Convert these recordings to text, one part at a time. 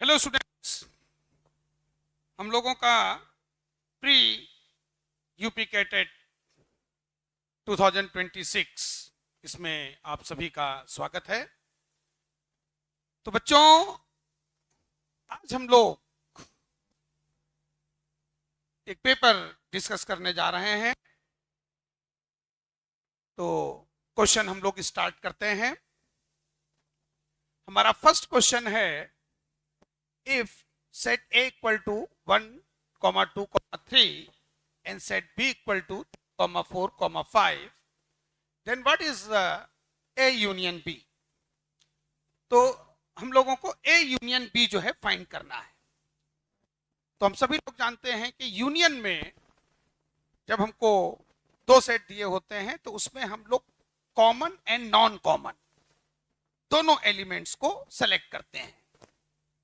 Hello students, हम लोगों का प्री यूपी कैटेट 2026 इसमें आप सभी का स्वागत है। तो बच्चों, आज हम लोग एक पेपर डिस्कस करने जा रहे हैं। तो क्वेश्चन हम लोग स्टार्ट करते हैं। हमारा फर्स्ट क्वेश्चन है, if set a equal to 1, 2, 3 and set b equal to 4, 5, then what is a union b? तो हम लोगों को a यूनियन b जो है फाइंड करना है। तो हम सभी लोग जानते हैं कि यूनियन में जब हमको दो सेट दिए होते हैं तो उसमें हम लोग कॉमन एंड नॉन कॉमन दोनों एलिमेंट्स को सेलेक्ट करते हैं।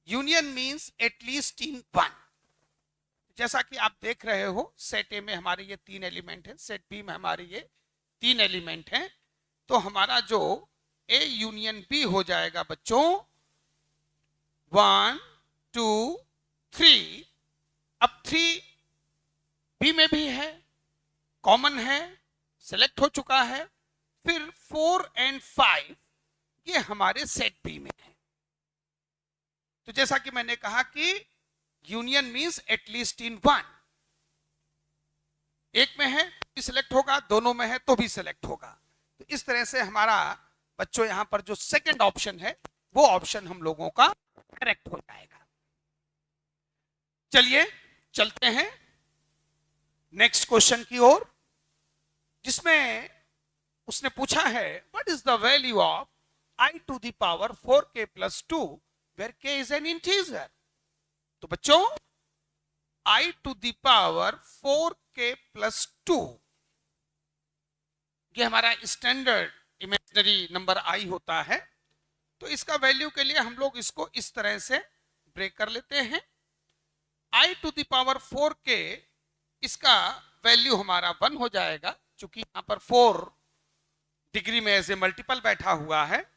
Union means at least in one. जैसा कि आप देख रहे हो, सेट ए में हमारे ये 3 एलिमेंट हैं, सेट बी में हमारे ये 3 एलिमेंट हैं। तो हमारा जो ए यूनियन बी हो जाएगा बच्चों 1, 2, 3। अब 3 बी में भी है, कॉमन है, सेलेक्ट हो चुका है। फिर 4 एंड 5 ये हमारे सेट बी में है। तो जैसा कि मैंने कहा कि union means at least in one. एक में है तो भी सिलेक्ट होगा, दोनों में है तो भी सिलेक्ट होगा। तो इस तरह से हमारा बच्चों यहां पर जो सेकंड ऑप्शन है वो ऑप्शन हम लोगों का करेक्ट हो जाएगा। चलिए चलते हैं नेक्स्ट क्वेश्चन की ओर, जिसमें उसने पूछा है what is the value of i to the power 4k plus 2 where k is an integer। तो बच्चों i to the power 4k plus 2 ये हमारा स्टैंडर्ड इमेजिनरी नंबर i होता है। तो इसका वैल्यू के लिए हम लोग इसको इस तरह से ब्रेक कर लेते हैं। i to the power 4k इसका वैल्यू हमारा 1 हो जाएगा, क्योंकि यहां पर 4 डिग्री में एज ए मल्टीपल बैठा हुआ है।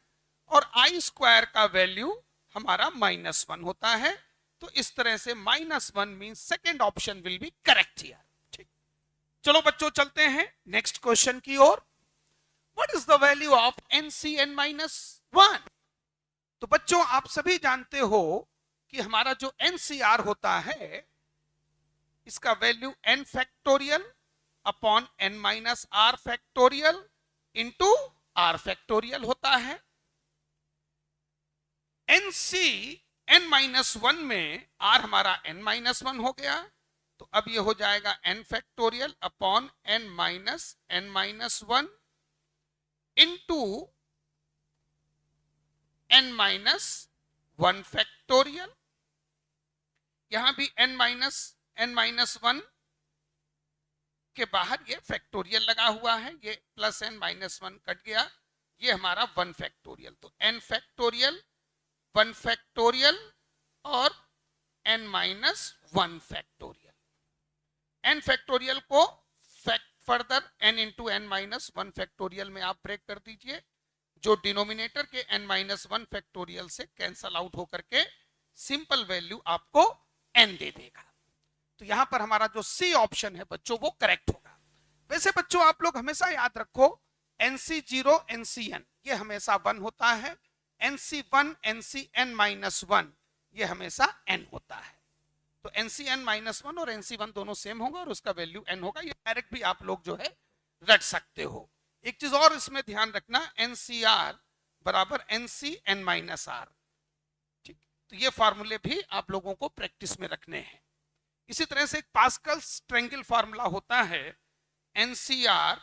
और आई स्क्वायर का वैल्यू हमारा -1 होता है। तो इस तरह से -1 means second option will be correct here. ठीक, चलो बच्चों चलते हैं नेक्स्ट क्वेश्चन की ओर। What is the value of NCn-1? तो बच्चों आप सभी जानते हो कि हमारा जो NCR होता है इसका value n factorial upon n-r factorial into r factorial होता है। NCn-1 में r हमारा n-1 हो गया, तो अब ये हो जाएगा n factorial upon n-1 into n-1 factorial. यहां भी n-1 के बाहर ये फैक्टोरियल लगा हुआ है, ये प्लस n-1 कट गया, ये हमारा 1 फैक्टोरियल। तो n फैक्टोरियल 1 फैक्टोरियल और n-1 फैक्टोरियल। n फैक्टोरियल को further n into n-1 factorial में आप ब्रेक कर दीजिए, जो डिनोमिनेटर के n-1 फैक्टोरियल से कैंसल आउट होकर के सिंपल वैल्यू आपको n दे देगा। तो यहां पर हमारा जो सी ऑप्शन है बच्चों वो करेक्ट होगा। वैसे बच्चों आप लोग हमेशा याद रखो NC0 NCn ये हमेशा 1 होता है, NC1 NCn-1 ये हमेशा n होता है। तो NCn-1 और NC1 दोनों सेम होगा और उसका वैल्यू n होगा। ये डायरेक्ट भी आप लोग जो है रट सकते हो। एक चीज और इसमें ध्यान रखना, NCR बराबर NCn-r। ठीक, तो ये फार्मूले भी आप लोगों को प्रैक्टिस में रखने हैं। इसी तरह से एक पास्कल्स ट्रायंगल फार्मूला होता है NCR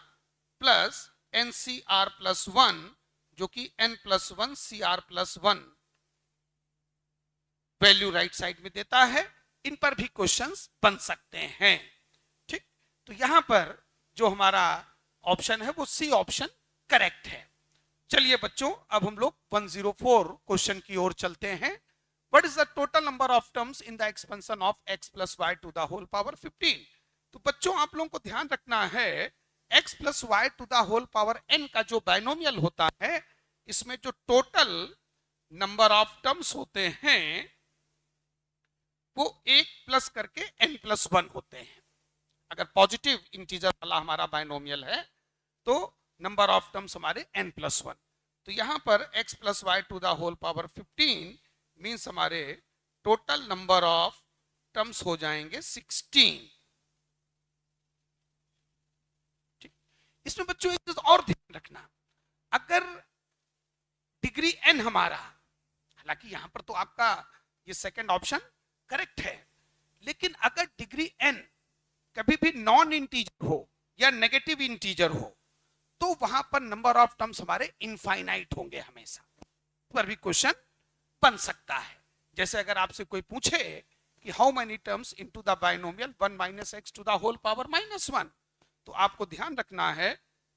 प्लस NCR प्लस 1, जो कि n+1 CR plus 1 value right side में देता है। इन पर भी क्वेश्चंस बन सकते हैं। ठीक, तो यहां पर जो हमारा ऑप्शन है वो सी ऑप्शन करेक्ट है। चलिए बच्चों अब हम लोग 104 क्वेश्चन की ओर चलते हैं। What is the total number of terms in the expansion of x plus y to the whole power 15? तो बच्चों आप लोगों को ध्यान रखना है x plus y to the whole power n का जो बाइनोमियल होता है, इसमें जो टोटल नंबर ऑफ टर्म्स होते हैं वो 1 प्लस करके n+1 होते हैं। अगर पॉजिटिव इंटीजर वाला हमारा बाइनोमियल है तो नंबर ऑफ टर्म्स हमारे n+1। तो यहां पर x + y to the whole power 15 means हमारे टोटल नंबर ऑफ टर्म्स हो जाएंगे 16। इसमें बच्चों एक चीज और ध्यान रखना, अगर डिग्री n हमारा, हालांकि यहां पर तो आपका ये सेकंड ऑप्शन करेक्ट है, लेकिन अगर डिग्री n कभी भी नॉन इंटीजर हो या नेगेटिव इंटीजर हो तो वहां पर नंबर ऑफ टर्म्स हमारे इनफाइनाइट होंगे हमेशा। पर भी क्वेश्चन बन सकता है, जैसे अगर आपसे कोई पूछे कि how many terms into the binomial 1 - x to the whole power -1, तो आपको ध्यान रखना है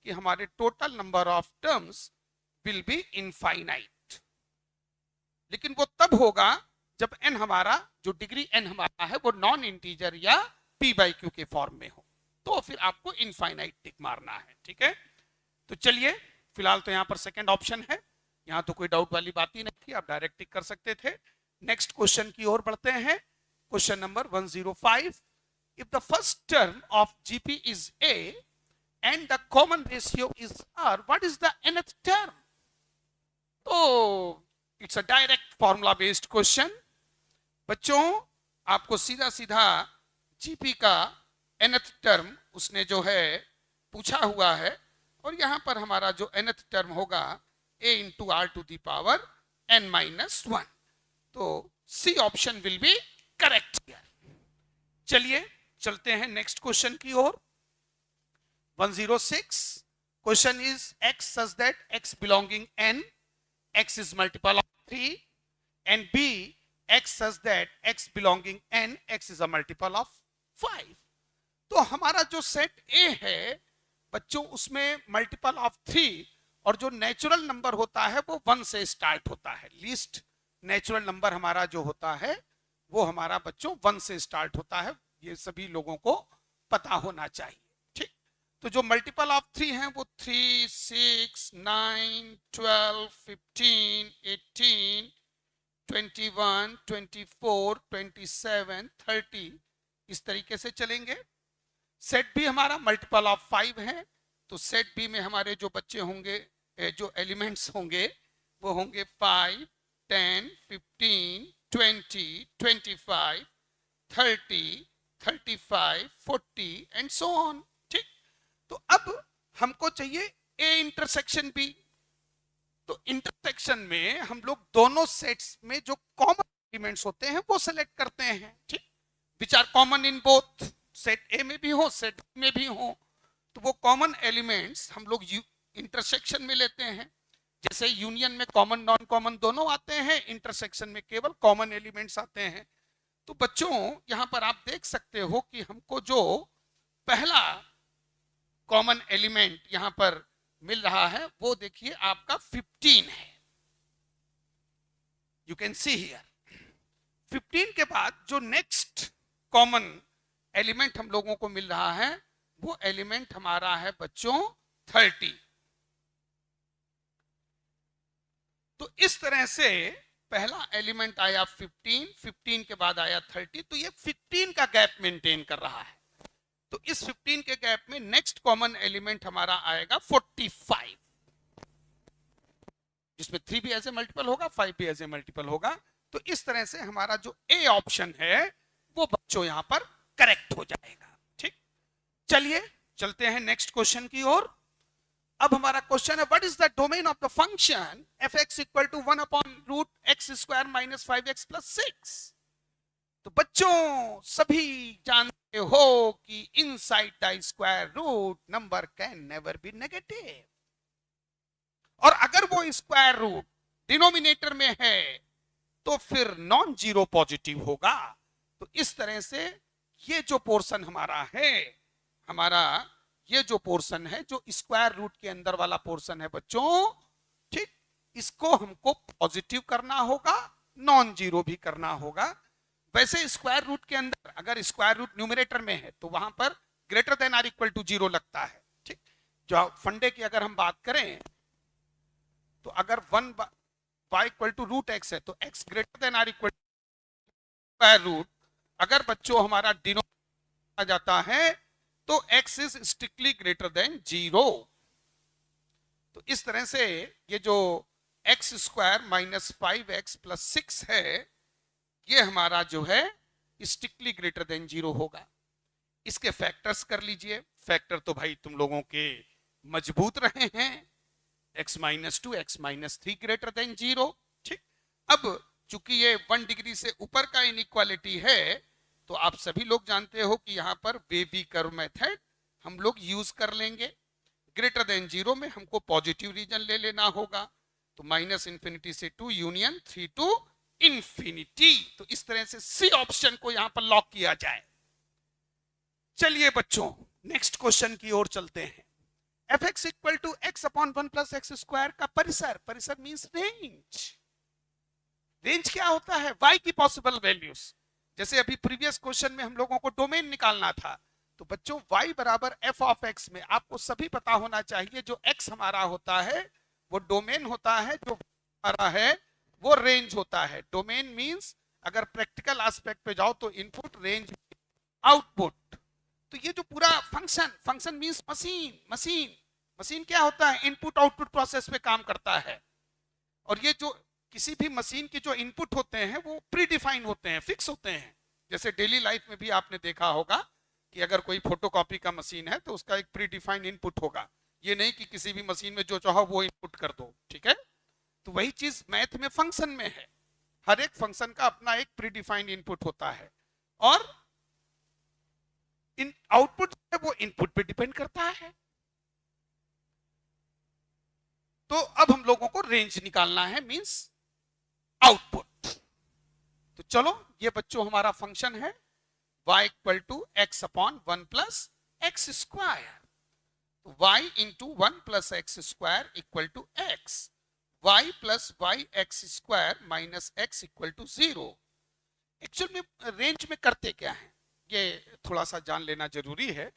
कि हमारे total number of terms will be infinite. लेकिन वो तब होगा जब n हमारा, जो डिग्री n हमारा है वो नॉन इंटीजर या p/q के फॉर्म में हो, तो फिर आपको इनफाइनाइट टिक मारना है। ठीक है, तो चलिए फिलहाल तो यहां पर सेकंड ऑप्शन है, यहां तो कोई डाउट वाली बात ही नहीं थी, आप डायरेक्ट टिक कर सकते थे। नेक्स्ट क्वेश्चन की ओर बढ़ते हैं। Question number 105, if the first term of GP is a and the common ratio is r, what is the nth term? तो it's a direct formula based question. बच्चों आपको सीधा सीधा जीपी का nth टर्म उसने जो है पूछा हुआ है, और यहां पर हमारा जो nth टर्म होगा a into r to the power n-1, तो C option will be correct here. चलिए चलते हैं नेक्स्ट क्वेश्चन की ओर। 106, question is x such that x belonging n, x is multiple of 3, and b x such that x belonging n, x is a multiple of 5। तो हमारा जो set A है बच्चों, उसमें मल्टीपल ऑफ 3 और जो नेचुरल नंबर होता है वो 1 से स्टार्ट होता है। लीस्ट नेचुरल नंबर हमारा जो होता है वो हमारा बच्चों 1 से स्टार्ट होता है, ये सभी लोगों को पता होना चाहिए। ठीक, तो जो मल्टीपल ऑफ 3 हैं वो 3, 6, 9, 12, 15, 18, 21, 24, 27, 30 इस तरीके से चलेंगे। सेट बी हमारा मल्टीपल ऑफ 5 है, तो सेट बी में हमारे जो बच्चे होंगे, जो एलिमेंट्स होंगे वो होंगे 5, 10, 15, 20, 25, 30, 35, 40 एंड सो ऑन। ठीक, तो अब हमको चाहिए ए इंटरसेक्शन बी। तो इंटरसेक्शन में हम लोग दोनों सेट्स में जो कॉमन एलिमेंट्स होते हैं वो सेलेक्ट करते हैं। ठीक, which are common in both, set A में भी हो सेट बी में भी हो, तो वो कॉमन एलिमेंट्स हम लोग इंटरसेक्शन में लेते हैं। जैसे यूनियन में कॉमन नॉन कॉमन दोनों आते हैं, इंटरसेक्शन में केवल कॉमन एलिमेंट्स आते हैं। तो बच्चों यहां पर आप देख सकते हो कि हमको जो पहला कॉमन एलिमेंट यहां पर मिल रहा है वो देखिए आपका 15 है। यू कैन सी हियर 15 के बाद जो नेक्स्ट कॉमन एलिमेंट हम लोगों को मिल रहा है वो एलिमेंट हमारा है बच्चों 30। तो इस तरह से पहला एलिमेंट आया 15, 15 के बाद आया 30, तो ये 15 का गैप मेंटेन कर रहा है। तो इस 15 के गैप में नेक्स्ट कॉमन एलिमेंट हमारा आएगा 45, जिसमें 3 भी एज ए मल्टीपल होगा, 5 भी एज ए मल्टीपल होगा। तो इस तरह से हमारा जो ए ऑप्शन है वो बच्चों यहां पर करेक्ट हो जाएगा। ठीक, चलिए चलते हैं नेक्स्ट क्वेश्चन की ओर। अब हमारा क्वेश्चन है what is the domain of the function f(x = 1/√x² - 5x + 6। तो बच्चों सभी जानते हो कि inside the square root number can never be negative, और अगर वो स्क्वायर रूट डिनोमिनेटर में है तो फिर नॉन जीरो पॉजिटिव होगा। तो इस तरह से ये जो पोर्शन हमारा है, हमारा ये जो पोर्शन है जो स्क्वायर रूट के अंदर वाला पोर्शन है बच्चों, ठीक, इसको हमको पॉजिटिव करना होगा, नॉन जीरो भी करना होगा। वैसे स्क्वायर रूट के अंदर अगर स्क्वायर रूट न्यूमरेटर में है तो वहां पर greater than are equal to 0 लगता है। ठीक, जो फंडे की अगर हम बात करें तो अगर 1 y = √x है तो x greater than are equal to square root अगर बच्चों हमारा डिनोमिनेटर आ जाता है तो x is strictly greater than 0। तो इस तरह से ये जो x square minus 5x plus 6 है, ये हमारा जो है स्ट्रिक्टली ग्रेटर देन 0 होगा। इसके फैक्टर्स कर लीजिए। फैक्टर तो भाई तुम लोगों के मजबूत रहे हैं, x minus 2 x minus 3 greater than 0। ठीक, अब चूंकि ये 1 डिग्री से ऊपर का इनइक्वालिटी है, तो आप सभी लोग जानते हो कि यहां पर वेवी कर्व मेथड हम लोग यूज कर लेंगे। ग्रेटर देन 0 में हमको पॉजिटिव रीजन ले लेना होगा, तो माइनस इंफिनिटी से 2 यूनियन 3 टू इंफिनिटी। तो इस तरह से सी ऑप्शन को यहां पर लॉक किया जाए। चलिए बच्चों नेक्स्ट क्वेश्चन की ओर चलते हैं। F x equal to x upon 1 plus x square का परिसर, परिसर मींस रेंज। रेंज क्या होता है? y की पॉसिबल वैल्यूज। जैसे अभी प्रीवियस क्वेश्चन में हम लोगों को डोमेन निकालना था, तो बच्चों y बराबर f ऑफ x में आपको सभी पता होना चाहिए जो x हमारा होता है वो डोमेन होता है, जो हमारा है वो रेंज होता है। डोमेन मींस अगर प्रैक्टिकल एस्पेक्ट पे जाओ तो इनपुट, रेंज आउटपुट। तो ये जो पूरा function, function means machine, machine, machine क्या होता है? इनपुट आउटपुट प्रोसेस पे काम करता है। और ये जो किसी भी मशीन के जो इनपुट होते हैं वो प्री डिफाइन होते हैं, फिक्स होते हैं। जैसे डेली लाइफ में भी आपने देखा होगा कि अगर कोई फोटोकॉपी का मशीन है तो उसका एक प्री डिफाइन इनपुट होगा। ये नहीं कि किसी भी मशीन में जो चाहो वो इनपुट कर दो, ठीक है? तो वही चीज मैथ में फंक्शन में है। हर एक फंक्शन का अपना एक प्री डिफाइंड इनपुट होता है और इन आउटपुट है वो इनपुट पे डिपेंड करता है। तो अब हम लोगों को रेंज निकालना है, मींस आउटपुट। तो चलो ये बच्चों हमारा फंक्शन है y equal to x upon 1 plus x square. y into 1 plus x square equal to x, y plus y x square minus x equal to 0। Actual में रेंज में करते क्या है ये थोड़ा सा जान लेना जरूरी है।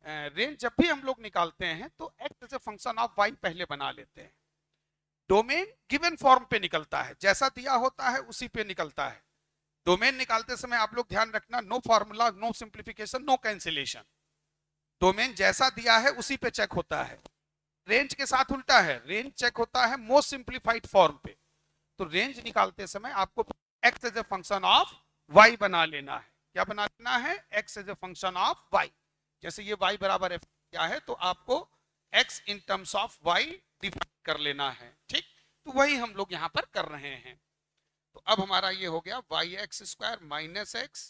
रेंज जब भी हम लोग निकालते हैं तो x as a function of y पहले बना लेते हैं। डोमेन गिवन फॉर्म पे निकलता है, जैसा दिया होता है उसी पे निकलता है। डोमेन निकालते समय आप लोग ध्यान रखना, no formula, no simplification, no cancellation. Domain जैसा दिया है उसी पे चेक होता है। रेंज के साथ उल्टा है, रेंज चेक होता है मोस्ट सिंप्लीफाइड फॉर्म पे। तो रेंज निकालते समय आपको x as a function of y बना लेना है। क्या बना लेना है? x as a function of y। जैसे ये y बराबर f क्या है तो आपको x in terms of y define कर लेना है। ठीक, तो वही हम लोग यहां पर कर रहे हैं। तो अब हमारा ये हो गया y x square minus x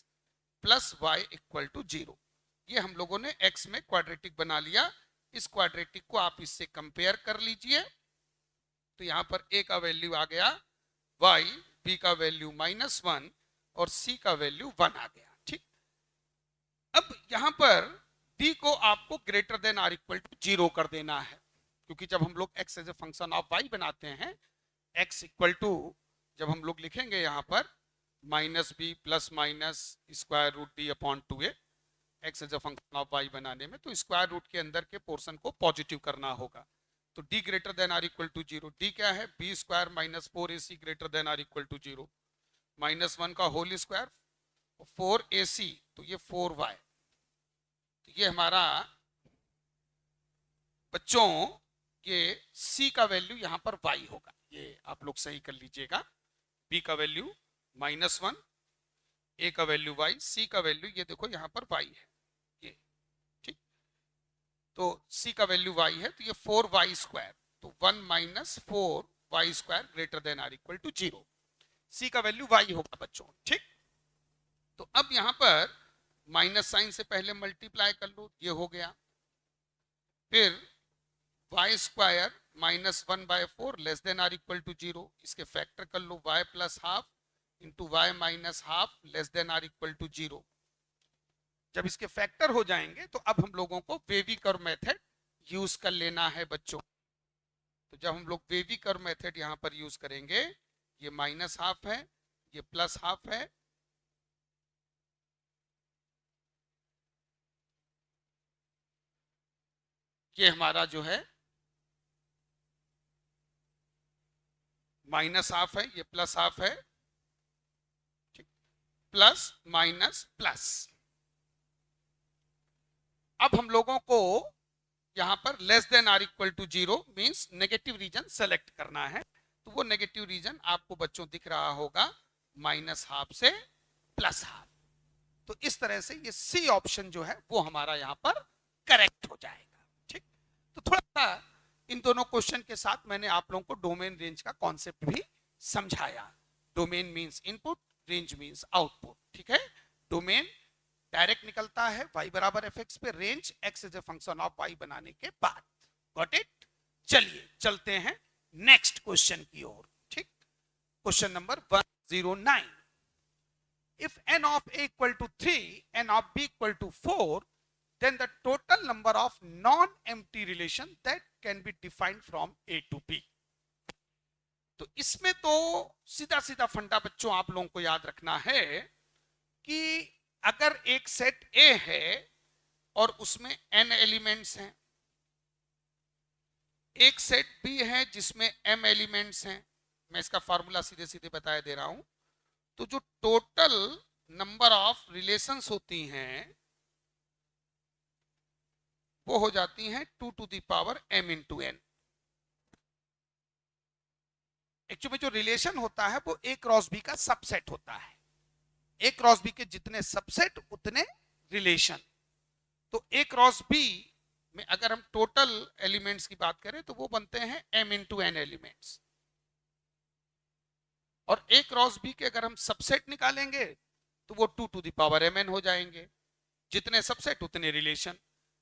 plus y equal to 0। ये हम लोगों ने x में क्वाड्रेटिक बना लिया। इस क्वाड्रेटिक को आप इससे कंपेयर कर लीजिए। तो यहां पर a का वैल्यू आ गया y, b का वैल्यू -1 और c का वैल्यू 1 आ गया। ठीक, अब यहां पर d को आपको greater than are equal to 0 कर देना है, क्योंकि जब हम लोग x as a function of y बनाते हैं, x इक्वल टू जब हम लोग लिखेंगे यहां पर minus b plus minus square root d upon 2a, x as a function of y बनाने में तो स्क्वायर रूट के अंदर के पोर्शन को पॉजिटिव करना होगा। तो d greater than are equal to 0, d क्या है? B square minus 4ac greater than are equal to 0, -1 का होल स्क्वायर 4ac, तो ये 4y। तो ये हमारा बच्चों ये c का वैल्यू यहां पर y होगा। ये आप लोग सही कर लीजिएगा। b का वैल्यू -1, a का वैल्यू y, c का वैल्यू ये देखो यहां पर y है ये। ठीक, तो c का वैल्यू y है तो ये 4y स्क्वायर, तो 1 minus 4y square greater than are equal to 0। c का वैल्यू y होगा बच्चों। ठीक, तो अब यहां पर माइनस साइन से पहले मल्टीप्लाई कर लो, ये हो गया। फिर y square -1/4 less than are equal to 0, इसके फैक्टर कर लो y plus half into y minus half less than are equal to 0। जब इसके फैक्टर हो जाएंगे तो अब हम लोगों को वेवी कर्व मेथड यूज कर लेना है बच्चों। तो जब हम लोग वेवी कर्व मेथड यहां पर यूज करेंगे, ये माइनस हाफ है, ये प्लस हाफ है, ये हमारा जो है माइनस हाफ है, ये प्लस हाफ है। ठीक, प्लस माइनस प्लस। अब हम लोगों को यहां पर less than are equal to 0 means negative region select करना है। तो वो नेगेटिव रीजन आपको बच्चों दिख रहा होगा माइनस हाफ से प्लस हाफ। तो इस तरह से ये सी ऑप्शन जो है वो हमारा यहां पर करेक्ट हो जाएगा। ठीक, तो थोड़ा सा इन दोनों क्वेश्चन के साथ मैंने आप लोगों को डोमेन रेंज का कॉन्सेप्ट भी समझाया। Domain means input, range means output. ठीक है, डोमेन डायरेक्ट निकलता है y बराबर fx पे, range x is a function of y बनाने के बाद। Got it? चलिए चलते हैं नेक्स्ट क्वेश्चन की ओर। ठीक, question number 109। If n of a equal to 3, n of b equal to 4, then the total number of non-empty relation that can be defined from a to b। तो इसमें तो सीधा सीधा फंडा बच्चों आप लोगों को याद रखना है कि अगर एक सेट ए है और उसमें n एलिमेंट्स हैं, एक सेट बी है जिसमें m एलिमेंट्स हैं, मैं इसका फॉर्मूला सीधे सीधे बताया दे रहा हूं, तो जो टोटल नंबर ऑफ रिलेशंस होती हैं वो हो जाती हैं 2 to the power m into n। Actually में जो रिलेशन होता है वो ए क्रॉस बी का सबसेट होता है। ए क्रॉस बी के जितने सबसेट उतने रिलेशन। तो ए क्रॉस बी में अगर हम टोटल एलिमेंट्स की बात करें तो वो बनते हैं m इंटू n एलिमेंट्स, और ए क्रॉस बी के अगर हम सबसेट निकालेंगे तो वो 2 टू द पावर mn हो जाएंगे। जितने सबसेट उतने रिलेशन।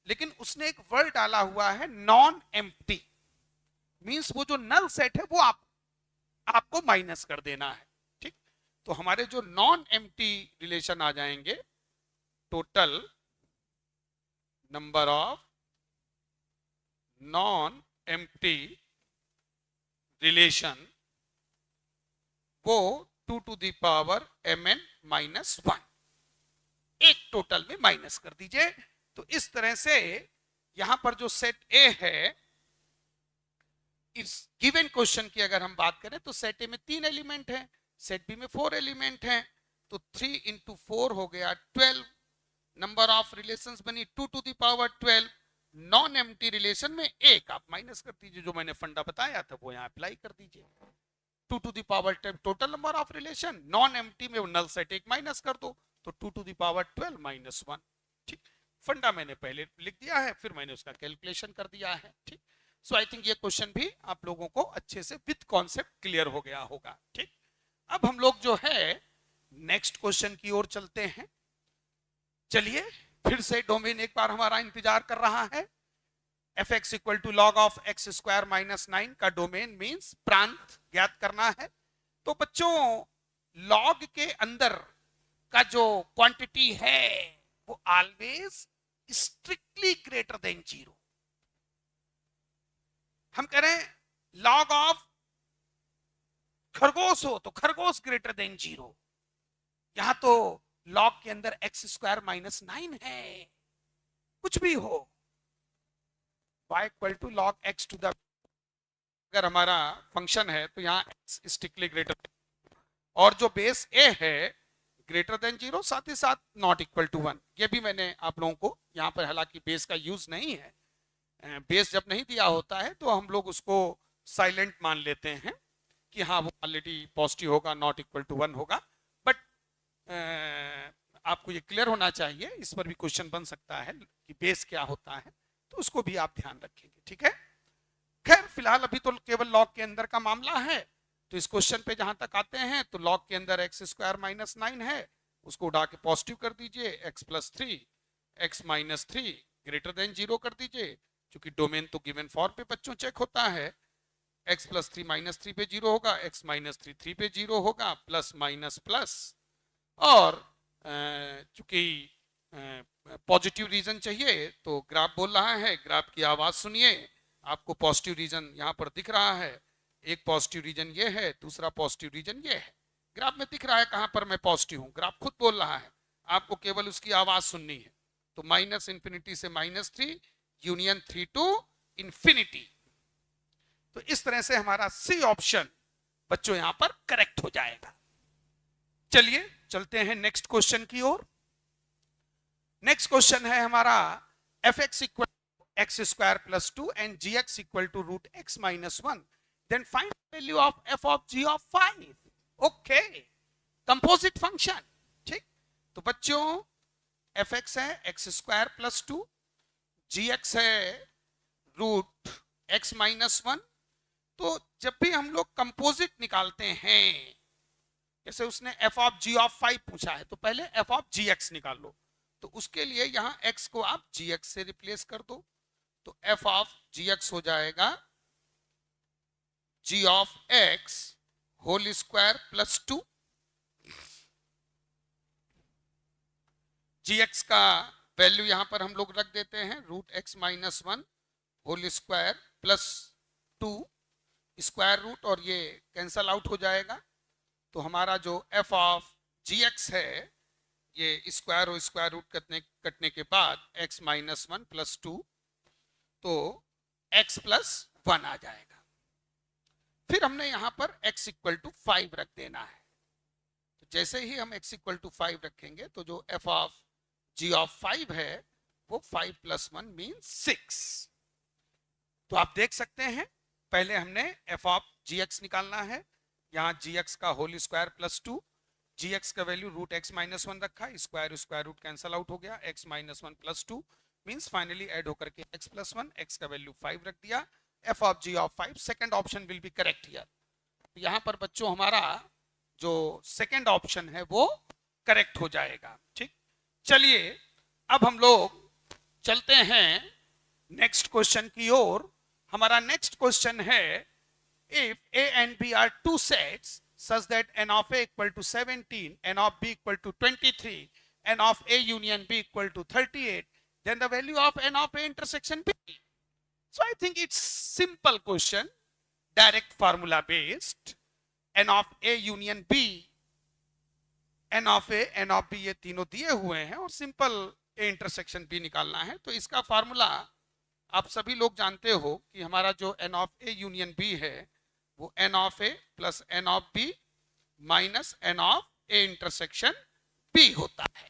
लेकिन उसने एक वर्ड डाला हुआ है नॉन एम्प्टी, मींस वो जो नल सेट है वो आपको माइनस कर देना है। ठीक, तो हमारे जो नॉन एम्प्टी रिलेशन आ जाएंगे, total number of non empty relation वो 2 to the power mn minus 1, एक टोटल में माइनस कर दीजिए। तो इस तरह से यहां पर जो सेट ए है, इस गिवन क्वेश्चन की अगर हम बात करें तो सेट ए में 3 एलिमेंट हैं, सेट बी में 4 एलिमेंट हैं, तो 3 इंटू 4 हो गया 12। नंबर ऑफ रिलेशंस बनी 2 to the power 12। Non empty relation में एक आप माइनस कर दीजिए, जो मैंने फंडा बताया था वो यहां अप्लाई कर दीजिए। 2 to the power 10 total number of relation, non empty में नल सेट एक माइनस कर दो तो 2 टू द पावर 12 माइनस 1। ठीक, फंडा मैंने पहले लिख दिया है, फिर मैंने उसका कैलकुलेशन कर दिया है। ठीक, सो आई थिंक ये क्वेश्चन भी आप लोगों को अच्छे से विद कॉन्सेप्ट क्लियर हो गया होगा। ठीक, अब हम लोग जो है नेक्स्ट क्वेश्चन की ओर चलते हैं। चलिए, फिर से डोमेन एक बार हमारा इंतजार कर रहा है। fx equal to log of x square minus 9 का डोमेन मींस प्रांत ज्ञात करना है। तो बच्चों लॉग के अंदर का जो क्वांटिटी है वो ऑलवेज स्ट्रिक्टली ग्रेटर देन 0। हम कह रहे हैं लॉग ऑफ खरगोश हो तो खरगोश ग्रेटर देन 0। यहां तो लॉग के अंदर एक्स स्क्वायर माइनस 9 है, कुछ भी हो, y equal to log x to the, अगर हमारा फंक्शन है तो यहाँ x स्ट्रिक्टली ग्रेटर, और जो बेस a है ग्रेटर देन 0, साथ ही साथ नॉट इक्वल टू 1। ये भी मैंने आप लोगों को यहाँ पर, हालांकि बेस का यूज नहीं है, बेस जब नहीं दिया होता है तो हम लोग उसको साइलेंट मान लेते हैं कि हाँ वो ऑलरेडी पॉजिटिव होगा, नॉट इक्वल टू 1 होगा। बट आपको ये क्लियर होना चाहिए, इस पर भी क्वेश्चन बन सकता है कि बेस क्या होता है, तो उसको भी आप ध्यान रखेंगे। ठीक है, खैर फिलहाल अभी तो केवल लॉग के अंदर का मामला है। तो इस क्वेश्चन पे जहां तक आते हैं तो लॉग के अंदर एक्स स्क्वायर माइनस 9 है, उसको उड़ा के पॉजिटिव कर दीजिए, x plus 3 x minus 3 greater than 0 कर दीजिए, क्योंकि डोमेन तो गिवन फॉर्म पे बच्चों चेक होता है। एक्स प्लस 3 माइनस 3 पे 0 होगा, एक्स माइनस 3 3 पे 0 होगा, प्लस माइनस प्लस। और चूंकि पॉजिटिव रीजन चाहिए तो ग्राफ बोल रहा है, ग्राफ की आवाज सुनिए। आपको पॉजिटिव रीजन यहाँ पर दिख रहा है, एक पॉजिटिव रीजन ये है, दूसरा पॉजिटिव रीजन ये है। ग्राफ में दिख रहा है कहां पर मैं पॉजिटिव हूं, ग्राफ खुद बोल रहा है, आपको केवल उसकी आवाज सुननी है। तो माइनस इंफिनिटी से माइनस 3 यूनियन 3 टू इंफिनिटी। तो इस तरह से हमारा सी ऑप्शन बच्चों यहां पर करेक्ट हो जाएगा। चलिए चलते हैं नेक्स्ट क्वेश्चन की ओर। नेक्स्ट क्वेश्चन है हमारा f x equal x square plus 2 and g x equal to root x minus 1, then find value of f of g of 5। Okay, composite function. ठीक, तो बच्चों एफ एक्स है x square plus 2, g x है root x minus 1। तो जब भी हम लोग कंपोजिट निकालते हैं, जैसे उसने एफ ऑफ जी ऑफ 5 पूछा है, तो पहले एफ ऑफ जी एक्स निकाल लो। तो उसके लिए यहां x को आप gx से रिप्लेस कर दो, तो f ऑफ gx हो जाएगा g of x whole square plus 2। gx का वैल्यू यहां पर हम लोग रख देते हैं root x minus 1 whole square plus 2 square root, और ये कैंसल आउट हो जाएगा। तो हमारा जो f ऑफ gx है ये स्क्वायर और स्क्वायर रूट कटने के बाद x माइनस 1 प्लस 2, तो x प्लस 1 आ जाएगा। फिर हमने यहां पर x इक्वल टू 5 रख देना है। तो जैसे ही हम x इक्वल टू 5 रखेंगे तो जो f ऑफ g ऑफ 5 है वो 5 प्लस 1 मीन 6। तो आप देख सकते हैं पहले हमने f ऑफ gx निकालना है, यहां gx का होल स्क्वायर प्लस 2, gx का वैल्यू रूट एक्स माइनस 1 रखा, square square root cancel out हो गया, x minus 1 plus 2 means finally add होकर के x प्लस 1, x का वैल्यू 5 रख दिया, f of g of 5। Second option will be correct here. यहां पर बच्चों हमारा जो सेकंड ऑप्शन है वो करेक्ट हो जाएगा। ठीक, चलिए अब हम लोग चलते हैं नेक्स्ट क्वेश्चन की ओर। हमारा नेक्स्ट क्वेश्चन है if a and b are two sets such that n of a equal to 17, n of b equal to 23, n of a union b equal to 38, then the value of n of a intersection b. So I think it's simple question, direct formula based. n of a union b, n of a, n of b ये तीनों दिए हुए हैं और simple a intersection b निकालना है। तो इसका फार्मूला आप सभी लोग जानते हो कि हमारा जो n of a union b है वो n of a plus n of b minus n of a intersection b होता है।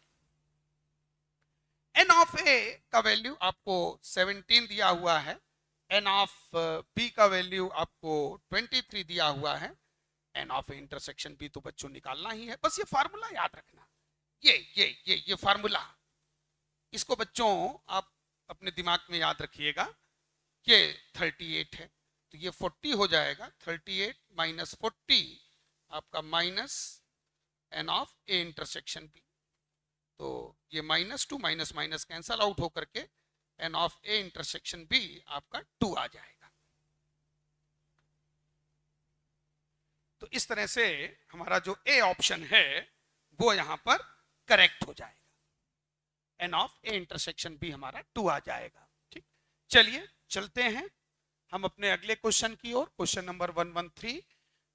n ऑफ a का वैल्यू आपको 17 दिया हुआ है, n ऑफ b का वैल्यू आपको 23 दिया हुआ है, n of a intersection b तो बच्चों निकालना ही है। बस ये फार्मूला याद रखना, ये फार्मूला, इसको बच्चों आप अपने दिमाग में याद रखिएगा। ये 38 है तो ये 40 हो जाएगा, 38 माइनस 40 आपका minus n of a intersection b। तो ये minus 2 minus minus cancel out होकर के n of a intersection b आपका 2 आ जाएगा। तो इस तरह से हमारा जो a ऑप्शन है वो यहां पर करेक्ट हो जाएगा, n of a intersection b हमारा 2 आ जाएगा। ठीक, चलिए चलते हैं हम अपने अगले क्वेश्चन की ओर। Question number 113,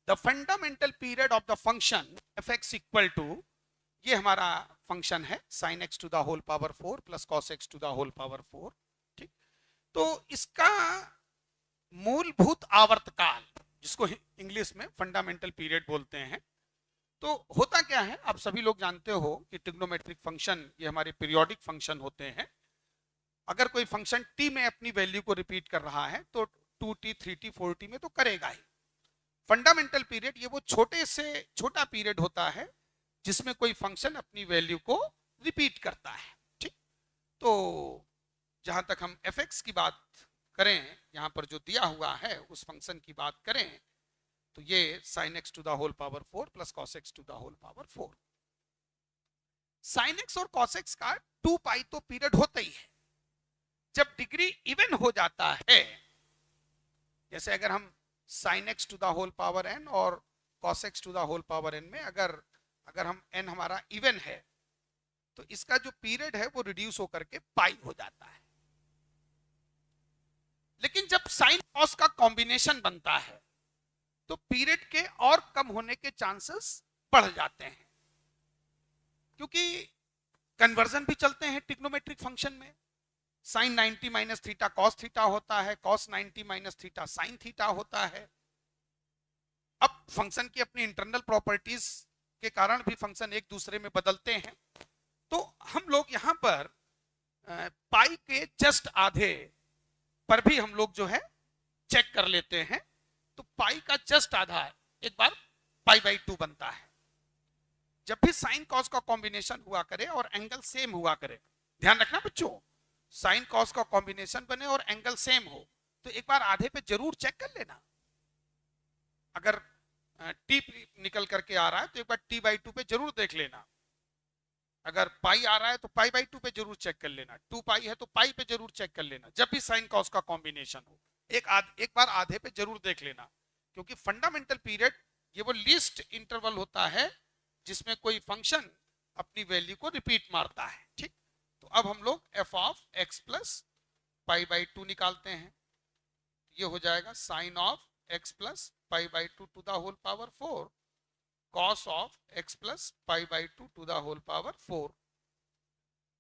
the fundamental period of the function f x equal to, ये हमारा फंक्शन है sin x to the whole power 4 plus cos x to the whole power 4। ठीक, तो इसका मूलभूत आवर्तकाल, जिसको इंग्लिश में फंडामेंटल पीरियड बोलते हैं, तो होता क्या है आप सभी लोग जानते हो कि ट्रिग्नोमेट्रिक फंक्शन ये हमारे पीरियोडिक फंक्शन होते हैं। अगर कोई फंक्शन t में अपनी वैल्यू को रिपीट कर रहा है तो 2t 3t 4t में तो करेगा ही। फंडामेंटल पीरियड ये वो छोटे से छोटा पीरियड होता है जिसमें कोई फंक्शन अपनी वैल्यू को रिपीट करता है। ठीक, तो जहां तक हम fx की बात करें, यहां पर जो दिया हुआ है उस फंक्शन की बात करें, तो ये sin x to the whole power 4 plus cos x to the whole power 4। sin x और cos x का 2 पाई तो पीरियड होता ही है। जब डिग्री इवन हो जाता है, जैसे अगर हम sin x to the whole power n और cos x to the whole power n में अगर हम n हमारा इवन है तो इसका जो पीरियड है वो रिड्यूस होकर के पाई हो जाता है। लेकिन जब साइन कॉस का कॉम्बिनेशन बनता है तो पीरियड के और कम होने के चांसेस बढ़ जाते हैं, क्योंकि कन्वर्जन भी चलते हैं ट्रिग्नोमेट्रिक फंक्शन में। Sine 90 minus theta cos theta होता है, cos 90 minus theta sine theta होता है। अब फंक्शन की अपनी इंटरनल प्रॉपर्टीज के कारण भी फंक्शन एक दूसरे में बदलते हैं। तो हम लोग यहाँ पर पाई के जस्ट आधे पर भी हम लोग जो है चेक कर लेते हैं। तो पाई का जस्ट आधा एक बार पाई बाई 2 बनता है। जब भी साइन कॉस का कॉम्बिनेशन हुआ करे और एंगल सेम हुआ करे, ध्यान रखना बच्चों, साइन कॉस का कॉम्बिनेशन बने और एंगल सेम हो तो एक बार आधे पे जरूर चेक कर लेना। अगर टी निकल करके आ रहा है तो एक बार टी बाई 2 पे जरूर देख लेना। अगर पाई आ रहा है तो पाई बाई 2 पे जरूर चेक कर लेना। 2 पाई है तो पाई पे जरूर चेक कर लेना। जब भी साइन कॉस का कॉम्बिनेशन हो एक बार आधे पे जरूर देख लेना, क्योंकि फंडामेंटल पीरियड ये वो लीस्ट इंटरवल होता है जिसमें कोई फंक्शन अपनी वैल्यू को रिपीट मारता है। ठीक, तो अब हम लोग f of x plus pi by 2 निकालते हैं। ये हो जाएगा sine of x plus pi by 2 to the whole power 4 cos of x plus pi by 2 to the whole power 4।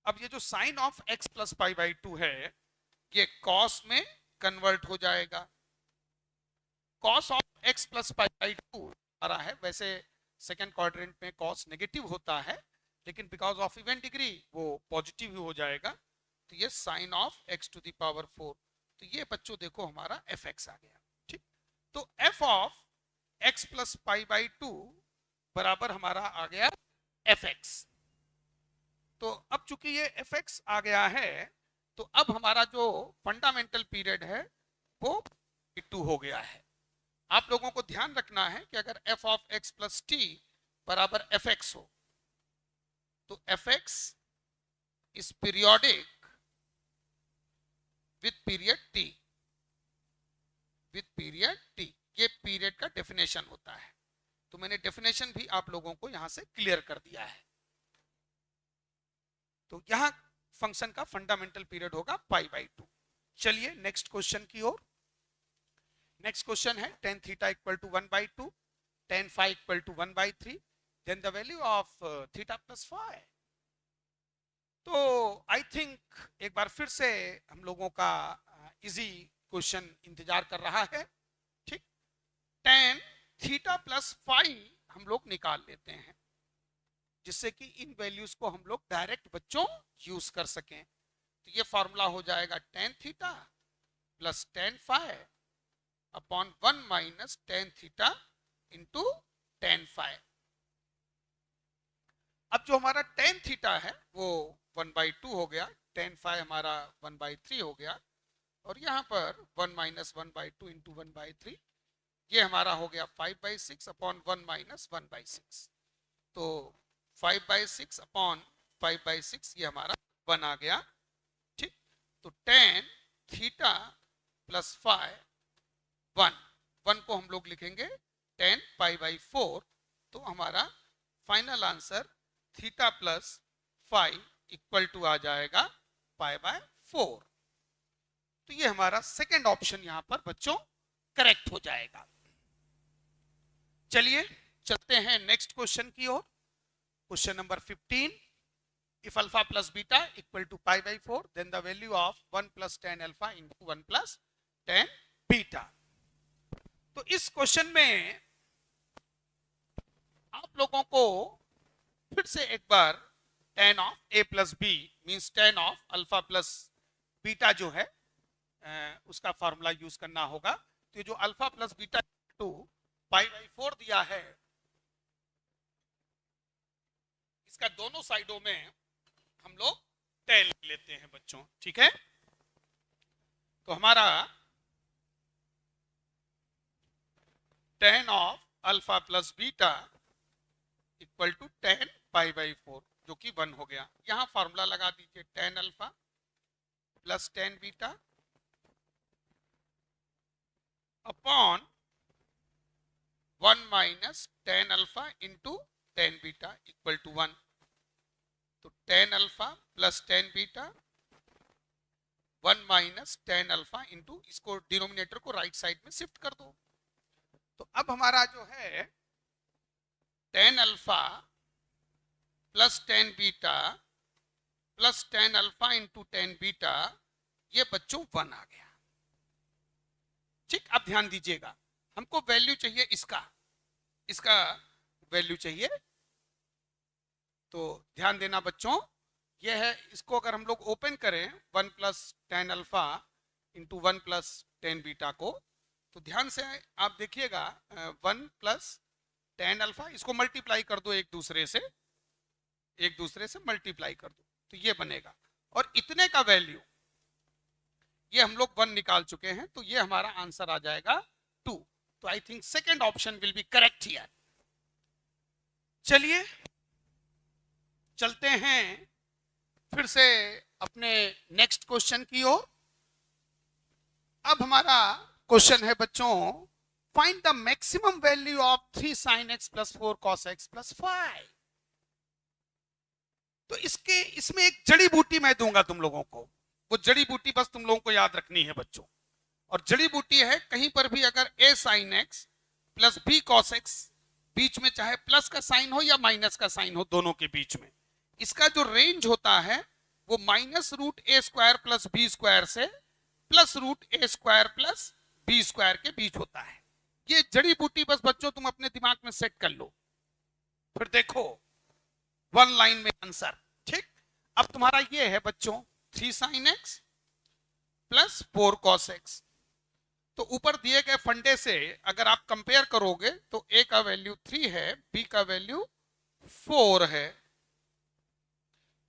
अब ये जो sine of x plus pi by 2 है ये cos में कन्वर्ट हो जाएगा। cos of x plus pi by 2 आ रहा है, वैसे सेकेंड क्वाड्रेंट में cos नेगेटिव होता है, लेकिन बिकॉज ऑफ इवेंट डिग्री वो पॉजिटिव ही हो जाएगा। तो ये sine of x to the power 4। तो ये बच्चों देखो हमारा fx आ गया। ठीक, तो f of x plus pi by 2 बराबर हमारा आ गया fx। तो अब चूंकि ये fx आ गया है तो अब हमारा जो फंडामेंटल पीरियड है वो 2 हो गया है। आप लोगों को ध्यान रखना है कि अगर f of x plus T बराबर fx हो तो fx is periodic with period t, with period t। ये पीरियड का डेफिनेशन होता है। तो मैंने डेफिनेशन भी आप लोगों को यहां से क्लियर कर दिया है। तो यहां फंक्शन का फंडामेंटल पीरियड होगा पाई बाई 2। चलिए नेक्स्ट क्वेश्चन की ओर। नेक्स्ट क्वेश्चन है tan theta equal to 1/2, tan phi equal to 1/3, then the value of theta plus phi. तो आई थिंक एक बार फिर से हम लोगों का इजी क्वेश्चन इंतजार कर रहा है। ठीक, tan थीटा प्लस फाई हम लोग निकाल लेते हैं जिससे कि इन वैल्यूज को हम लोग डायरेक्ट बच्चों यूज कर सकें। तो ये फॉर्मूला हो जाएगा tan theta plus tan phi upon 1 minus tan theta into tan phi. अब जो हमारा tan थीटा है वो 1/2 हो गया, tan फाई हमारा 1/3 हो गया, और यहाँ पर 1 माइनस 1/2 इंटू 1/3 ये हमारा हो गया 5/6 अपॉन 1 माइनस 1/6। तो 5/6 अपॉन 5/6 ये हमारा 1 आ गया। ठीक, तो tan थीटा प्लस फाई 1 को हम लोग लिखेंगे tan पाई बाई 4। तो हमारा final answer theta plus phi equal to आ जाएगा पाई बाय 4। तो ये हमारा सेकेंड ऑप्शन यहां पर बच्चों करेक्ट हो जाएगा। चलिए चलते हैं नेक्स्ट क्वेश्चन की ओर। Question number 15, if alpha plus beta equal to pi by 4 then the value of 1 plus tan alpha into 1 plus tan beta. तो इस क्वेश्चन में आप लोगों को फिर से एक बार tan of a plus b means tan of alpha plus beta जो है उसका फॉर्मूला यूज करना होगा। तो जो alpha plus beta to pi by 4 दिया है इसका दोनों साइडों में हम लोग tan लेते हैं बच्चों। ठीक है, तो हमारा tan of alpha plus beta equal to tan pi by 4 जो कि 1 हो गया। यहां फॉर्मूला लगा दीजिए tan alpha plus tan beta upon 1 minus tan alpha into tan beta equal to 1। तो tan alpha plus tan beta 1 minus tan alpha into, इसको denominator को राइट साइड में शिफ्ट कर दो। तो अब हमारा जो है tan alpha plus tan beta plus tan alpha into tan beta ये बच्चों 1 आ गया। ठीक, अब ध्यान दीजिएगा, हमको वैल्यू चाहिए इसका वैल्यू चाहिए तो ध्यान देना बच्चों, यह है, इसको अगर हम लोग ओपन करें 1 plus tan alpha into 1 plus tan beta को, तो ध्यान से आप देखिएगा 1 प्लस टेन अल्फा, इसको मल्टीप्लाई कर दो, एक दूसरे से मल्टीप्लाई कर दो, तो ये बनेगा, और इतने का वैल्यू ये हम लोग 1 निकाल चुके हैं, तो ये हमारा आंसर आ जाएगा 2। तो I think second option will be correct here. चलिए चलते हैं फिर से अपने नेक्स्ट क्वेश्चन की ओर। अब हमारा क्वेश्चन है बच्चों, find the maximum value of 3 sin x plus 4 cos x plus 5। तो इसमें एक जड़ी बूटी मैं दूंगा तुम लोगों को, वो जड़ी बूटी बस तुम लोगों को याद रखनी है बच्चों, और जड़ी बूटी है, कहीं पर भी अगर a sin x plus b cos x, बीच में चाहे प्लस का साइन हो या माइनस का साइन हो, दोनों के बीच में इसका जो रेंज होता है वो माइनस रूट ए स्क्वायर प्लस बी स्क्वायर से प्लस रूट ए स्क्वायर प्लस बी स्क्वायर के बीच होता है। ये जड़ी बूटी बस बच्चों तुम अपने दिमाग में सेट कर लो, फिर देखो 1 लाइन में आंसर। ठीक, अब तुम्हारा ये है बच्चों 3 sin x plus 4 cos x। तो ऊपर दिए गए फंडे से अगर आप कंपेयर करोगे तो a का वैल्यू 3 है, b का वैल्यू 4 है,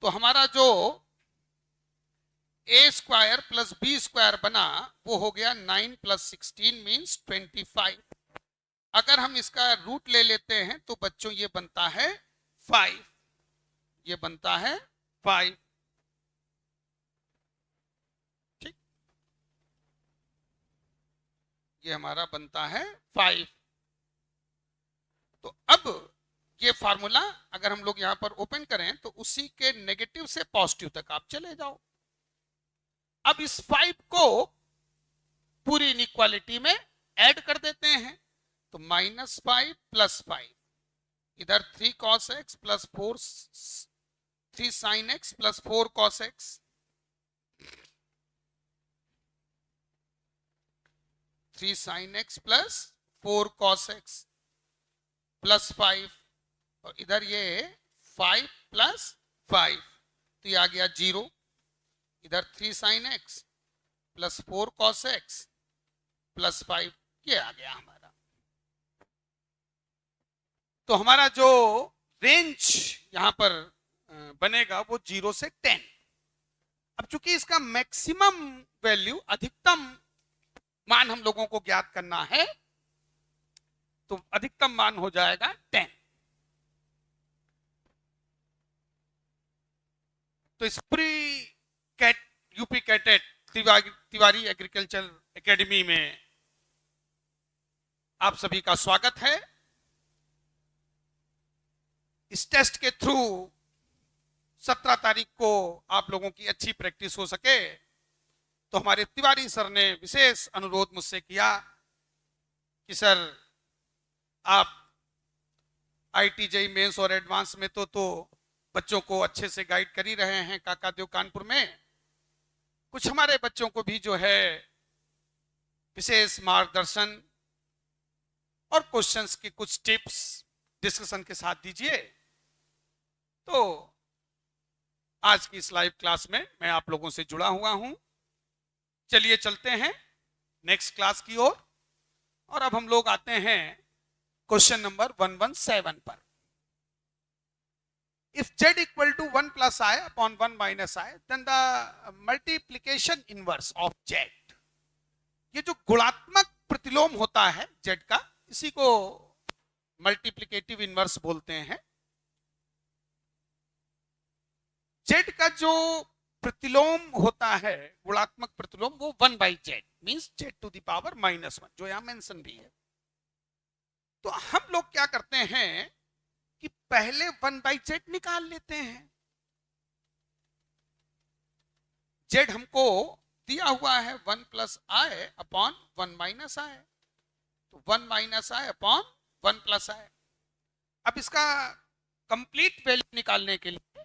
तो हमारा जो a square plus b square बना वो हो गया 9 प्लस 16 मीन्स 25। अगर हम इसका रूट ले लेते हैं तो बच्चों ये बनता है 5, ये बनता है 5। ठीक, ये हमारा बनता है 5। तो अब ये फार्मूला अगर हम लोग यहां पर ओपन करें तो उसी के नेगेटिव से पॉजिटिव तक आप चले जाओ। अब इस 5 को पूरी इनइक्वालिटी में ऐड कर देते हैं, तो -5 प्लस 5, इधर 3 cos x plus 3 sin x plus 4 cos x, 3 sin x plus 4 cos x plus 5, और इधर ये 5 प्लस 5, तो ये आ गया 0, इधर 3 sin x plus 4 cos x plus 5, ये आ गया हमारा। तो हमारा जो रेंज यहां पर बनेगा वो 0 से 10। अब चूंकि इसका मैक्सिमम वैल्यू, अधिकतम मान हम लोगों को ज्ञात करना है, तो अधिकतम मान हो जाएगा 10। तो इस पूरी UP CATET Tiwari agriculture academy में आप सभी का स्वागत है। इस टेस्ट के थ्रू 17 तारीख को आप लोगों की अच्छी प्रैक्टिस हो सके, तो हमारे तिवारी सर ने विशेष अनुरोध मुझसे किया कि सर आप आईटी जेईई मेंस और एडवांस में तो बच्चों को अच्छे से गाइड कर ही रहे हैं काकादेव कानपुर में, कुछ हमारे बच्चों को भी जो है विशेष मार्गदर्शन और क्वेश्चंस की कुछ टिप्स डिस्कशन के साथ दीजिए। तो आज की इस लाइव क्लास में मैं आप लोगों से जुड़ा हुआ हूं। चलिए चलते हैं नेक्स्ट क्लास की ओर, और अब हम लोग आते हैं क्वेश्चन नंबर 117 पर। If z equal to 1 plus I upon 1 minus I, then the multiplication inverse of z, ये जो गुणात्मक प्रतिलोम होता है z का, इसी को मल्टीप्लिकेटिव इनवर्स बोलते हैं। z का जो प्रतिलोम होता है, गुणात्मक प्रतिलोम, वो 1 by z means z to the power -1, जो यहां मेंशन भी है। तो हम लोग क्या करते हैं कि पहले 1 by z निकाल लेते हैं। z हमको दिया हुआ है 1 प्लस आई अपॉन 1 माइनस आई, तो 1 माइनस आई अपॉन 1 प्लस आई। अब इसका कंप्लीट वैल्यू निकालने के लिए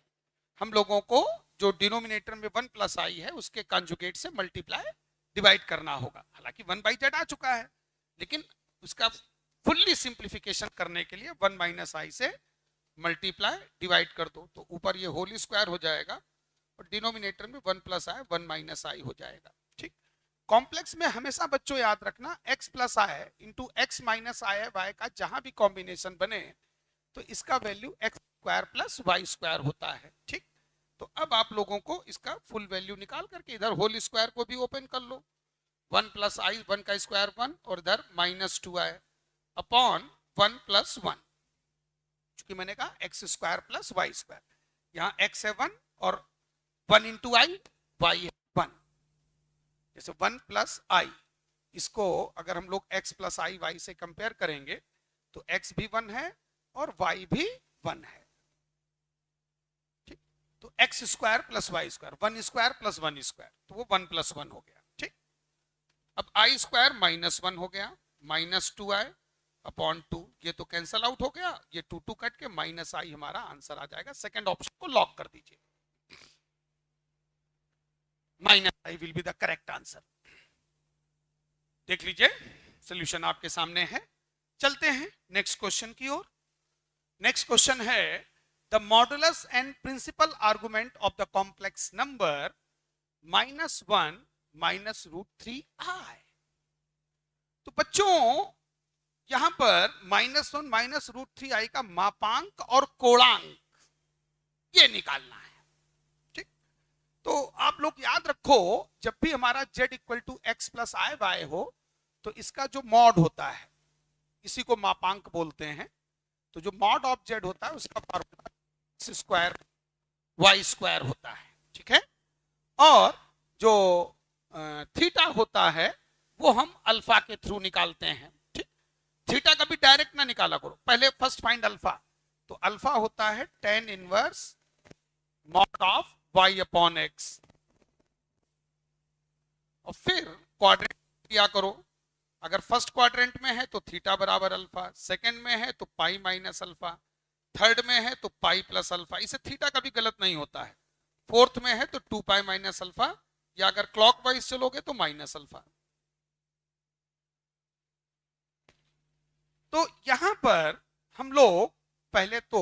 हम लोगों को जो डिनोमिनेटर में 1 प्लस आई है उसके कॉन्जुगेट से मल्टीप्लाई डिवाइड करना होगा। हालांकि 1 बाई जेड आ चुका है, लेकिन उसका फुल्ली सिंप्लीफिकेशन करने के लिए 1 माइनस आई से मल्टीप्लाई डिवाइड कर दो, तो ऊपर ये होल स्क्वायर हो जाएगा और डिनोमिनेटर में 1 प्लस आई 1 माइनस आई हो जाएगा। ठीक, कॉम्प्लेक्स में हमेशा बच्चों याद रखना x plus i into x minus i y का जहां भी कॉम्बिनेशन बने तो इसका value x square plus y square होता है। ठीक, तो अब आप लोगों को इसका फुल वैल्यू निकाल करके इधर होल स्क्वायर को भी ओपन कर लो, 1 प्लस आई 1 का स्क्वायर 1 और इधर माइनस 2 आई अपॉन 1 प्लस 1, क्योंकि मैंने कहा x square plus y square, यहाँ एक्स है 1 और 1 इंटू आई, वाई है 1, जैसे 1 प्लस आई, इसको अगर हम लोग x प्लस आई वाई से कंपेयर करेंगे तो x भी 1 है और y भी 1 है। ठीक, तो x square plus y square 1 square plus 1 square, तो वो 1 प्लस 1 हो गया। ठीक, अब आई स्क्वायर माइनस 1 हो गया, माइनस 2 आई अपॉन 2, ये तो कैंसल आउट हो गया, ये 2 2 कट के माइनस आई हमारा आंसर आ जाएगा। सेकंड ऑप्शन को लॉक कर दीजिए, minus I will be the correct answer. देख लीजिए सॉल्यूशन आपके सामने है। चलते हैं नेक्स्ट क्वेश्चन की ओर। नेक्स्ट क्वेश्चन है the modulus and principal argument of the complex number -1 minus root 3i। तो बच्चों यहां पर -1 माइनस रूट 3i का मापांक और कोणांक ये निकालना है। ठीक, तो आप लोग याद रखो जब भी हमारा z equal to x plus i y हो तो इसका जो मॉड होता है इसी को मापांक बोलते हैं। तो जो मॉड ऑफ z होता है उसका formula x square y square होता है। ठीक है, और जो थीटा होता है वो हम अल्फा के थ्रू निकालते हैं। ठीक, थीटा कभी डायरेक्ट ना निकाला करो, पहले फर्स्ट फाइंड अल्फा। तो अल्फा होता है tan inverse mod of y upon x, और फिर क्वाड्रेंट किया करो। अगर फर्स्ट क्वाड्रेंट में है तो थीटा बराबर अल्फा, सेकंड में है तो पाई माइनस अल्फा, थर्ड में है तो पाई प्लस अल्फा, इसे थीटा कभी गलत नहीं होता है। फोर्थ में है तो 2 पाई माइनस अल्फा, या अगर क्लॉकवाइज चलोगे तो माइनस अल्फा। तो यहां पर हम लोग पहले तो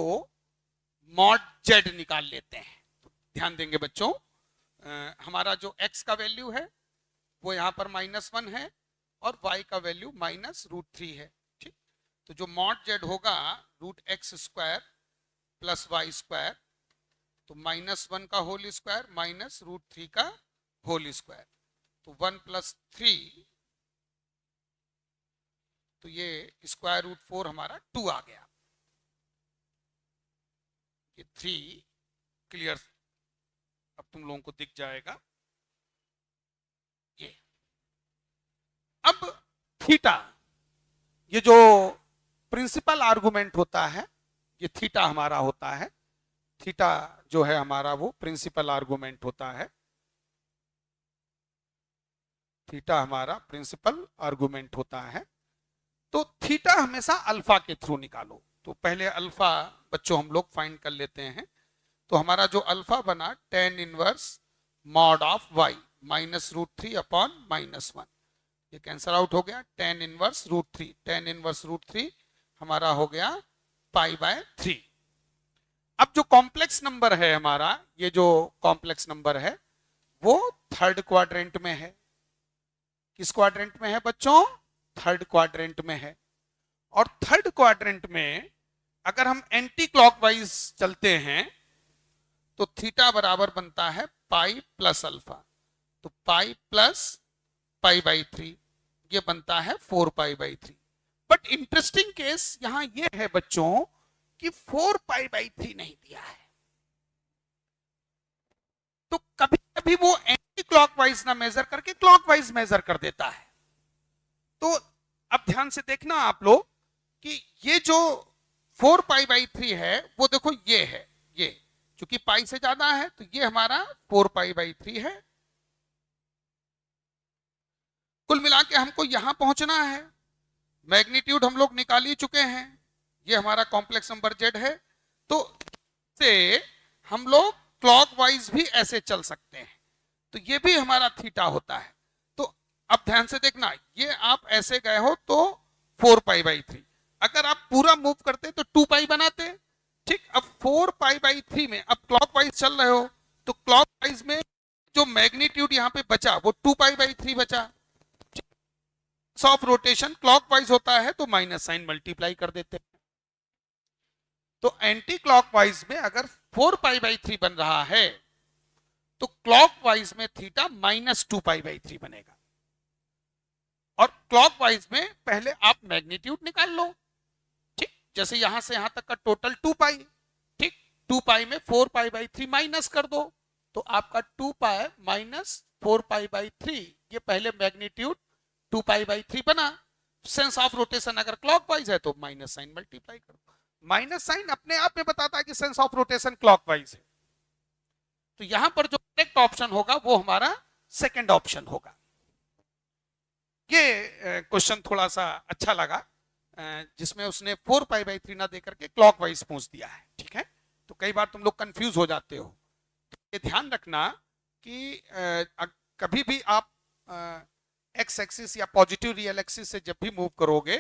मॉड जेड निकाल लेते हैं। तो ध्यान देंगे बच्चों, हमारा जो x का वैल्यू है वो यहां पर -1 है और y का वैल्यू -√3 है। ठीक, तो जो मॉड जेड होगा √x square plus y square, तो -1 का होल स्क्वायर माइनस √3 का होल स्क्वायर, तो 1 प्लस 3, तो ये स्क्वायर रूट 4 हमारा 2 आ गया। ये 3 क्लियर अब तुम लोगों को दिख जाएगा। ये अब थीटा, ये जो प्रिंसिपल आर्गुमेंट होता है ये थीटा हमारा होता है। थीटा जो है हमारा वो प्रिंसिपल आर्गुमेंट होता है। थीटा हमारा प्रिंसिपल आर्गुमेंट होता है। तो थीटा हमेशा अल्फा के थ्रू निकालो। तो पहले अल्फा बच्चों हम लोग फाइंड कर लेते हैं। तो हमारा जो अल्फा बना tan inverse mod of y -√3 upon -1, ये कैंसल आउट हो गया। tan इनवर्स √3, tan इनवर्स √3 हमारा हो गया π/3। अब जो कॉम्प्लेक्स नंबर है हमारा, ये जो कॉम्प्लेक्स नंबर है वो थर्ड क्वाड्रेंट में है। किस क्वाड्रेंट में है बच्चों? थर्ड क्वाड्रेंट में है। और थर्ड क्वाड्रेंट में अगर हम एंटी क्लॉकवाइज चलते हैं तो थीटा बराबर बनता है पाई प्लस अल्फा, तो पाई प्लस π/3, ये बनता है 4 π/3। बट इंटरेस्टिंग केस यहां ये है बच्चों कि 4 π/3 नहीं दिया है। तो कभी कभी वो एंटी क्लॉकवाइज ना मेजर करके क्लॉकवाइज मेजर कर देता है। तो अब ध्यान से देखना आप लोग कि ये जो 4 π/3 है वो देखो ये है, ये चूंकि पाई से ज्यादा है तो ये हमारा 4 π/3 है। कुल मिला के हमको यहां पहुंचना है। मैग्नीट्यूड हम लोग निकाल ही चुके हैं, ये हमारा कॉम्प्लेक्स नंबर z है। तो से हम लोग क्लॉकवाइज भी ऐसे चल सकते हैं, तो ये भी हमारा थीटा होता है। तो अब ध्यान से देखना, ये आप ऐसे गए हो तो 4 π/3, अगर आप पूरा मूव करते तो 2 पाई बनाते, ठीक, अब 4π/3 में अब क्लॉकवाइज चल रहे हो तो क्लॉकवाइज में जो मैग्नीट्यूड यहाँ पे बचा वो 2π/3 बचा। ऑफ रोटेशन क्लॉकवाइज होता है तो माइनस साइन मल्टीप्लाई कर देते हैं। तो एंटी क्लॉकवाइज में अगर 4π/3 बन रहा है तो क्लॉकवाइज में थीटा -2π/3 बनेगा। और क्लॉकवाइज में पहले आप मैग्नीट्यूड निकाल लो। ठीक, जैसे यहां से यहां तक का टोटल 2π। ठीक, 2π में 4π/3 माइनस कर दो तो आपका 2π माइनस 4π/3, ये पहले मैग्नीट्यूड 2π/3 बना। सेंस ऑफ रोटेशन अगर क्लॉकवाइज है तो माइनस साइन मल्टीप्लाई कर दो। माइनस साइन अपने आप में बताता है कि सेंस ऑफ रोटेशन क्लॉकवाइज है। तो यहां पर जो करेक्ट ऑप्शन होगा वो हमारा सेकंड ऑप्शन होगा। ये क्वेश्चन थोड़ा सा अच्छा लगा, जिसमें उसने 4π/3 ना देकर के क्लॉकवाइज पूछ दिया है। ठीक है, तो कई बार तुम लोग कंफ्यूज हो जाते हो, तो ये ध्यान रखना कि कभी भी आप एक्स एक्सिस या पॉजिटिव रियल एक्सिस से जब भी मूव करोगे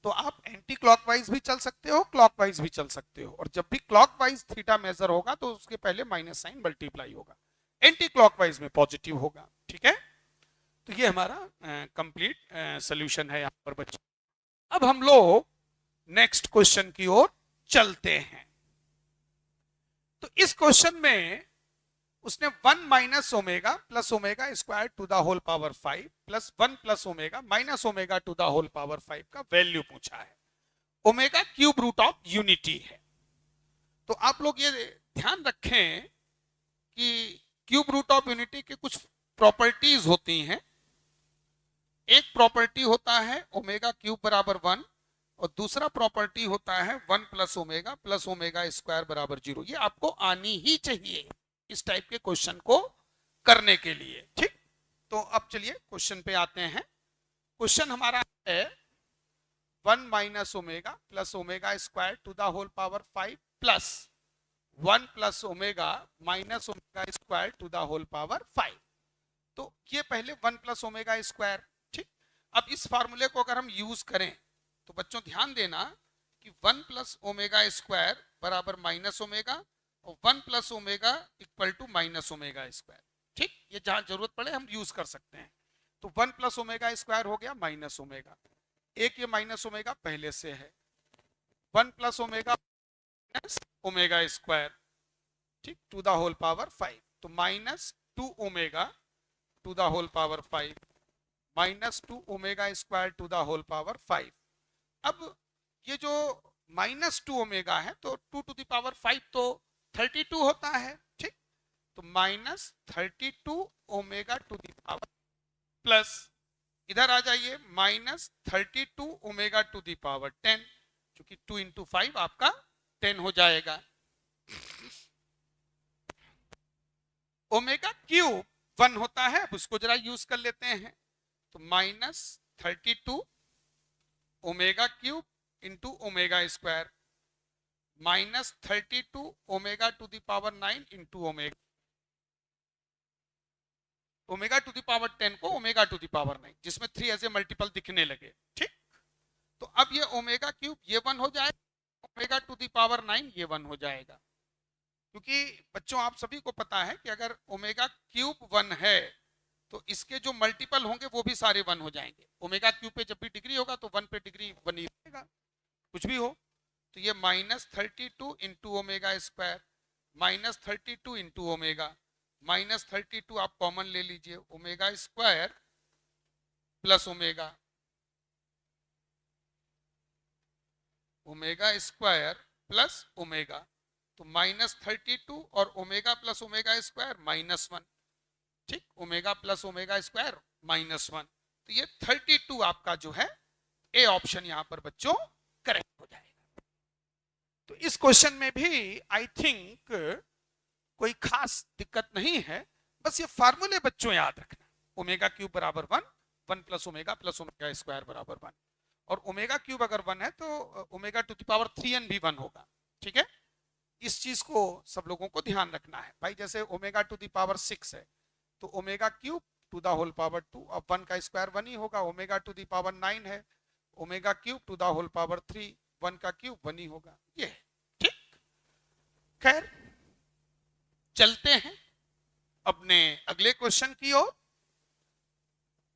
तो आप एंटी क्लॉकवाइज भी चल सकते हो, क्लॉकवाइज भी चल सकते हो। और जब भी क्लॉकवाइज थीटा मेजर होगा तो उसके पहले माइनस साइन मल्टीप्लाई होगा, एंटी क्लॉकवाइज में पॉजिटिव होगा। ठीक है, तो ये हमारा कंप्लीट सॉल्यूशन है यहां पर बच्चों। अब हम लोग नेक्स्ट क्वेश्चन की ओर चलते हैं। तो इस क्वेश्चन में उसने 1 minus omega plus omega square to the whole power 5 plus 1 plus omega minus omega to the whole power 5 का वैल्यू पूछा है। Omega cube root of unity है। तो आप लोग ये ध्यान रखें कि क्यूब रूट ऑफ यूनिटी के कुछ प्रॉपर्टीज होती हैं। एक प्रॉपर्टी होता है ओमेगा क्यूब बराबर 1 और दूसरा प्रॉपर्टी होता है 1 प्लस ओमेगा स्क्वायर बराबर 0। ये आपको आनी ही चाहिए इस टाइप के क्वेश्चन को करने के लिए। ठीक, तो अब चलिए क्वेश्चन पे आते हैं। क्वेश्चन हमारा है 1 minus omega plus omega square to the whole power 5 plus 1 plus omega minus omega square to the whole power 5। तो ये पहले 1 प्लस ओमेगा स्क्वायर। ठीक, अब इस फार्मूले को अगर हम यूज करें तो बच्चों ध्यान देना कि 1 प्लस ओमेगा स्क्वायर बराबर माइनस ओमेगा और 1 plus omega equal to minus omega square. ठीक, ये जहां जरूरत पड़े हम यूज कर सकते हैं। तो 1 प्लस ओमेगा स्क्वायर हो गया माइनस ओमेगा, एक ये माइनस ओमेगा पहले से है, 1 plus omega minus omega square, ठीक, टू द होल पावर 5। तो minus 2 omega to the whole power 5 minus 2 omega square to the whole power 5। अब ये जो माइनस 2 ओमेगा है तो 2 टू द पावर 5 तो 32 होता है। ठीक, तो minus 32 omega to the power plus इधर आ जाइए minus 32 omega to the power 10, क्योंकि 2 इंटू 5 आपका 10 हो जाएगा। ओमेगा क्यूब 1 होता है, अब उसको जरा यूज कर लेते हैं। तो minus 32 omega cube into omega square minus 32 omega to the power 9 into omega, omega to the power 10 को ओमेगा टू द पावर 9, जिसमें 3 एज ए मल्टीपल दिखने लगे। ठीक, तो अब ये ओमेगा क्यूब ये 1 हो जाएगा, ओमेगा टू द पावर 9 ये 1 हो जाएगा। क्योंकि बच्चों आप सभी को पता है कि अगर ओमेगा क्यूब 1 है तो इसके जो मल्टीपल होंगे वो भी सारे 1 हो जाएंगे। ओमेगा क्यूब पे जब भी डिग्री होगा तो 1 पे डिग्री 1 ही रहेगा, कुछ भी हो। तो ये minus 32 into omega square minus 32 into omega, minus 32 आप कॉमन ले लीजिए, omega square plus omega, omega square plus omega, तो माइनस 32 और omega plus omega square minus 1। ठीक, omega plus omega square minus 1, तो ये 32 आपका जो है ए ऑप्शन यहां पर बच्चों करेक्ट हो जाएगा। तो इस क्वेश्चन में भी आई थिंक कोई खास दिक्कत नहीं है, बस ये फार्मूले बच्चों याद रखना। ओमेगा क्यूब बराबर 1, 1 प्लस ओमेगा स्क्वायर बराबर 1, और ओमेगा क्यूब अगर 1 है तो omega to the power 3n भी 1 होगा। ठीक है, इस चीज को सब लोगों को ध्यान रखना है भाई। जैसे ओमेगा टू द पावर 6 है तो omega cube to the whole power 2, अब 1 का स्क्वायर 1 ही होगा। ओमेगा टू द पावर 9 है, omega cube to the whole power 3, 1 का क्यूब 1 ही होगा। ये ठीक, खैर चलते हैं अपने अगले क्वेश्चन की ओर।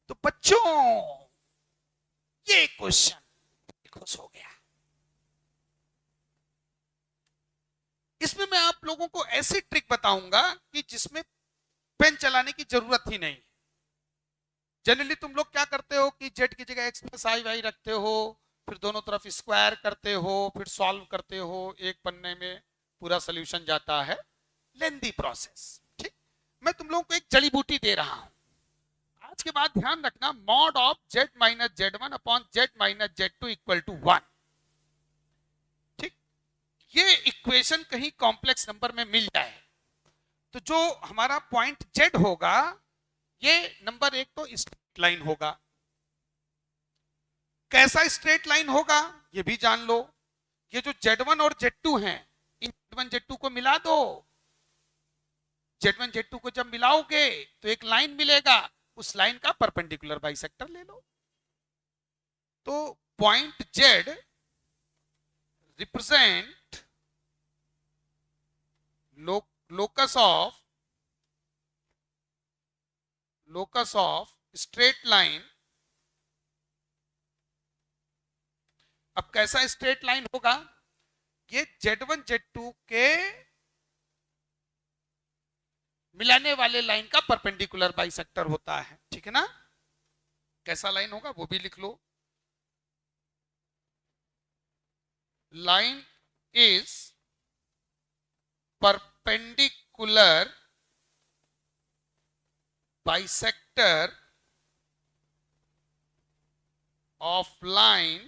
तो बच्चों ये क्वेश्चन खुश हो गया। इसमें मैं आप लोगों को ऐसी ट्रिक बताऊंगा कि जिसमें पेन चलाने की जरूरत ही नहीं। जनरली तुम लोग क्या करते हो कि जेड की जगह एक्स प्लस आई वाई रखते हो, फिर दोनों तरफ स्क्वायर करते हो, फिर सॉल्व करते हो, एक पन्ने में पूरा सोल्यूशन जाता है, लेंदी प्रोसेस। ठीक, मैं तुम लोगों को एक जड़ी बूटी दे रहा हूं। आज के बाद ध्यान रखना, mod of z minus z one upon z minus z two equal to 1। ठीक, ये इक्वेशन कहीं कॉम्प्लेक्स नंबर में मिल जाए तो जो हमारा पॉइंट जेड होगा, ये नंबर एक तो स्ट्रेट लाइन होगा। कैसा स्ट्रेट लाइन होगा ये भी जान लो। ये जो Z1 और Z2 हैं, इन Z1 Z2 को मिला दो। Z1 Z2 को जब मिलाओगे तो एक लाइन मिलेगा, उस लाइन का परपेंडिकुलर बाइसेक्टर ले लो। तो point Z represent locus of straight line। अब कैसा स्ट्रेट लाइन होगा, ये Z1 Z2 के मिलाने वाले लाइन का परपेंडिकुलर बाइसेक्टर होता है। ठीक है ना, कैसा लाइन होगा वो भी लिख लो। Line is perpendicular bisector of line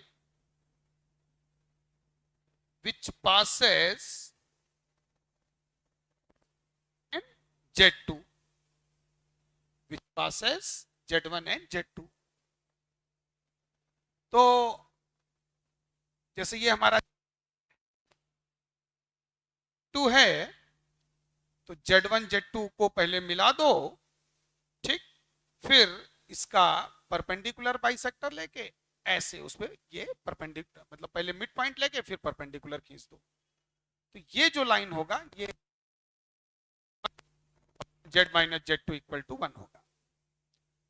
which passes in Z2, which passes Z1 and Z2। तो जैसे ये हमारा 2 है तो Z1 Z2 को पहले मिला दो। ठीक, फिर इसका परपेंडिकुलर बाइसेक्टर लेके ऐसे उसमें ये परपेंडिकुलर, मतलब पहले मिड पॉइंट लेके फिर परपेंडिकुलर खींच दो। तो ये जो लाइन होगा ये Z minus Z2 equal to 1 होगा।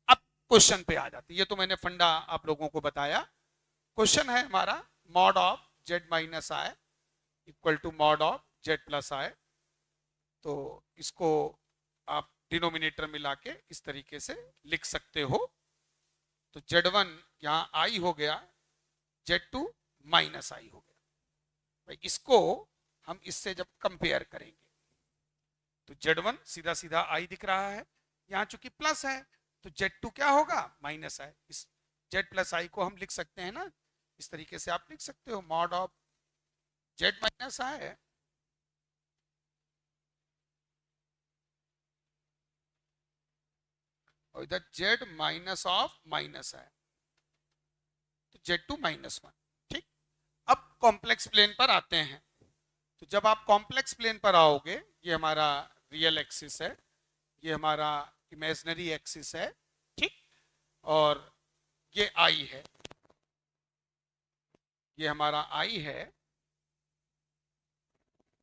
अब क्वेश्चन पे आ जाते, ये तो मैंने फंडा आप लोगों को बताया। क्वेश्चन है हमारा mod of Z minus i equal to mod of Z plus i. तो इसको आप डिनोमिनेटर मिला के इस तरीके से लिख सकते हो। तो Z1 यहाँ आई हो गया, Z2 माइनस आई हो गया। भाई इसको हम इससे जब कंपेयर करेंगे तो Z1 सीधा सीधा आई दिख रहा है, यहाँ चूंकि प्लस है तो Z2 क्या होगा, माइनस है। इस Z प्लस आई को हम लिख सकते हैं ना, इस तरीके से आप लिख सकते हो, मॉड ऑफ Z माइनस आई और इधर Z माइनस ऑफ माइनस है तो Z2 माइनस 1। ठीक, अब कॉम्प्लेक्स प्लेन पर आते हैं। तो जब आप कॉम्प्लेक्स प्लेन पर आओगे, ये हमारा रियल एक्सिस है, ये हमारा इमेजिनरी एक्सिस है। ठीक, और ये आई है, ये हमारा आई है।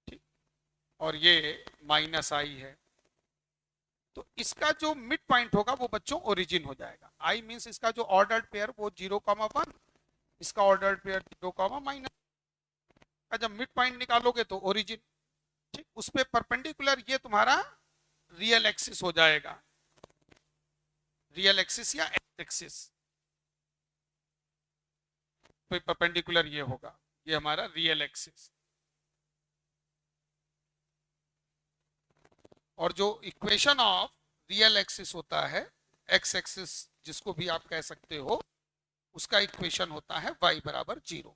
ठीक, और ये माइनस आई है। तो इसका जो मिड पॉइंट होगा वो बच्चों ओरिजिन हो जाएगा। आई मींस इसका जो ऑर्डर्ड पेयर वो 0,1, इसका ऑर्डर्ड पेयर 0,-, का जब मिड पॉइंट निकालोगे तो ओरिजिन। ठीक, उस पे परपेंडिकुलर ये तुम्हारा रियल एक्सिस हो जाएगा, रियल एक्सिस या एक्स एक्सिस पे परपेंडिकुलर ये होगा, ये हमारा रियल एक्सिस। और जो इक्वेशन ऑफ रियल एक्सिस होता है, एक्स एक्सिस जिसको भी आप कह सकते हो, उसका इक्वेशन होता है y बराबर 0।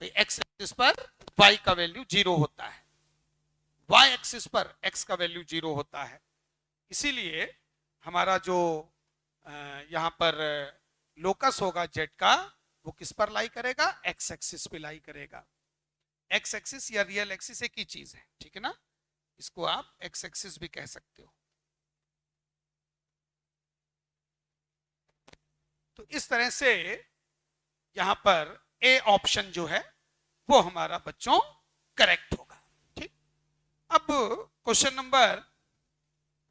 एक्स एक्सिस पर y का वैल्यू 0 होता है, y एक्सिस पर x का वैल्यू 0 होता है। इसीलिए हमारा जो यहाँ पर लोकस होगा z का, वो किस पर लाई करेगा, x एक्सिस पे लाई करेगा। x एक्सिस या रियल एक्सिस एक ही चीज है, ठीक है ना, इसको आप x एक्सिस भी कह सकते हो। तो इस तरह से यहां पर ए ऑप्शन जो है वो हमारा बच्चों करेक्ट होगा। अब क्वेश्चन नंबर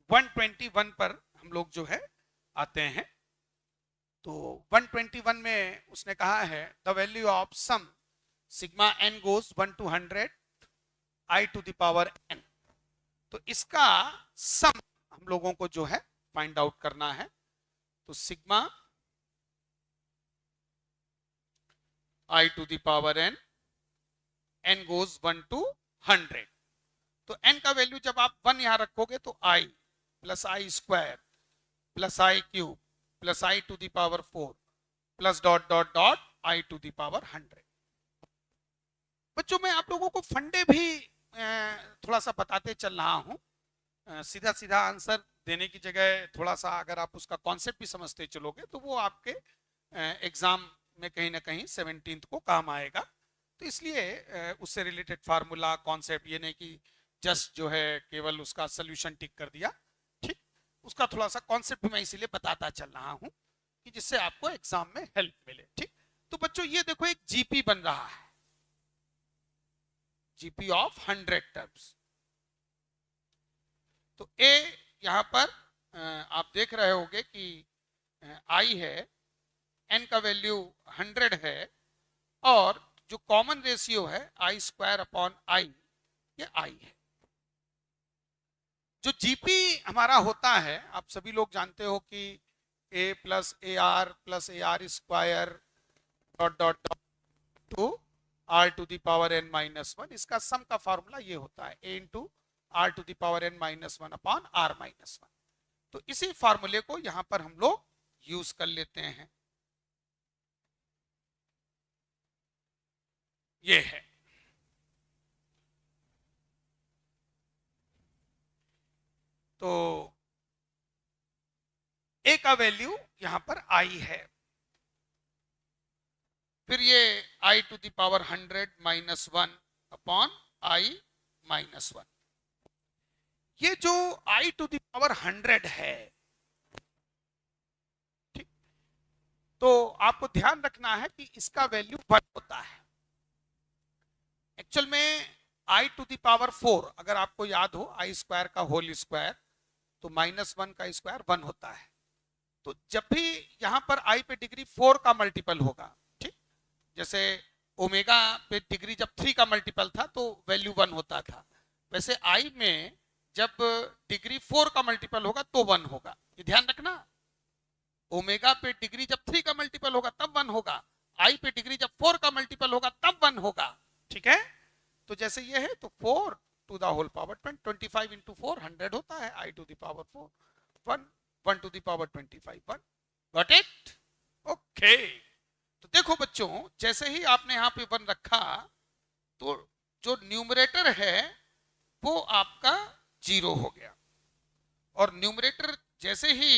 121 पर हम लोग जो है आते हैं। तो 121 में उसने कहा है the value of sum sigma n goes 1 to 100 i to the power n। तो इसका सम हम लोगों को जो है फाइंड आउट करना है। तो sigma i to the power n, n goes 1 to 100। तो n का वैल्यू जब आप 1 यहां रखोगे तो i प्लस i square plus i cube plus i to the power 4 plus dot dot dot i to the power 100। बच्चों मैं आप लोगों को फंडे भी थोड़ा सा बताते चल रहा हूं। सीधा सीधा आंसर देने की जगह थोड़ा सा अगर आप उसका कॉन्सेप्ट भी समझते चलोगे तो वो आपके एग्जाम में कहीं ना कहीं 17th को काम आएगा। तो इसलिए उससे रिलेटेड फार्मूला कॉन्सेप्ट, ये नहीं कि जस्ट जो है केवल उसका सोल्यूशन टिक कर दिया, ठीक, उसका थोड़ा सा कॉन्सेप्ट मैं इसीलिए बताता चल रहा हूं कि जिससे आपको एग्जाम में हेल्प मिले। ठीक, तो बच्चों ये देखो एक जीपी बन रहा है, जीपी ऑफ 100 टर्म्स। तो ए यहां पर आप देख रहे होंगे कि आई है, एन का वैल्यू 100 है और जो कॉमन रेशियो है आई स्क्वायर अपॉन आई, ये आई है। जो जीपी हमारा होता है आप सभी लोग जानते हो कि a plus a r square dot dot dot to r to the power n minus 1। इसका सम का फॉर्मूला ये होता है a into r to the power n minus 1 upon r minus 1। तो इसी फॉर्मूले को यहां पर हम लोग यूज कर लेते हैं। ये है, तो ए का वैल्यू यहां पर आई है, फिर ये i to the power 100 minus 1 upon i minus 1। ये जो आई टू द पावर 100 है, ठीक, तो आपको ध्यान रखना है कि इसका वैल्यू 1 होता है। एक्चुअल में आई टू द पावर 4 अगर आपको याद हो आई स्क्वायर का होल स्क्वायर, तो माइनस 1 का स्क्वायर 1 होता है। तो जब भी यहां पर आई पे डिग्री 4 का मल्टीपल होगा, ठीक, जैसे ओमेगा पे डिग्री जब 3 का मल्टीपल था तो वैल्यू 1 होता था, वैसे आई में जब डिग्री 4 का मल्टीपल होगा तो 1 होगा। ये ध्यान रखना, ओमेगा पे डिग्री जब 3 का मल्टीपल होगा तब 1 होगा, आई पे डिग्री जब 4 का मल्टीपल होगा तब 1 होगा। ठीक है, तो जैसे ये है तो 4 to the whole power 25 into 4 100 होता है, i to the power 4 1, 1 to the power 25 1। Got it? Okay. तो देखो बच्चों जैसे ही आपने यहां पे 1 रखा तो जो न्यूमरेटर है वो आपका 0 हो गया, और न्यूमरेटर जैसे ही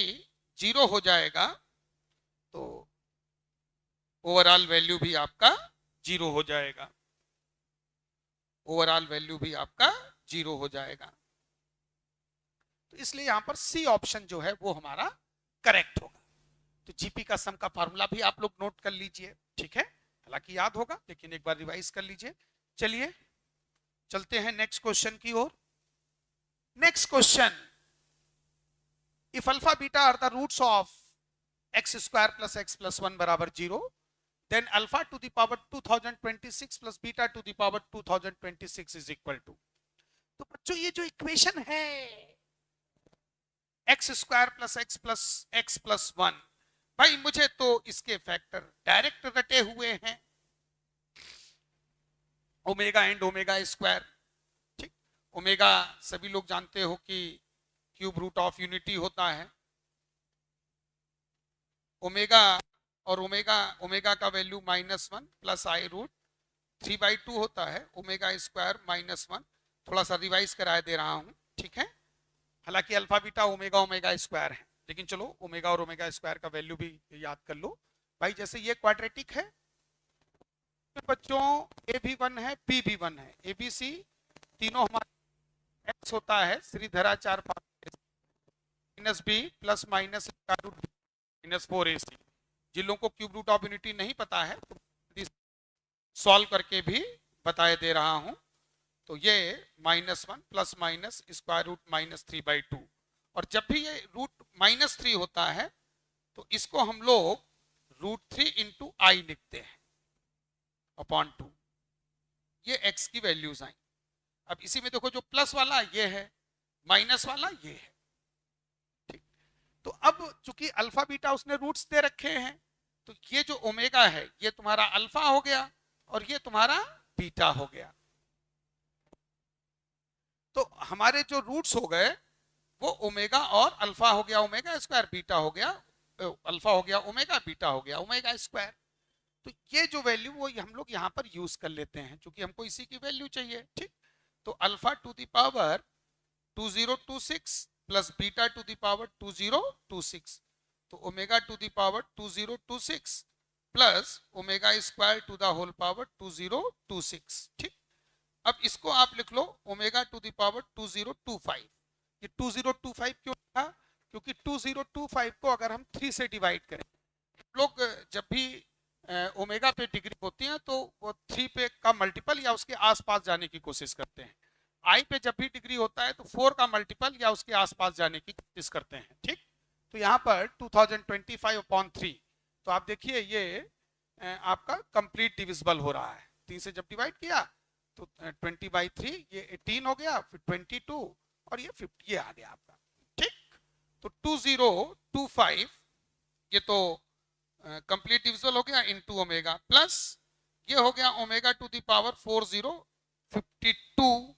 0 हो जाएगा तो ओवरऑल वैल्यू भी आपका 0 हो जाएगा, ओवरऑल वैल्यू भी आपका 0 हो जाएगा। तो इसलिए यहां पर सी ऑप्शन जो है वो हमारा करेक्ट होगा। तो जीपी का सम का फार्मूला भी आप लोग नोट कर लीजिए, ठीक है, हालांकि याद होगा लेकिन एक बार रिवाइज कर लीजिए। चलिए चलते हैं नेक्स्ट क्वेश्चन की ओर। Next question, if alpha beta are the roots of x square plus x plus 1 बराबर 0, then alpha to the power 2026 plus beta to the power 2026 is equal to। तो बच्चों ये जो इक्वेशन है x square plus x plus 1, भाई मुझे तो इसके फैक्टर डायरेक्ट रटे हुए हैं, ओमेगा एंड ओमेगा स्क्वायर। ठीक, ओमेगा सभी लोग जानते हो कि क्यूब रूट ऑफ यूनिटी होता है, ओमेगा और ओमेगा का वैल्यू -1 प्लस आई रूट 3/2 होता है, ओमेगा स्क्वायर -1। थोड़ा सा रिवाइज कराए दे रहा हूं, ठीक है, हालांकि अल्फा बीटा ओमेगा स्क्वायर है, लेकिन चलो ओमेगा और ओमेगा स्क्वायर का वैल्यू भी याद कर लो। भाई जैसे ये क्वाड्रेटिक है तो बच्चों ए भी 1 है, बी भी 1 है, ए बी सी तीनों हमारे एक्स होता है, Shridharacharya minus b plus minus -4ac। जिन लोगों को क्यूब रूट ऑफ यूनिटी नहीं पता है तो सॉल्व करके भी बताए दे रहा हूं। तो ये -1 प्लस माइनस स्क्वायर रूट -3/2, और जब भी ये रूट -3 होता है तो इसको हम लोग √3 इंटू आई लिखते हैं अपॉन 2। ये x की वैल्यूज आई। अब इसी में देखो जो प्लस वाला ये है, माइनस वाला ये है, ठीक। तो अब चूंकि अल्फा बीटा उसने रूट्स दे रखे हैं, तो ये जो ओमेगा है ये तुम्हारा अल्फा हो गया और ये तुम्हारा बीटा हो गया। तो हमारे जो रूट्स हो गए वो ओमेगा और अल्फा हो गया ओमेगा स्क्वायर, बीटा हो गया अल्फा हो गया ओमेगा, बीटा हो गया ओमेगा स्क्वायर। तो ये जो वैल्यू वो हम लोग यहाँ पर यूज कर लेते हैं क्योंकि हमको इसी की वैल्यू चाहिए, ठीक। तो alpha to the power 2026 plus beta to the power 2026, तो omega to the power 2026 plus omega square to the whole power 2026, ठीक। अब इसको आप लिख लो ओमेगा टू द पावर 2025। ये 2025 क्यों था? क्योंकि 2025 को अगर हम 3 से डिवाइड करें, लोग जब भी ओमेगा पे डिग्री होती है तो वो 3 पे का मल्टीपल या उसके आसपास जाने की कोशिश करते हैं। आई पे जब भी डिग्री होता है तो 4 का मल्टीपल या उसके आसपास जाने की कोशिश करते हैं, ठीक। तो यहाँ पर 2025/3, तो आप देखिए ये आपका कंप्लीट डिविजिबल हो रहा है। 3 से जब डिवाइड किया तो 20/3 ये 18 हो गया, फिर 22 और ये 50 ये आ गया आपका, ठीक। तो 2025 ये तो कंप्लीट डिविजिबल हो गया इनटू ओमेगा, प्लस ये हो गया ओमेगा टू द पावर 4052,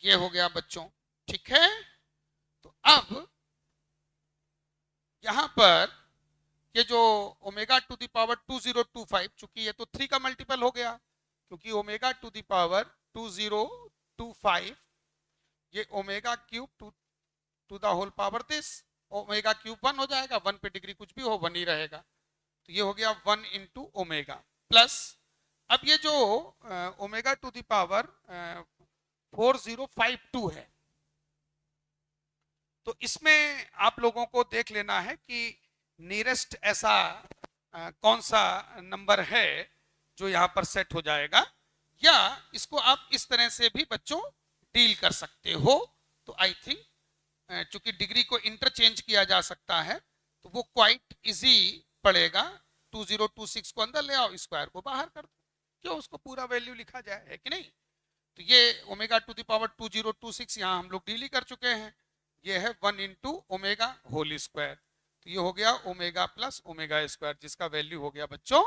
ये हो गया बच्चों, ठीक है। तो अब यहां पर ये जो ओमेगा टू द पावर 2025, चूंकि ये तो 3 का मल्टीपल हो गया, क्योंकि ओमेगा टू द पावर 2025 ये omega cube to the whole power this, omega cube 1 हो जाएगा, 1 पे डिग्री कुछ भी हो 1 ही रहेगा, तो ये हो गया 1 इंटू ओमेगा, प्लस अब ये जो ओमेगा टू द पावर 4052 है, तो इसमें आप लोगों को देख लेना है कि नियरेस्ट ऐसा कौन सा नंबर है जो यहां पर सेट हो जाएगा, या इसको आप इस तरह से भी बच्चों डील कर सकते हो। तो आई थिंक चूंकि डिग्री को इंटरचेंज किया जा सकता है तो वो क्वाइट इजी पड़ेगा। 2026 को अंदर ले आओ, स्क्वायर को बाहर कर दो, क्यों उसको पूरा वैल्यू लिखा जाए, है कि नहीं। तो ये ओमेगा टू द पावर 2026 यहाँ हम लोग डील कर चुके हैं, ये है 1 इंटू ओमेगा होल स्क्वायर, तो ये हो गया ओमेगा प्लस ओमेगा स्क्वायर, जिसका वैल्यू हो गया बच्चों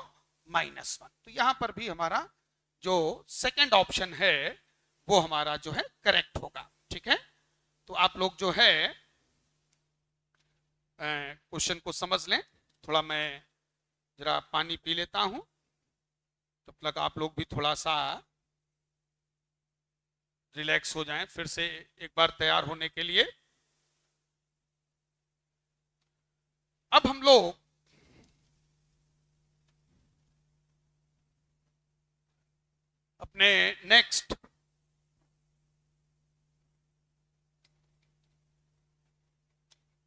-1। तो यहां पर भी हमारा जो सेकंड ऑप्शन है वो हमारा जो है करेक्ट होगा, ठीक है। तो आप लोग जो है क्वेश्चन को समझ लें। थोड़ा मैं जरा पानी पी लेता हूं, तब तक आप लोग भी थोड़ा सा रिलैक्स हो जाएं, फिर से एक बार तैयार होने के लिए। अब हम लोग अपने नेक्स्ट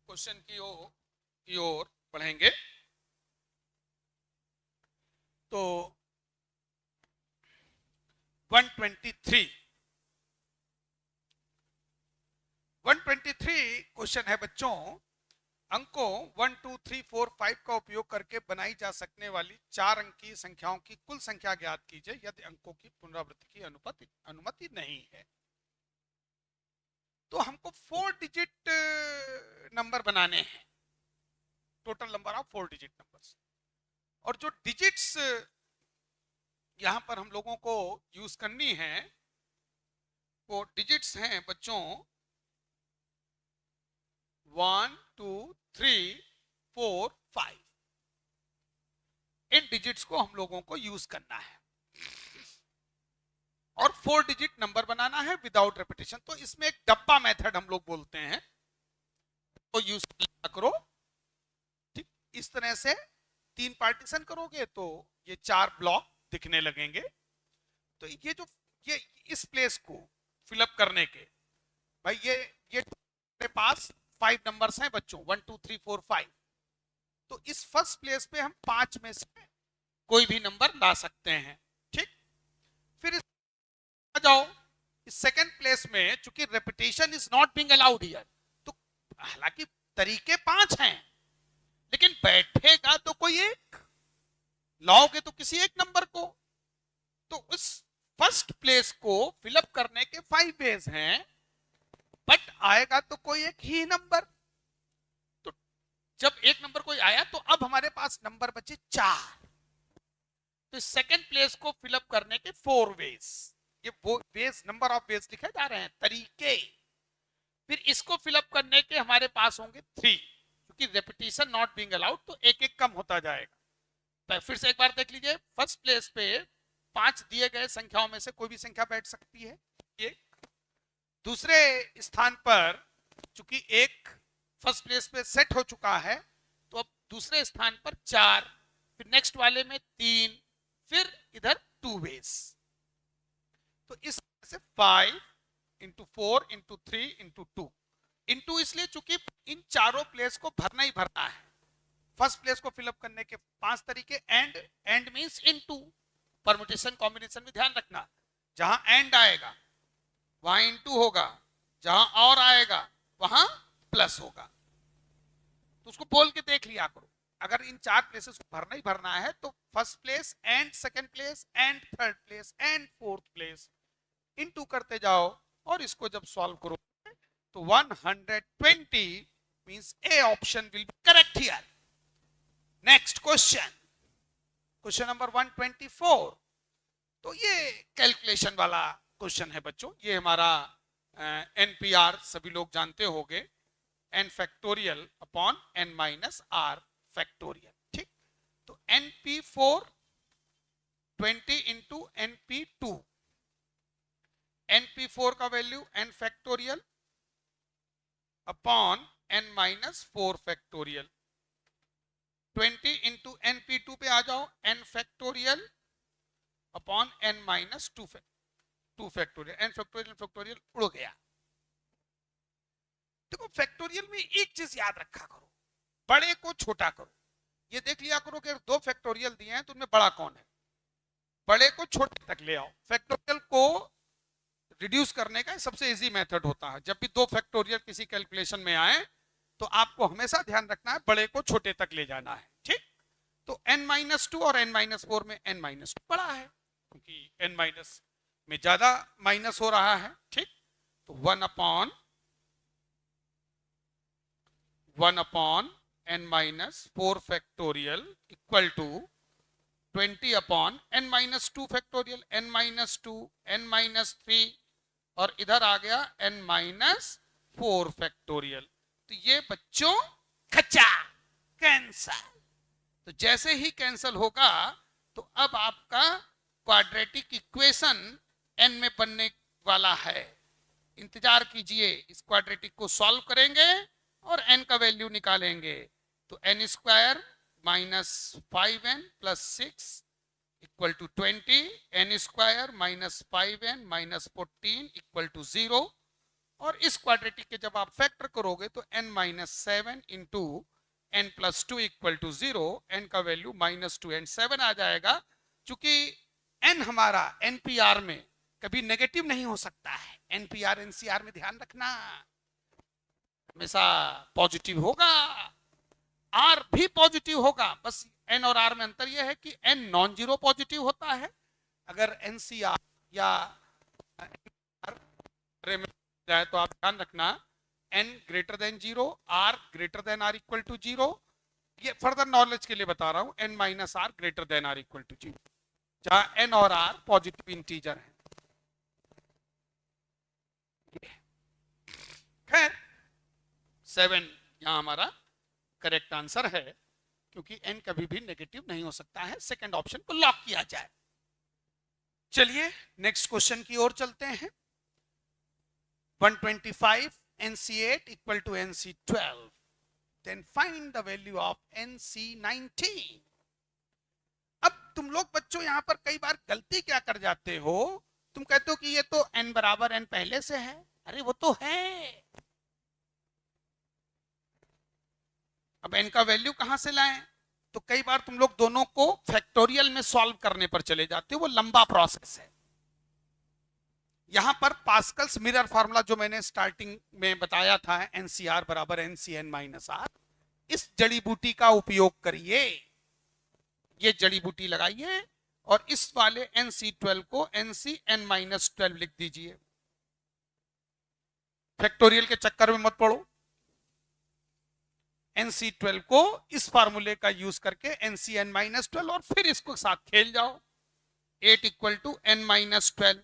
क्वेश्चन की ओर बढ़ेंगे। तो 123 क्वेश्चन है बच्चों, अंकों 1 2 3 4 5 का उपयोग करके बनाई जा सकने वाली 4 अंकीय संख्याओं की कुल संख्या ज्ञात कीजिए यदि अंकों की पुनरावृत्ति की अनुमति नहीं है। तो हमको 4 डिजिट नंबर बनाने हैं, total number of 4 digit numbers, और जो डिजिट्स यहां पर हम लोगों को यूज करनी है वो डिजिट्स हैं बच्चों 1 2 3 4 5। इन डिजिट्स को हम लोगों को यूज करना है और 4 डिजिट नंबर बनाना है विदाउट रेपिटेशन। तो इसमें एक डब्बा मेथड हम लोग बोलते हैं, तो यूज करो, ठीक। इस तरह से 3 पार्टीशन करोगे तो ये 4 ब्लॉक दिखने लगेंगे। तो ये इस प्लेस को फिलअप करने के, भाई ये पास 5 नंबर्स हैं बच्चों, 1 2 3 4 5। तो इस फर्स्ट प्लेस पे हम 5 में से कोई भी नंबर ला सकते हैं। ठीक, फिर आ जाओ इस सेकंड प्लेस में, चूंकि repetition is not being allowed here, तो हालांकि तरीके 5 हैं, लेकिन बैठेगा तो कोई एक, लाओगे तो किसी एक नंबर को। तो उस फर्स्ट प्लेस को फिलअप करने के 5 वेज हैं, बट आएगा तो कोई एक ही नंबर। तो जब एक नंबर कोई आया तो अब हमारे पास नंबर बचे 4। तो सेकंड प्लेस को फिलअप करने के 4 वेज, ये वो वेज, नंबर ऑफ वेज लिखे जा रहे हैं, तरीके। फिर इसको फिलअप करने के हमारे पास होंगे 3, क्योंकि रेपिटेशन नॉट बीइंग अलाउड, तो एक एक कम होता जाएगा। तो फिर से एक बार देख लीजिए, फर्स्ट प्लेस पे 5 दिए गए संख्याओं में से कोई भी संख्या बैठ सकती है, एक। दूसरे स्थान पर चूंकि एक फर्स्ट प्लेस पे सेट हो चुका है, तो अब दूसरे स्थान पर 4, फिर नेक्स्ट वाले में 3, फिर इधर 2 वेज। तो इस तरह से 5 इंटू 4 इंटू 3 इंटू 2, इंटू इसलिए चूंकि इन चारों प्लेस को भरना ही भरना है। फर्स्ट प्लेस को फिलअप करने के 5 तरीके, and means into, permutation combination में ध्यान रखना, जहां एंड आएगा वहां इनटू होगा, जहां और आएगा वहां प्लस होगा। तो उसको बोल के देख लिया करो, अगर इन 4 प्लेसेस को भरना ही भरना है तो first place and second place and third place and fourth place into करते जाओ, और इसको जब सॉल्व करो तो 120 means A option will be correct here. Next question, question number 124। तो ये कैलकुलेशन वाला क्वेश्चन है बच्चों, ये हमारा एनपीआर सभी लोग जानते होंगे, n factorial upon n minus r factorial. ठीक, तो np4 20 इंटू np2, np4 का value n factorial upon n minus 4 factorial, 20 into np2 पे आ जाओ, n factorial upon n minus 2 factorial, n factorial उड़ गया। देखो फैक्टोरियल में एक चीज याद रखा करो, बड़े को छोटा करो। ये देख लिया करो कि 2 फैक्टोरियल दिए हैं तो उनमें बड़ा कौन है, बड़े को छोटे तक ले आओ। फैक्टोरियल को रिड्यूस करने का सबसे इजी मेथड होता है। जब भी 2 फैक्टोरियल किसी कैलकुलेशन में आए तो आपको हमेशा ध्यान रखना है बड़े को छोटे तक ले जाना है। ठीक, तो n-2 और n-4 में n-2 बड़ा है, क्योंकि n माइनस में ज्यादा माइनस हो रहा है। ठीक, तो 1 upon n-4 factorial equal to 20 upon n-2 factorial, n-2 n-3 और इधर आ गया n-4 फैक्टोरियल। तो ये बच्चों खचा कैंसल। तो जैसे ही कैंसल होगा तो अब आपका क्वाड्रेटिक इक्वेशन n में बनने वाला है। इंतजार कीजिए, इस क्वाड्रेटिक को सॉल्व करेंगे और n का वैल्यू निकालेंगे। तो n square minus 5n plus 6 equal to 20, n square minus 5n minus 14 equal to 0। और इस क्वाड्रेटिक के जब आप फैक्टर करोगे तो n minus 7 into n plus 2 equal to 0, n का वैल्यू -2 n 7 आ जाएगा। चूंकि n हमारा एनपीआर में कभी नेगेटिव नहीं हो सकता है, एनपीआर एनसीआर में ध्यान रखना हमेशा पॉजिटिव होगा, आर भी पॉजिटिव होगा। बस एन और आर में अंतर यह है कि एन नॉन जीरो पॉजिटिव होता है। अगर एनसीआर या में जाए तो आप ध्यान रखना n greater than 0, r greater than are equal to 0। ये फर्दर नॉलेज के लिए बता रहा हूं, n minus r greater than are equal to 0, जहां एन और आर पॉजिटिव इंटीजर है। खैर 7 यहां हमारा करेक्ट आंसर है, क्योंकि n कभी भी नेगेटिव नहीं हो सकता है। सेकंड ऑप्शन को लॉक किया जाए। चलिए नेक्स्ट क्वेश्चन की ओर चलते हैं। 125 NC8 equal to NC12, then find the value of NC19। अब तुम लोग बच्चों यहां पर कई बार गलती क्या कर जाते हो, तुम कहते हो कि ये तो n बराबर n पहले से है। अरे वो तो है, अब n का वैल्यू कहां से लाएं? तो कई बार तुम लोग दोनों को फैक्टोरियल में सॉल्व करने पर चले जाते हो, वो लंबा प्रोसेस है। यहां पर पास्कल्स मिरर फार्मूला जो मैंने स्टार्टिंग में बताया था, एनसीआर बराबर एनसीएन माइनस आर, इस जड़ी बूटी का उपयोग करिए, ये जड़ी बूटी लगाइए और इस वाले NC12 को NCN-12 लिख दीजिए। फैक्टोरियल के चक्कर में मत पड़ो, NC12 को इस फार्मूले का यूज करके NCN-12 और फिर इसको साथ खेल जाओ। 8 इक्वल टू n-12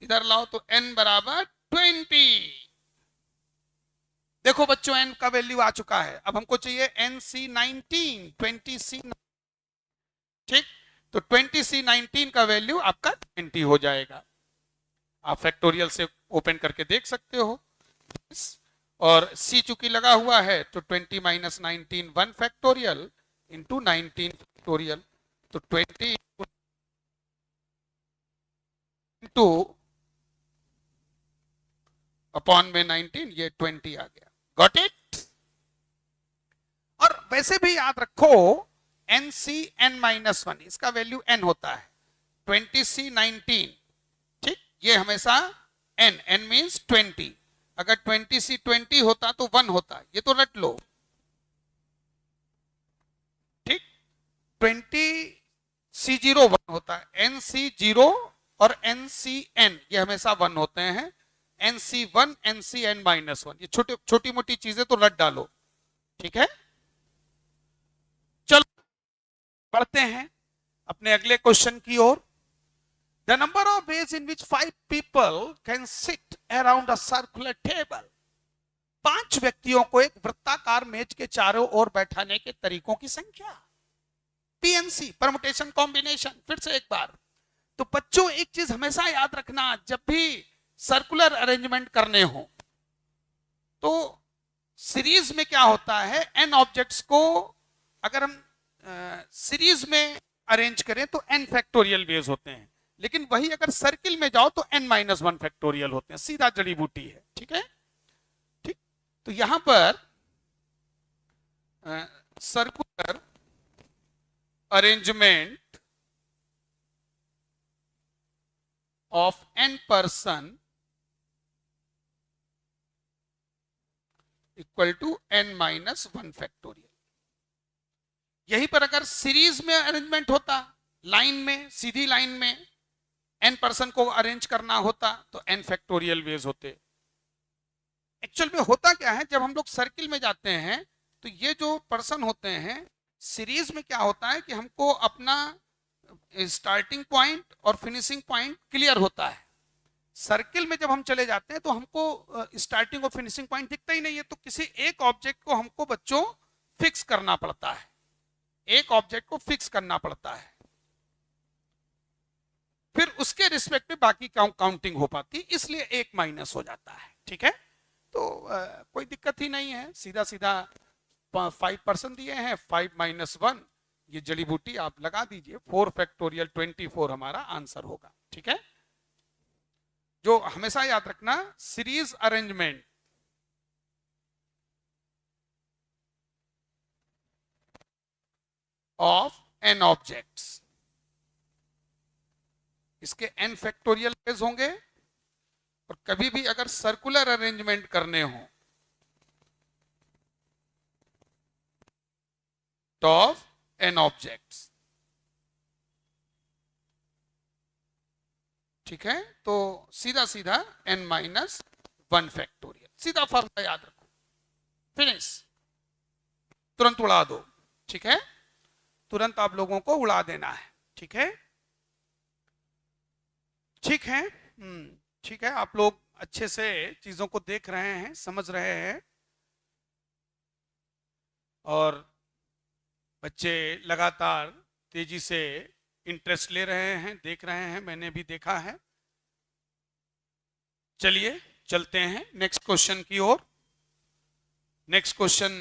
इधर लाओ तो n बराबर 20। देखो बच्चों n का वैल्यू आ चुका है, अब हमको चाहिए NC19 20C, ठीक, तो 20C19 का वैल्यू आपका 20 हो जाएगा। आप फैक्टोरियल से ओपन करके देख सकते हो, और C चूंकि लगा हुआ है तो 20 माइनस 19 1 फैक्टोरियल इंटू 19 फैक्टोरियल, तो 20 इंटू अपॉन में 19, ये 20 आ गया। Got it? और वैसे भी याद रखो NCN-1 इसका वैल्यू n होता है, 20C19, ठीक, ये हमेशा n मींस 20, अगर 20C20 होता तो 1 होता, ये तो रट लो, ठीक, 20C0 1 होता है, NC0 और NCN ये हमेशा 1 होते हैं, NC1 NCN-1, ये छोटी मोटी चीजें तो रट डालो, ठीक है। चलो बढ़ते हैं अपने अगले क्वेश्चन की ओर। The number of ways in which 5 people can sit around a circular table, 5 व्यक्तियों को एक वृत्ताकार मेज के चारों ओर बैठाने के तरीकों की संख्या, PNC, परमुटेशन कॉम्बिनेशन। फिर से एक बार, तो बच्चों एक चीज हमेशा याद रखना, जब भी सर्कुलर अरेंजमेंट करने हो तो सीरीज में क्या होता है, n ऑब्जेक्ट्स को अगर हम सीरीज में अरेंज करें तो n फैक्टोरियल वेज होते हैं, लेकिन वही अगर सर्किल में जाओ तो n-1 फैक्टोरियल होते हैं, सीधा जड़ी बूटी है, ठीक है, ठीक। तो यहां पर circular arrangement of n person equal to n-1 factorial. यहीं पर अगर सीरीज में अरेंजमेंट होता, लाइन में, सीधी लाइन में n पर्सन को अरेंज करना होता तो n फैक्टोरियल वेज होते। एक्चुअल में होता क्या है, जब हम लोग सर्किल में जाते हैं तो ये जो पर्सन होते हैं, सीरीज में क्या होता है कि हमको अपना स्टार्टिंग पॉइंट और फिनिशिंग पॉइंट क्लियर होता है। सर्किल में जब हम चले जाते हैं तो हमको स्टार्टिंग और फिनिशिंग पॉइंट दिखता ही नहीं है, तो किसी एक ऑब्जेक्ट को हमको बच्चों फिक्स करना पड़ता है, एक ऑब्जेक्ट को फिक्स करना पड़ता है, फिर उसके रिस्पेक्ट में बाकी काउंटिंग हो पाती, इसलिए एक माइनस हो जाता है, ठीक है। तो कोई दिक्कत ही नहीं है, सीधा सीधा 5% दिए हैं, 5-1 ये जड़ी बूटी आप लगा दीजिए, 4 फैक्टोरियल 24 हमारा आंसर होगा, ठीक है। जो हमेशा याद रखना, series arrangement of n objects, इसके n फैक्टोरियल वेज होंगे, और कभी भी अगर सर्कुलर अरेंजमेंट करने हो तो ऑफ n ऑब्जेक्ट्स, ठीक है। तो सीधा सीधा n-1 फैक्टोरियल, सीधा फॉर्मूला याद रखो, फिनिश, तुरंत उड़ा दो, ठीक है, तुरंत आप लोगों को उड़ा देना है, ठीक है, ठीक है, ठीक है। आप लोग अच्छे से चीजों को देख रहे हैं, समझ रहे हैं, और बच्चे लगातार तेजी से इंटरेस्ट ले रहे हैं, देख रहे हैं, मैंने भी देखा है। चलिए चलते हैं नेक्स्ट क्वेश्चन की ओर। नेक्स्ट क्वेश्चन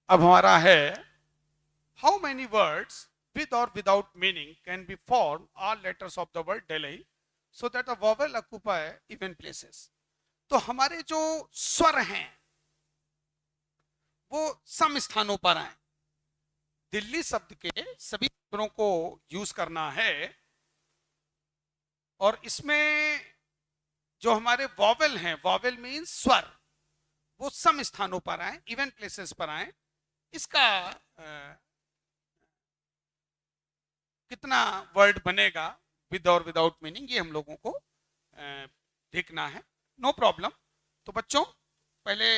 अब हमारा है, how many words with or without meaning can be formed all letters of the word Delhi so that a vowel occupy even places। तो हमारे जो स्वर हैं वो सम स्थानों पर आए। दिल्ली शब्द के सभी अक्षरों को यूज करना है और इसमें जो हमारे वॉवेल हैं, वॉवेल मीन्स स्वर, वो सम स्थानों पर आए, इवन प्लेसेस पर आए। इसका कितना वर्ड बनेगा विद और विदाउट मीनिंग, ये हम लोगों को देखना है। No problem. तो बच्चों पहले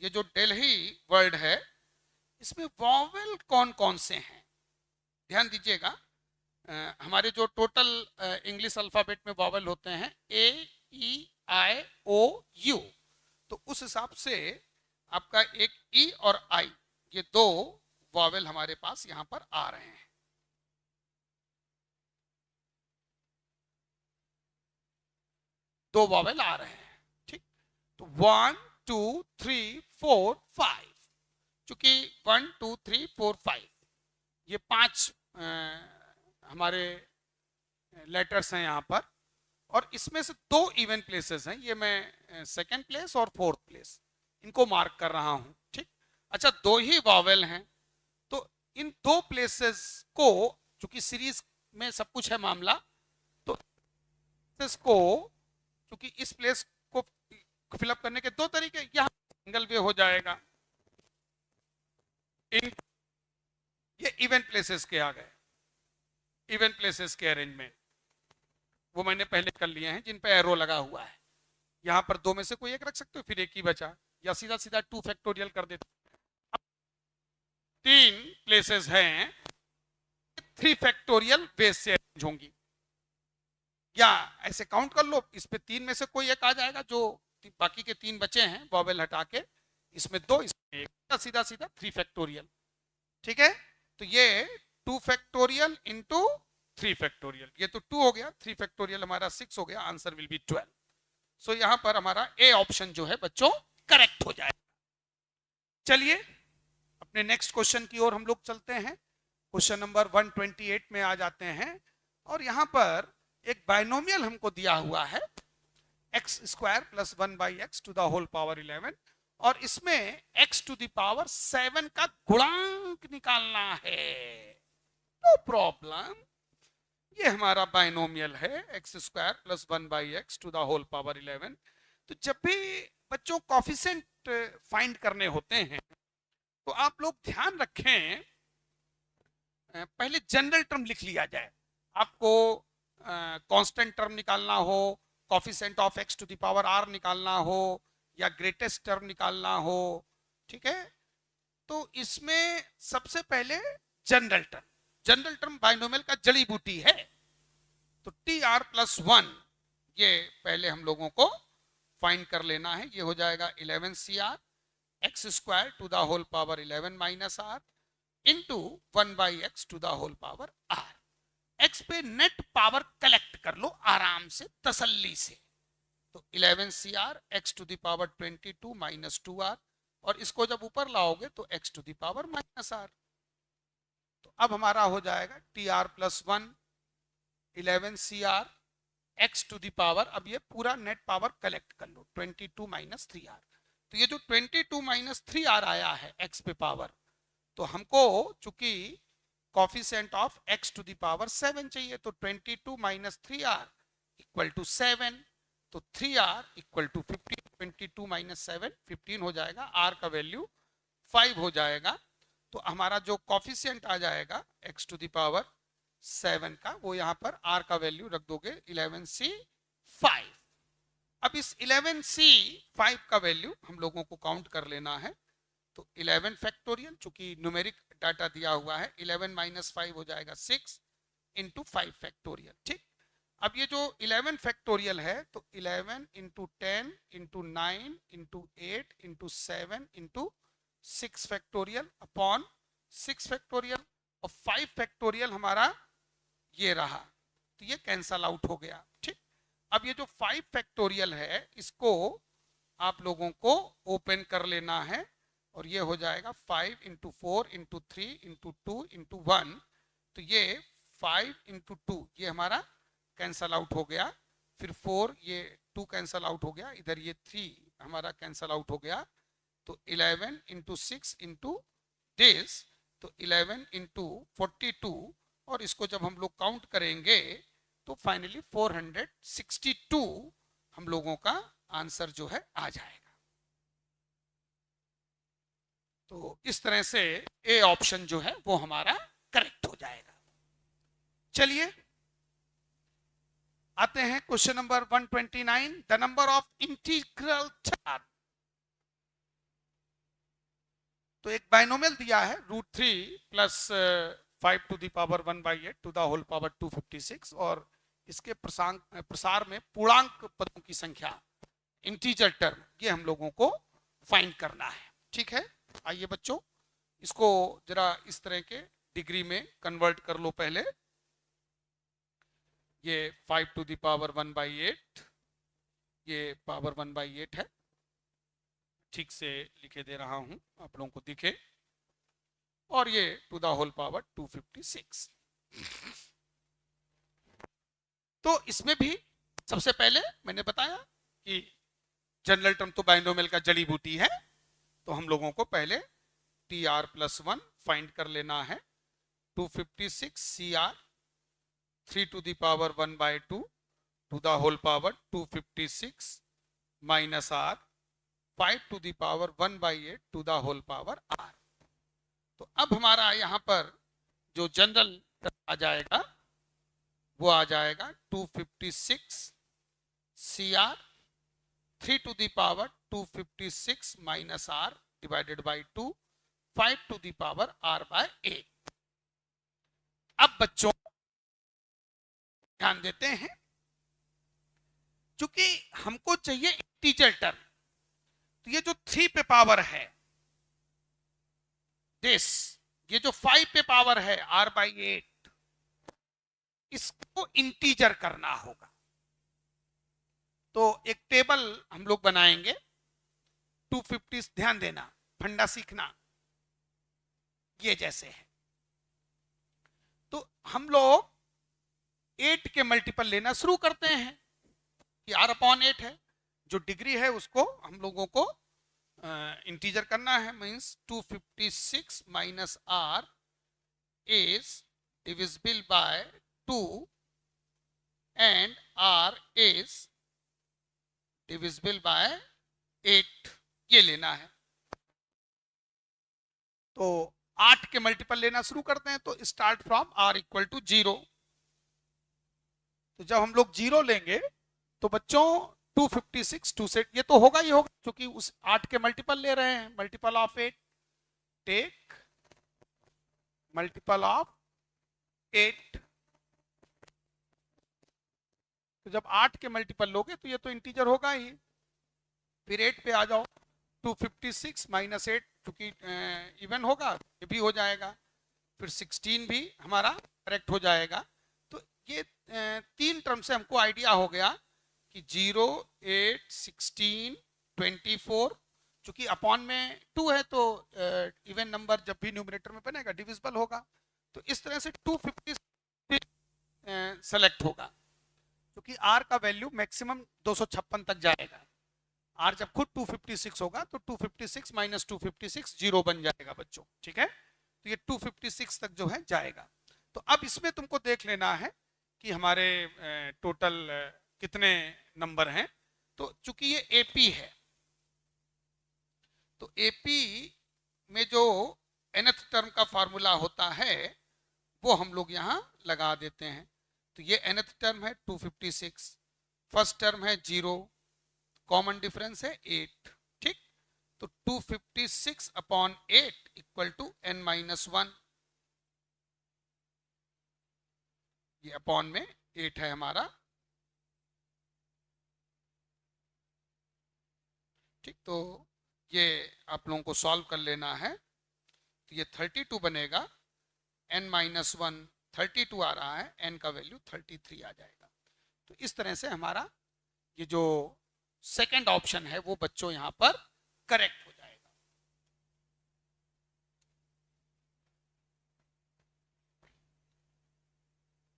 ये जो दिल्ली वर्ड है, इसमें वॉवेल कौन कौन से हैं ध्यान दीजिएगा। हमारे जो टोटल इंग्लिश अल्फाबेट में वॉवेल होते हैं A, E, I, O, U, तो उस हिसाब से आपका एक ई और आई, ये दो वॉवेल हमारे पास यहां पर आ रहे हैं। दो वॉवेल आ रहे हैं, ठीक। तो 1 2 3 4 5, चूंकि 1 2 3 4 5 ये 5 हमारे लेटर्स हैं यहाँ पर, और इसमें से 2 इवन प्लेसेस हैं। ये मैं सेकंड प्लेस और फोर्थ प्लेस इनको मार्क कर रहा हूं, ठीक। अच्छा, 2 ही वॉवेल हैं, तो इन 2 प्लेसेस को, चूंकि सीरीज में सब कुछ है मामला, तो इसको चूंकि इस प्लेस को फिलअप करने के 2 तरीके, यहाँ सिंगल वे हो जाएगा। ये इवेंट प्लेसेस के आ गए, इवेंट प्लेसेस के अरेंजमेंट वो मैंने पहले कर लिए हैं जिन पे एरो लगा हुआ है। यहां पर 2 में से कोई एक रख सकते हो, फिर एक ही बचा, या सीधा सीधा 2 फैक्टोरियल कर देते। 3 प्लेसेस हैं, 3 फैक्टोरियल बेस से अरेंज होंगी, या ऐसे काउंट कर लो, इस पे 3 में से कोई एक आ जाएगा, जो बाकी के 3 बचे हैं वॉवेल हटा के, इसमें 2 इसमें 1, सीधा सीधा 3 फैक्टोरियल, ठीक है। तो ये 2 फैक्टोरियल इंटू 3 फैक्टोरियल, ये तो 2 हो गया, 3 फैक्टोरियल हमारा 6 हो गया, आंसर विल बी 12। सो यहां पर हमारा ए ऑप्शन जो है बच्चों करेक्ट हो जाएगा। चलिए अपने नेक्स्ट क्वेश्चन की ओर हम लोग चलते हैं। क्वेश्चन नंबर 128 में आ जाते हैं, और यहां पर एक बाइनोमियल हमको दिया हुआ है x square plus 1/x to the whole power 11, और इसमें x टू द पावर 7 का गुणांक निकालना है। नो प्रॉब्लम, ये हमारा बाइनोमियल है x square plus 1/x to the whole power 11। तो जब भी बच्चों कॉफिशिएंट फाइंड करने होते हैं, तो आप लोग ध्यान रखें, पहले जनरल टर्म लिख लिया जाए। आपको कांस्टेंट टर्म निकालना हो, coefficient of x to the power r निकालना हो, या ग्रेटेस्ट टर्म निकालना हो, ठीक है। तो इसमें सबसे पहले general term, general term binomial का जड़ी बूटी है। तो TR प्लस 1 ये पहले हम लोगों को फाइंड कर लेना है। ये हो जाएगा 11CR x square to the whole power 11 minus r into 1/x to the whole power r। x पे नेट पावर कलेक्ट कर लो आराम से, तसल्ली से। तो 11CR x to the power 22 minus 2r, और इसको जब ऊपर लाओगे तो x to the power minus r। तो अब हमारा हो जाएगा TR plus 1 11CR x to the power, अब ये पूरा नेट पावर कलेक्ट कर लो, 22 माइनस 3r। तो ये जो 22 माइनस 3r आया है x पे पावर, तो हमको चूंकि coefficient of x to the power 7 चाहिए, तो 22 माइनस 3r इक्वल टू 7, तो 3r इक्वल टू 15, 22 माइनस 7 15 हो जाएगा, r का वैल्यू 5 हो जाएगा। तो हमारा जो कॉफिशिएंट आ जाएगा x टू द पावर 7 का, वो यहाँ पर r का वैल्यू रख दोगे 11C5। अब इस 11C5 का वैल्यू हम लोगों को काउंट कर लेना है। तो 11 फैक्टोरियल, चूंकि न्यूमेरिक डाटा दिया हुआ है, 11 माइनस 5 हो जाएगा 6 इंटू 5 फैक्टोरियल, ठीक। अब ये जो 11 फैक्टोरियल है, तो 11 into 10 into 9 into 8 into 7 into 6 factorial upon 6 factorial, और 5 फैक्टोरियल हमारा ये रहा, तो ये कैंसल आउट हो गया, ठीक। अब ये जो 5 फैक्टोरियल है, इसको आप लोगों को ओपन कर लेना है, और ये हो जाएगा 5 इंटू 4 इंटू 3 इंटू 2 इंटू 1। तो ये 5 इंटू 2 ये हमारा कैंसल आउट हो गया, फिर 4 ये 2 कैंसल आउट हो गया, इधर ये 3 हमारा कैंसल आउट हो गया, तो 11 इंटू 6 इंटू दिस, तो 11 इंटू 42, और इसको जब हम लोग काउंट करेंगे तो फाइनली 462 हम लोगों का आंसर जो है आ जाएगा। तो इस तरह से ए ऑप्शन जो है वो हमारा करेक्ट हो जाएगा। चलिए आते हैं question number 129, the number of integral charge. तो एक बाइनोमियल दिया है √3 plus 5 to the power 1/8 to the whole power 256, और इसके प्रसार में पूर्णांक पदों की संख्या, इंटीजर टर्म, ये हम लोगों को फाइंड करना है। ठीक है, आइए बच्चों इसको जरा इस तरह के डिग्री में कन्वर्ट कर लो। पहले ये 5 टू द पावर 1/8, ये पावर 1/8 है, ठीक से लिखे दे रहा हूं आप लोगों को दिखे, और ये टू द होल पावर 256। तो इसमें भी सबसे पहले मैंने बताया कि जनरल टर्म तो बाइनोमियल का जड़ी बूटी है, तो हम लोगों को पहले TR+1 फाइंड कर लेना है। 256 CR 3 to the power 1/2 to the whole power 256 minus R 5 to the power 1/8 to the whole power R। तो अब हमारा यहाँ पर जो जनरल आ जाएगा वो आ जाएगा 256 CR 3 to the power 256 minus R divided by 2, 5 to the power R/8। अब बच्चों ध्यान देते हैं, क्योंकि हमको चाहिए इंटीजर टर्म, तो ये जो 3 पे पावर है दिस, ये जो 5 पे पावर है R/8, इसको इंटीजर करना होगा। तो एक टेबल हम लोग बनाएंगे 250, ध्यान देना, फंडा सीखना, ये जैसे है। तो हम लोग 8 के मल्टीपल लेना शुरू करते हैं, कि R/8 है, जो डिग्री है उसको हम लोगों को इंटीजर करना है। Means 256 minus R is divisible by 2 and R is divisible by 8, ये लेना है। तो 8 के मल्टीपल लेना शुरू करते हैं, तो start from R equal to 0। तो जब हम लोग 0 लेंगे तो बच्चों 256 2 से ये तो होगा ही होगा, क्योंकि उस 8 के मल्टीपल ले रहे हैं, multiple of 8, take multiple of 8। तो जब 8 के मल्टीपल लोगे तो ये तो इंटीजर होगा ही। फिर 8 पे आ जाओ, 256 माइनस 8, क्योंकि इवन होगा, ये भी हो जाएगा। फिर 16 भी हमारा करेक्ट हो जाएगा। तो ये 3 टर्म से हमको आइडिया हो गया कि 0, 8, 16, 24, चूंकि अपॉन में 2 है तो इवन नंबर जब भी न्यूमरेटर में बनेगा डिविजिबल होगा। तो इस तरह से 256 सेलेक्ट होगा, क्योंकि R का वैल्यू मैक्सिमम 256 तक जाएगा। R जब खुद 256 होगा तो 256 माइनस 256 0 बन जाएगा बच्चों। ठीक है, तो ये 256 तक जो है जाएगा। तो अब इसमें तुमको देख लेना है कि हमारे टोटल कितने नंबर हैं। तो चूंकि ये AP है, तो AP में जो nth टर्म का फार्मूला होता है वो हम लोग यहाँ लगा देते हैं। तो ये nth टर्म है 256, फर्स्ट टर्म है 0, कॉमन डिफरेंस है 8। ठीक, तो 256 अपॉन 8 इक्वल टू n-1, ये अपॉन में 8 है हमारा। ठीक, तो ये आप लोगों को सॉल्व कर लेना है। तो ये 32 बनेगा, n-1 32 आ रहा है, n का वैल्यू 33 आ जाएगा। तो इस तरह से हमारा ये जो सेकंड ऑप्शन है वो बच्चों यहां पर करेक्ट हो जाएगा।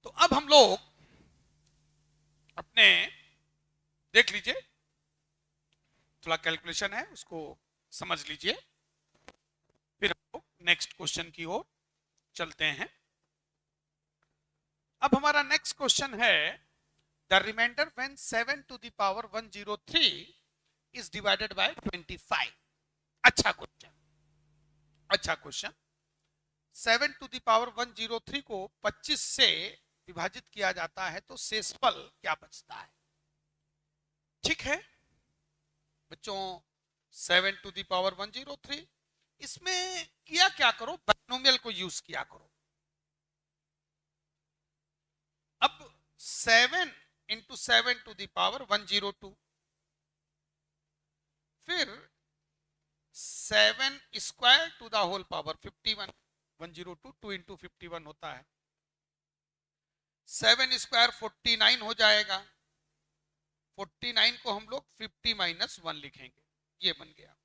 तो अब हम लोग अपने देख लीजिए, थोड़ा कैलकुलेशन है उसको समझ लीजिए। फिर हम लोग नेक्स्ट क्वेश्चन की ओर चलते हैं। अब हमारा नेक्स्ट क्वेश्चन है the remainder when 7 to the power 103 is divided by 25। अच्छा क्वेश्चन, अच्छा क्वेश्चन। 7 टू द पावर 103 को 25 से विभाजित किया जाता है तो शेषफल क्या बचता है? ठीक है बच्चों, 7 टू द पावर 103, इसमें किया क्या करो, बाइनोमियल को यूज किया करो। अब 7 इंटू 7 टू द पावर 102, फिर 7 square to the whole power 51, 102 2 into 51 होता है। 7 स्क्वायर 49 हो जाएगा, 49 को हम लोग 50 माइनस 1 लिखेंगे, ये बन गया।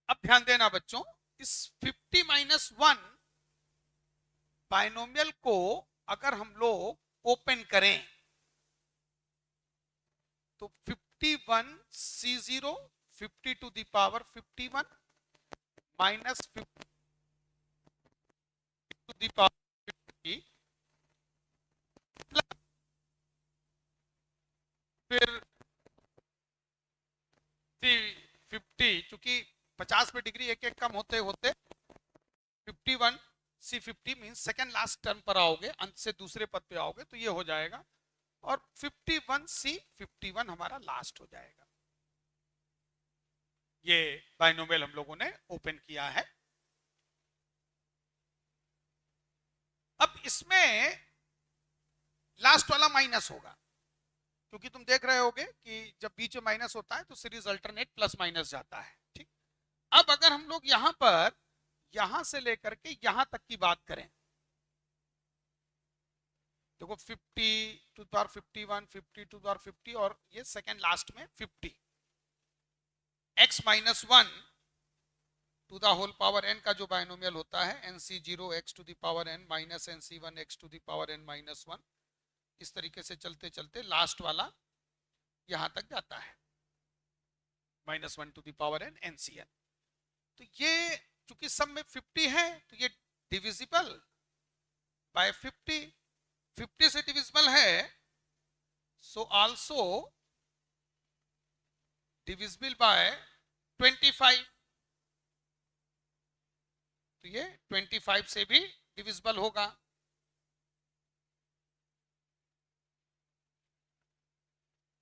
अब ध्यान देना बच्चों, इस 50 माइनस 1 बाइनोमियल को अगर हम लोग ओपन करें तो 51 C0 50 to the power 51 minus 50 to the power 50 plus फिर 50, चूंकि 50 पे डिग्री एक एक कम होते होते 51 C50 means second last term पर आओगे, अंत से दूसरे पद पे आओगे तो ये हो जाएगा, और 51 C51 हमारा लास्ट हो जाएगा। ये बाइनोमियल हम लोगों ने ओपन किया है। अब इसमें लास्ट वाला माइनस होगा, क्योंकि तुम देख रहे होगे कि जब बीच में माइनस होता है तो सीरीज अल्टरनेट प्लस माइनस जाता है। ठीक, अब अगर हम लोग यहां पर यहां से लेकर के यहां तक की बात करें, देखो 50 to the power 51 50 to the power 50 और ये सेकंड लास्ट में 50, x minus 1 to the whole power n का जो बाइनोमियल होता है nc0 x to the power n minus nc1 x to the power n minus 1, इस तरीके से चलते चलते लास्ट वाला यहां तक जाता है -1 to the power n ncn। तो ये चूंकि सब में 50 है तो ये डिविजिबल बाय 50, 50 से डिविजिबल है, सो आल्सो डिविजिबल बाय 25, तो ये 25 से भी डिविजिबल होगा।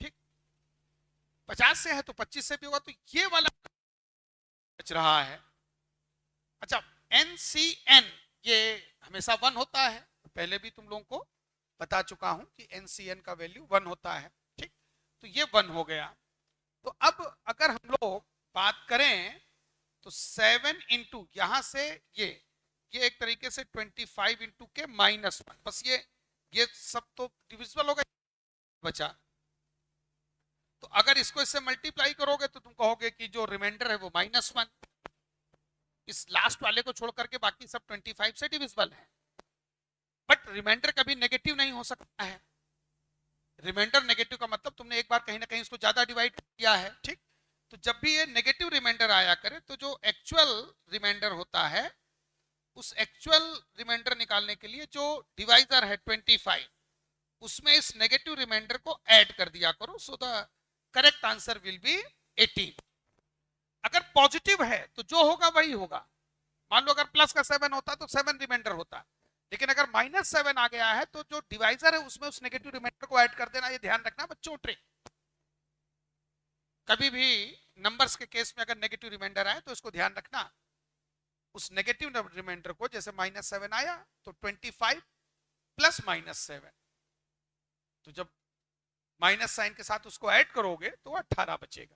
ठीक, 50 से है तो 25 से भी होगा, तो ये वाला बच रहा है। अच्छा, NCN ये हमेशा 1 होता है, पहले भी तुम लोगों को बता चुका हूं कि NCN का वैल्यू 1 होता है। ठीक, तो ये 1 हो गया। तो अब अगर हम लोग बात करें तो 7 इंटू यहां से ये एक तरीके से 25 इंटू के -1, बस ये सब तो डिविजिबल होगा बचा। तो अगर इसको इससे मल्टीप्लाई करोगे तो तुम कहोगे कि जो रिमाइंडर है वो -1, इस लास्ट वाले को छोड़ करके बाकी सब 25 से डिविजिबल है। बट रिमाइंडर कभी नेगेटिव नहीं हो सकता है। रिमाइंडर नेगेटिव का मतलब तुमने एक बार कहीं ना कहीं इसको ज्यादा डिवाइड किया है। ठीक, तो जब भी ये नेगेटिव रिमाइंडर आया करे तो जो एक्चुअल रिमाइंडर होता है उस एक्चुअल रिमाइंडर निकालने के लिए जो डिवाइजर है 25, उसमें इस नेगेटिव रिमाइंडर को ऐड कर दिया करो, so the correct answer will be 18। अगर पॉजिटिव है तो जो होगा वही होगा। मान लो अगर प्लस का 7 होता तो 7 रिमाइंडर होता, लेकिन अगर -7 आ गया है तो जो डिवाइजर है उसमें उस नेगेटिव रिमाइंडर को ऐड कर देना। ये ध्यान रखना बच्चों, ट्रिक कभी भी नंबर्स के केस में अगर नेगेटिव रिमाइंडर आए तो इसको ध्यान रखना, उस नेगेटिव रिमाइंडर को जैसे -7 आया तो 25 प्लस -7, तो जब माइनस साइन के साथ उसको ऐड करोगे तो 18 बचेगा।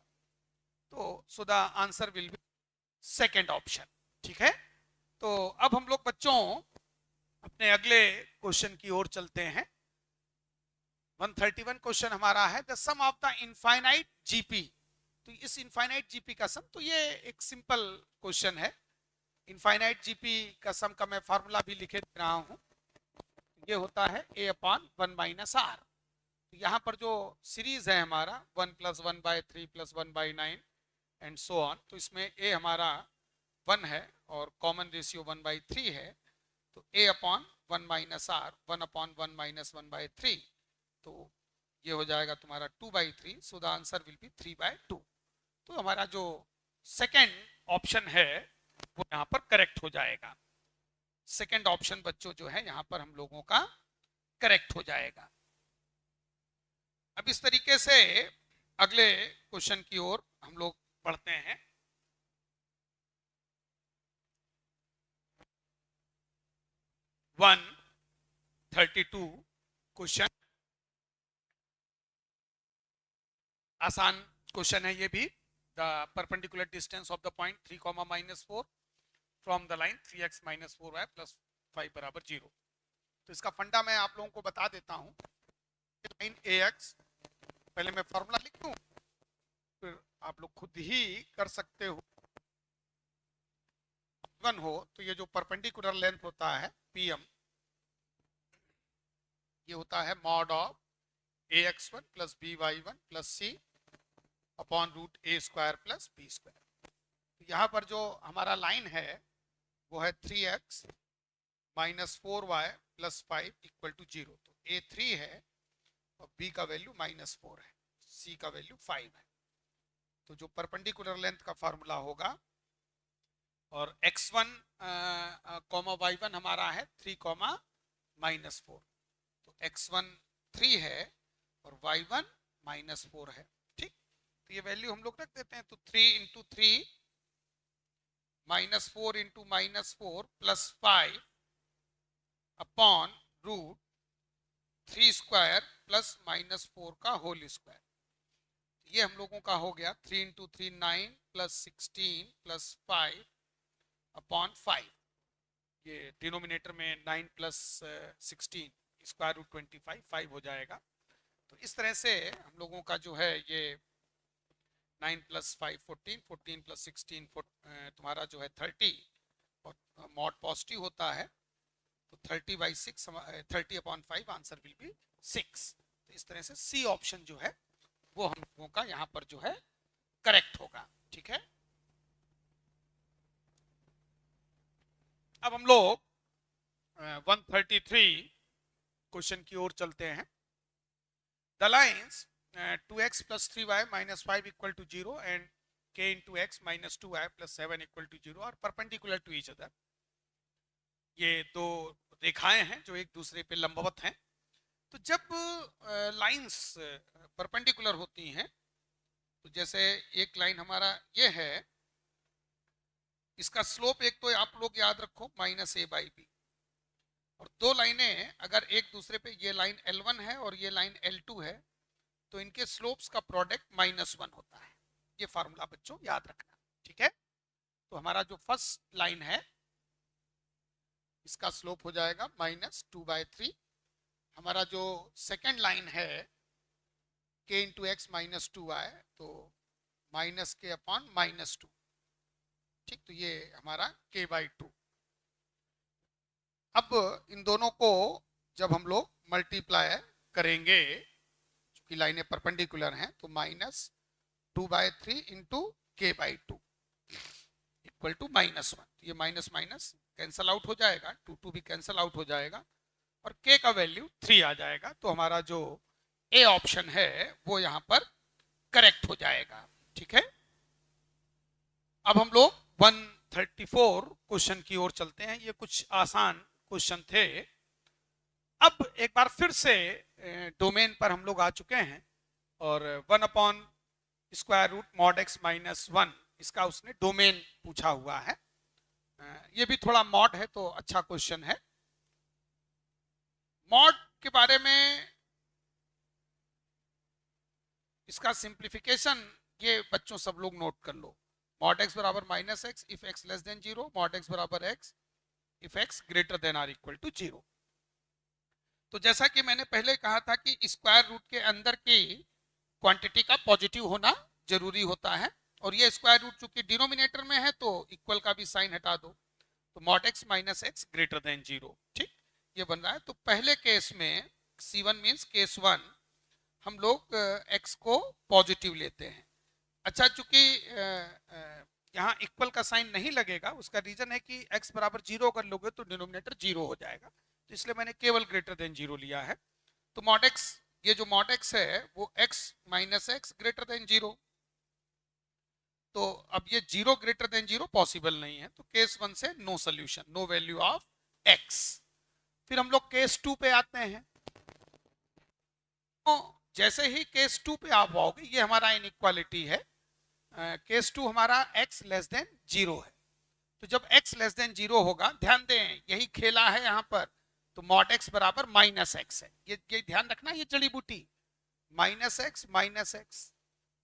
तो so the answer will be second option. ठीक है, तो अब हम लोग बच्चों अपने अगले क्वेश्चन की ओर चलते हैं। 131 क्वेश्चन हमारा है the sum of the infinite GP. तो इस इनफाइनाइट जीपी का सम, तो ये एक सिंपल क्वेश्चन है। इनफाइनाइट जीपी का सम का मैं फार्मूला भी लिखे दे रहा हूं, ये होता है a/1 - r। तो यहाँ पर जो सीरीज है हमारा 1 + 1/3 + 1/9 एंड सो ऑन, तो इसमें a हमारा 1 है और कॉमन रेशियो 1/3 है, तो a/1 - r 1/1 - 1/3, तो ये हो जाएगा तुम्हारा 2/3, so the answer will be 3/2। तो हमारा जो सेकेंड ऑप्शन है वो यहाँ पर करेक्ट हो जाएगा। सेकेंड ऑप्शन बच्चों जो है यहाँ पर हम लोगों का करेक्ट हो जाएगा। अब इस तरीके से अगले क्वेश्चन की ओर हम लोग बढ़ते हैं। वन 32 क्वेश्चन, आसान क्वेश्चन है ये भी। The perpendicular distance of the point 3, -4 from the line 3x - 4y + 5 = 0। तो इसका फंडा मैं आप लोगों को बता देता हूं। लाइन ax, पहले मैं फॉर्मूला लिख दूं, फिर आप लोग खुद ही कर सकते हो। वन हो तो ये जो परपेंडिकुलर लेंथ होता है pm, ये होता है mod of ax1 + by1 + c upon √a² + b²। तो यहाँ पर जो हमारा लाइन है वो है 3x - 4y + 5 = 0। तो a 3 है और b का वैल्यू -4 है, c का वैल्यू 5 है। तो जो परपेंडिकुलर लेंथ का फार्मूला होगा, और x1, y1 हमारा है 3, -4, तो x1 3 है और y1 -4 है। ठीक, तो ये वैल्यू हम लोग रख देते हैं। तो 3 × 3 -4 × -4 + 5 अपॉन √3² + -4 का होल स्क्वायर। ये हम लोगों का हो गया 3 × 3 9 + 16 + 5 अपॉन 5। ये डिनोमिनेटर में 9 + 16 √25 5 हो जाएगा। तो इस तरह से हम लोगों का जो है ये 9 + 5 14, 14 + 16 तुम्हारा जो है 30, और मॉड पॉजिटिव होता है तो 30/6 30/5 आंसर विल बी 6। तो इस तरह से सी ऑप्शन जो है वो हम लोगों का यहाँ पर जो है करेक्ट होगा। ठीक है, अब हम लोग 133 क्वेश्चन की ओर चलते हैं। The lines 2x + 3y - 5 = 0 and k × x - 2y + 7 = 0 और परपेंडिकुलर टू ईच अदर। ये दो रेखाएं हैं जो एक दूसरे पे लंबवत हैं। तो जब लाइंस परपेंडिकुलर होती हैं, तो जैसे एक लाइन हमारा ये है, इसका स्लोप एक तो आप लोग याद रखो -a/b, और दो लाइनें अगर एक दूसरे पे, ये लाइन L1 है और ये लाइन L2 है, तो इनके स्लोप्स का प्रोडक्ट -1 होता है। ये फार्मूला बच्चों याद रखना। ठीक है, तो हमारा जो फर्स्ट लाइन है इसका स्लोप हो जाएगा -2/3। हमारा जो सेकेंड लाइन है k × x - 2y, तो -k/-2। ठीक, तो ये हमारा k/2। अब इन दोनों को जब हम लोग मल्टीप्लाई करेंगे, चूंकि लाइनें परपेंडिकुलर हैं, तो -2/3 × k/2 = -1। ये माइनस माइनस कैंसल आउट हो जाएगा, 2 भी कैंसल आउट हो जाएगा और k का वैल्यू 3 आ जाएगा। तो हमारा जो ए ऑप्शन है वो यहाँ पर करेक्ट हो जाएगा। ठीक है, अब हम लोग 134 क्वेश्चन की ओर चलते हैं। ये कुछ आसान क्वेश्चन थे। अब एक बार फिर से डोमेन पर हम लोग आ चुके हैं, और 1/√mod x - 1 इसका उसने डोमेन पूछा हुआ है। ये भी थोड़ा मॉड है तो अच्छा क्वेश्चन है। मॉड के बारे में इसका सिंप्लीफिकेशन ये बच्चों सब लोग नोट कर लो। mod x = -x if x < 0, mod x = x if x > or 0। तो जैसा कि मैंने पहले कहा था कि स्क्वायर रूट के अंदर की क्वांटिटी का पॉजिटिव होना जरूरी होता है, और ये स्क्वायर रूट चूंकि डिनोमिनेटर में है तो इक्वल का भी साइन हटा दो, तो mod x - x < 0। ठीक, ये बन रहा है। तो पहले केस में C1 मींस केस 1, हम लोग x को पॉजिटिव लेते हैं। अच्छा, चूंकि यहाँ इक्वल का साइन नहीं लगेगा, उसका रीजन है कि x बराबर 0 अगर लोगे तो डिनोमिनेटर 0 हो जाएगा, तो इसलिए मैंने केवल ग्रेटर देन 0 लिया है। तो मॉड x, ये जो मॉड x है वो x minus x greater than 0, तो अब ये 0 ग्रेटर देन 0 पॉसिबल नहीं है, तो केस 1 से no solution, no value of x। फिर हम लोग केस 2 पे आते हैं। तो जैसे ही केस 2 पे आप आओगे, ये हमारा इनइक्वालिटी है, केस 2 हमारा x लेस देन 0 है। तो जब x लेस देन 0 होगा, ध्यान दें यही खेला है यहाँ पर, तो मॉड x बराबर माइनस एक्स है, ये ध्यान रखना, ये जड़ी बूटी minus x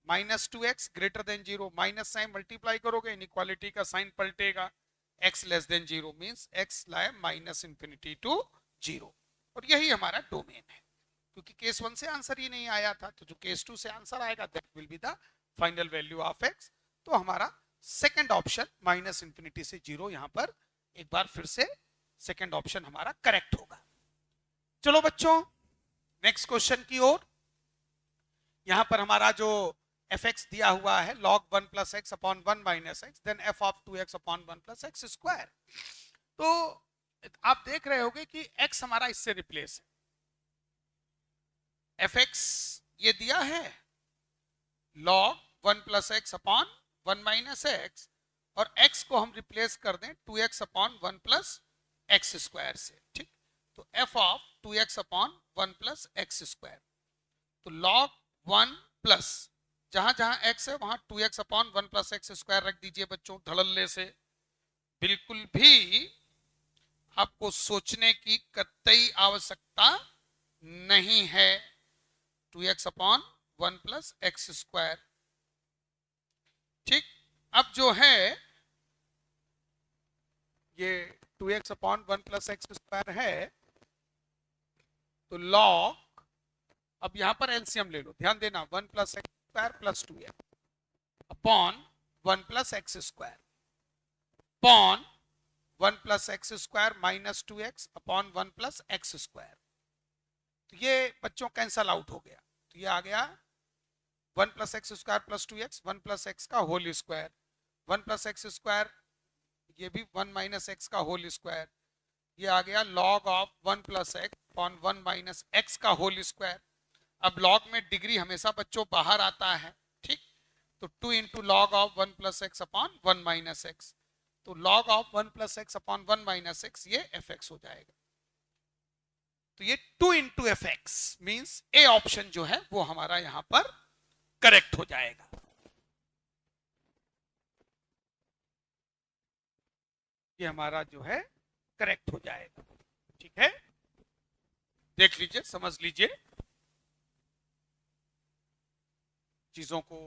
minus 2x greater than 0, minus sign multiply करोगे इनइक्वालिटी का साइन पलटेगा, x less than 0 means x lie minus infinity to 0, और यही हमारा डोमेन है। क्योंकि केस 1 से आंसर ही नहीं आया था, तो जो केस 2 से आंसर आएगा that will be the final value of x। तो हमारा सेकंड ऑप्शन माइनस इंफिनिटी से 0 यहां पर एक बार फिर से सेकंड ऑप्शन हमारा करेक्ट होगा। चलो बच्चों नेक्स्ट क्वेश्चन की ओर। यहां पर हमारा जो fx दिया हुआ है log 1 plus x upon 1 minus x, then f of 2x upon 1 plus x square. तो आप देख रहे होगे कि x हमारा इससे रिप्लेस है, fx ये दिया है log 1 plus x upon 1 minus x, और x को हम रिप्लेस कर दें 2x upon 1 plus x square से, ठीक। तो f of 2x upon 1 plus x square, तो log 1 प्लस जहां जहां x है वहां 2x upon 1 plus x square रख दीजिए बच्चों, धड़ल्ले से, बिल्कुल भी आपको सोचने की कतई आवश्यकता नहीं है। 2x upon 1 plus x square, ठीक। अब जो है ये 2x upon 1 plus x square है, तो log, अब यहां पर एलसीएम ले लो, ध्यान देना, 1 plus x square plus 2x upon 1 plus x square upon 1 plus x square minus 2x upon 1 plus x square. तो ये बच्चों कैंसल आउट हो गया, तो ये आ गया 1 plus x square plus 2x, 1 plus x का whole square, 1 plus x square ये भी 1 माइनस एक्स का होल स्क्वायर, ये आ गया log of 1 plus x upon 1 minus x का होल स्क्वायर। अब log में डिग्री हमेशा बच्चों बाहर आता है, ठीक। तो 2 into log of 1 plus x upon 1 minus x, तो log of 1 plus x upon 1 minus x ये fx हो जाएगा। तो ये 2 into F x means A option जो है वो हमारा यहां पर करेक्ट हो जाएगा। ये हमारा जो है करेक्ट हो जाएगा, ठीक है। देख लीजिए, समझ लीजिए चीजों को।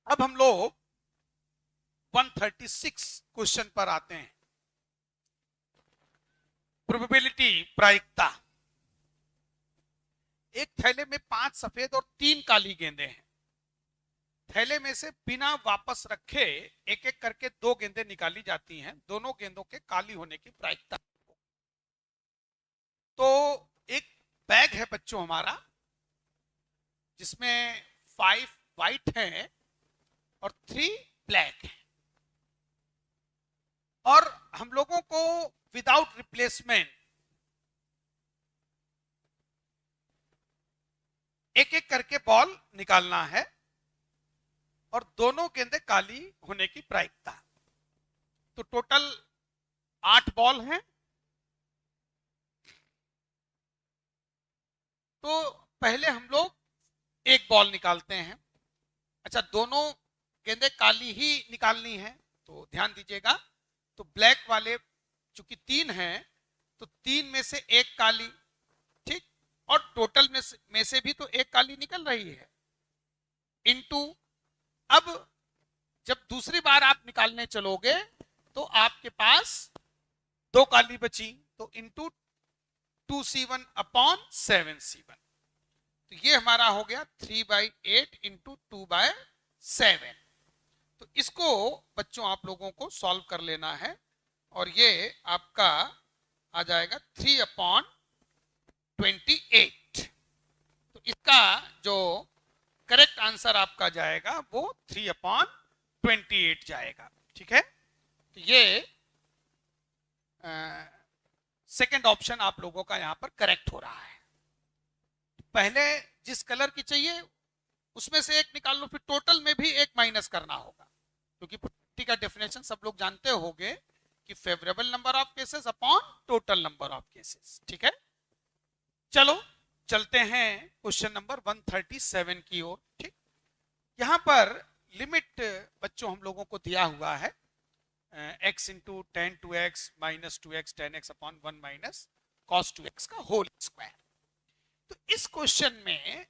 अब हम लोग 136 क्वेश्चन पर आते हैं। प्रोबेबिलिटी, प्रायिकता। एक थैले में 5 सफेद और 3 काली गेंदें हैं। थैले में से बिना वापस रखे एक एक करके 2 गेंदें निकाली जाती हैं, दोनों गेंदों के काली होने की प्रायिकता। तो एक बैग है बच्चों हमारा, जिसमें 5 व्हाइट हैं और 3 ब्लैक हैं, और हम लोगों को विदाउट रिप्लेसमेंट एक एक करके बॉल निकालना है, और दोनों गेंदें काली होने की प्रायिकता। तो टोटल 8 बॉल हैं। तो पहले हम लोग एक बॉल निकालते हैं। अच्छा, दोनों गेंदें काली ही निकालनी है, तो ध्यान दीजिएगा। तो ब्लैक वाले चूंकि 3 हैं, तो 3 में से एक काली, ठीक, और टोटल में से भी तो एक काली निकल रही है, इनटू, अब जब दूसरी बार आप निकालने चलोगे तो आपके पास 2 काली बची, तो इनटू 2c1 अपॉन 7c1, तो ये हमारा हो गया 3/8 इंटू 2/7। तो इसको बच्चों आप लोगों को सॉल्व कर लेना है, और ये आपका आ जाएगा 3/28। तो इसका जो करेक्ट आंसर आपका जाएगा वो 3/28 जाएगा। ठीक है, तो ये सेकंड ऑप्शन आप लोगों का यहां पर करेक्ट हो रहा है। पहले जिस कलर की चाहिए उसमें से एक निकाल लो, फिर टोटल में भी एक माइनस करना होगा, क्योंकि पुट्टी का डेफिनेशन सब लोग जानते होंगे कि favourable number of cases upon total number of cases. ठीक है, चलो चलते हैं क्वेश्चन नंबर 137 की ओर। ठीक, यहां पर लिमिट बच्चों हम लोगों को दिया हुआ है x into tan two x minus 2x tan x upon 1 minus cos 2x का होल स्क्वायर। तो इस क्वेश्चन में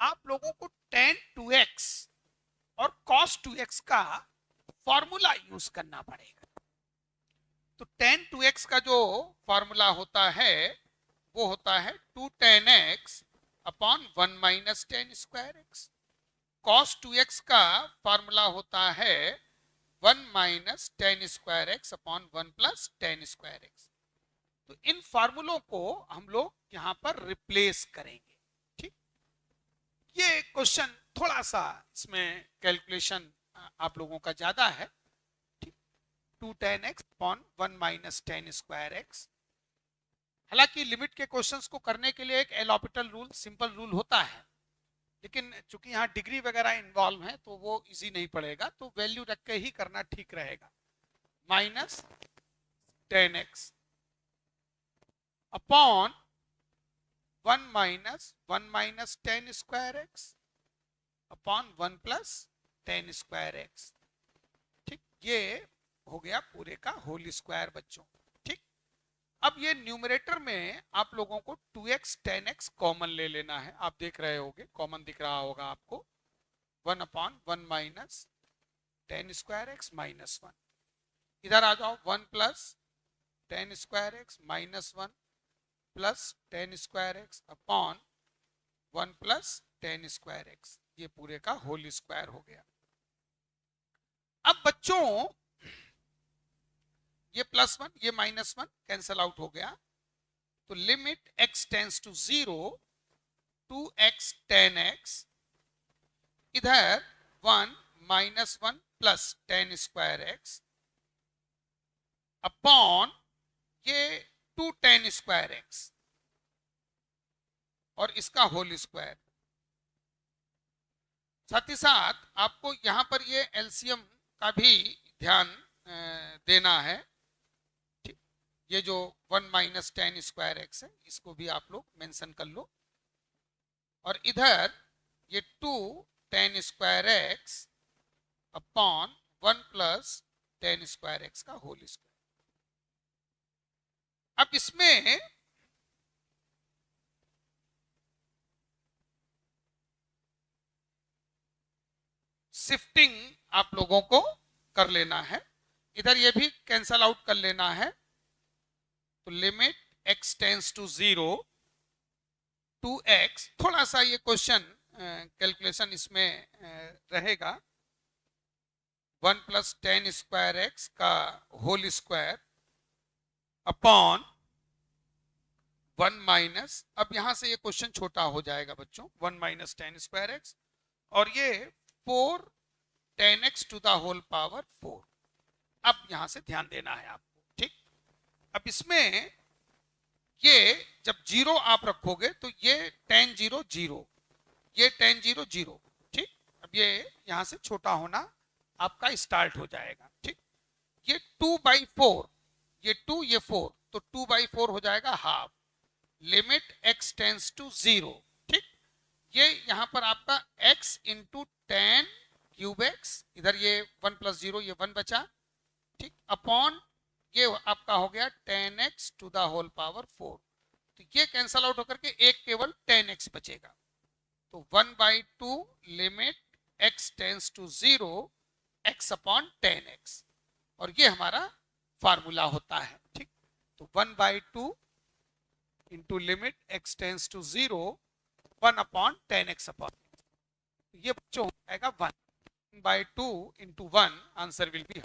आप लोगों को tan 2x और cos 2x का फॉर्मूला यूज करना पड़ेगा। तो tan 2x का जो फॉर्मूला होता है वो होता है 2 tan x upon 1 minus ten square x. cos 2x का फॉर्मूला होता है 1 minus ten square x upon 1 plus tan square x. तो इन फॉर्मूलों को हम लोग यहां पर रिप्लेस करेंगे। ठीक, ये क्वेश्चन थोड़ा सा इसमें कैलकुलेशन आप लोगों का ज्यादा है। ठीक, 2 tan x upon 1 minus ten square x. हालांकि लिमिट के क्वेश्चंस को करने के लिए एक L Hôpital rule, simple rule होता है, लेकिन चूंकि यहाँ डिग्री वगैरह इन्वॉल्व है तो वो इजी नहीं पड़ेगा, तो वैल्यू रख के ही करना ठीक रहेगा। Minus ten x upon 1 minus ten square x upon 1 plus tan square x. ठीक, ये हो गया पूरे का होल स्क्वायर बच्चों। ठीक, अब ये न्यूमरेटर में आप लोगों को 2x tan x कॉमन ले लेना है। आप देख रहे होगे, कॉमन दिख रहा होगा आपको, 1 upon 1 minus ten square x minus 1। इधर आ जाओ, 1 plus tan square x minus 1 plus tan square x upon 1 plus tan square x. ये पूरे का होल स्क्वायर हो गया। अब बच्चों ये +1 ये -1 कैंसल आउट हो गया, तो limit x tends to 0 2x tan x, इधर 1 -1 plus tan square x upon ये 2 tan स्क्वायर एक्स और इसका होल स्क्वायर। साथ ही साथ आपको यहां पर ये एलसीएम का भी ध्यान देना है। ये जो 1 माइनस टेन स्क्वायर एक्स है इसको भी आप लोग मेंशन कर लो, और इधर ये 2 tan square x upon 1 plus tan square x का होल स्क्वायर। अब इसमें शिफ्टिंग आप लोगों को कर लेना है, इधर ये भी कैंसल आउट कर लेना है। तो limit x tends to 0 2x, थोड़ा सा ये क्वेश्चन कैलकुलेशन इसमें रहेगा, 1 प्लस टेन स्क्वायर एक्स का होल स्क्वायर अपॉन 1 माइनस, अब यहां से ये क्वेश्चन छोटा हो जाएगा बच्चों, 1 माइनस टेन स्क्वायर एक्स और ये 4 tan x to the whole power 4। अब यहां से ध्यान देना है आपको। ठीक, अब इसमें ये जब 0 आप रखोगे तो ये tan 0 0, ये tan 0 0। ठीक, अब ये यहां से छोटा होना आपका स्टार्ट हो जाएगा। ठीक, ये 2/4, ये 2 ये 4, तो 2/4 हो जाएगा half. Limit x tends to 0। ठीक, ये यहां पर आपका x into tan cube x, इधर ये 1 प्लस 0 ये 1 बचा। ठीक, अपॉन ये आपका हो गया tan x to the whole power 4। तो ये कैंसल आउट होकर के एक केवल tan x बचेगा, तो 1/2 limit x tends to 0 x upon tan x, और ये हमारा फार्मूला होता है। ठीक, तो 1/2 into limit x tends to 0 1 upon tan x upon, ये जो हो जाएगा 1/2 इंटू 1, आंसर विल बी।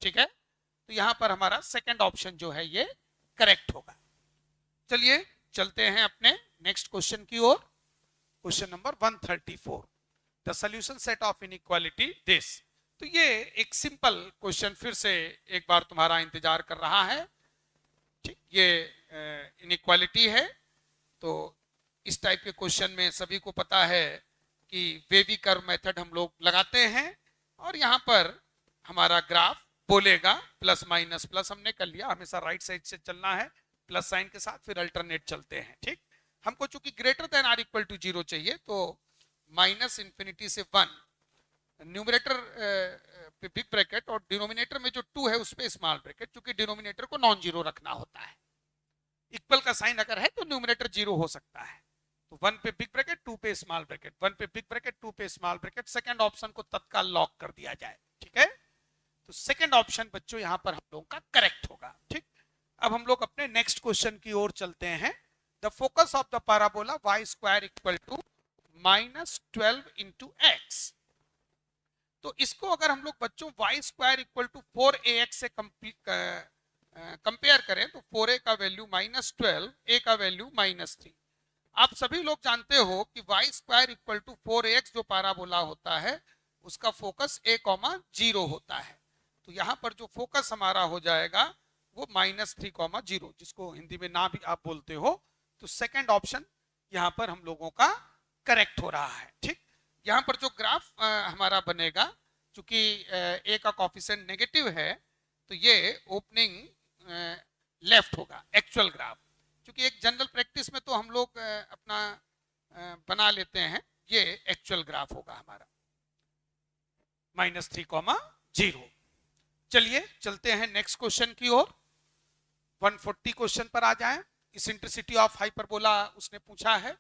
ठीक है, तो यहां पर हमारा सेकंड ऑप्शन जो है ये करेक्ट होगा। चलिए चलते हैं अपने नेक्स्ट क्वेश्चन की ओर। Question number 134, the solution set of inequality this. तो ये एक सिंपल क्वेश्चन फिर से एक बार तुम्हारा इंतजार कर रहा है। ठीक, ये इनइक्वालिटी है। तो इस टाइप के क्वेश्चन में सभी को पता है कि वेवी कर्व मेथड हम लोग लगाते हैं और यहाँ पर हमारा ग्राफ बोलेगा प्लस माइनस, प्लस हमने कर लिया, हमेशा राइट साइड से चलना है प्लस साइन के साथ, फिर अल्टरनेट चलते हैं। ठीक, हमको चूंकि greater than are equal to 0 चाहिए तो माइनस इंफिनिटी से 1, न्यूमरेटर पे बिग ब्रैकेट और डिनोमिनेटर में जो 2 है उस पे स्मॉल ब्रैकेट, क्योंकि डिनोमिनेटर को नॉन जीरो रखना होता है। इक्वल का साइन अगर है तो न्यूमरेटर 0 हो सकता है। तो 1 पे बिग ब्रैकेट 2 पे स्मॉल ब्रैकेट, 1 पे बिग ब्रैकेट 2 पे स्मॉल ब्रैकेट, सेकंड ऑप्शन को तत्काल लॉक कर दिया जाए। ठीक है, तो सेकंड ऑप्शन बच्चों यहां पर हम लोगों का करेक्ट होगा। ठीक, अब हम लोग अपने नेक्स्ट क्वेश्चन की ओर चलते हैं। The focus of the parabola y square equal to -12 into x. तो इसको अगर हम लोग बच्चों y square equal to 4ax से कंपेयर करें तो 4a का वैल्यू -12, a का वैल्यू -3। आप सभी लोग जानते हो कि y square equal to 4ax जो पैराबोला होता है उसका फोकस a, 0 होता है। तो यहाँ पर जो फोकस हमारा हो जाएगा वो -3, 0, जिसको हिंदी में ना भी आप बोलते हो। तो सेकंड ऑप्शन यहाँ पर हम लोगों का करेक्ट हो रहा है। ठीक, यहाँ पर जो ग्राफ हमारा बनेगा, चूंकि a का कोफिशिएंट नेगेटिव है तो ये ओपनिंग लेफ्ट होगा एक्चुअल ग्राफ। क्योंकि एक जनरल प्रैक्टिस में तो हम लोग अपना बना लेते हैं, ये एक्चुअल ग्राफ होगा हमारा -3, 0। चलिए चलते हैं नेक्स्ट क्वेश्चन की ओर। 140 क्वेश्चन पर आ जाएं। इसेंट्रिसिटी ऑफ हाइपरबोला उसने पूछा है।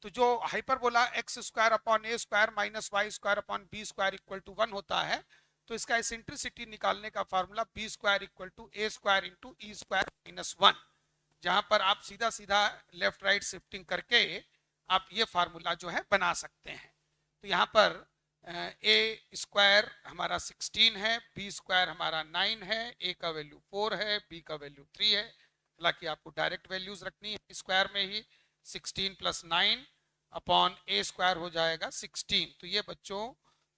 तो जो hyperbola x square upon a square minus y square upon b square equal to 1 होता है, तो इसका इसेंट्रिसिटी निकालने का formula b square equal to a square into e square -1, जहां पर आप सीधा सीधा लेफ्ट राइट शिफ्टिंग करके आप ये फार्मूला जो है बना सकते हैं। तो यहाँ पर ए स्क्वायर हमारा 16 है, बी स्क्वायर हमारा 9 है, ए का वैल्यू 4 है, बी का वैल्यू 3 है। हालांकि आपको डायरेक्ट वैल्यूज रखनी है स्क्वायर में ही। 16 + 9 अपॉन ए स्क्वायर हो जाएगा 16। तो ये बच्चों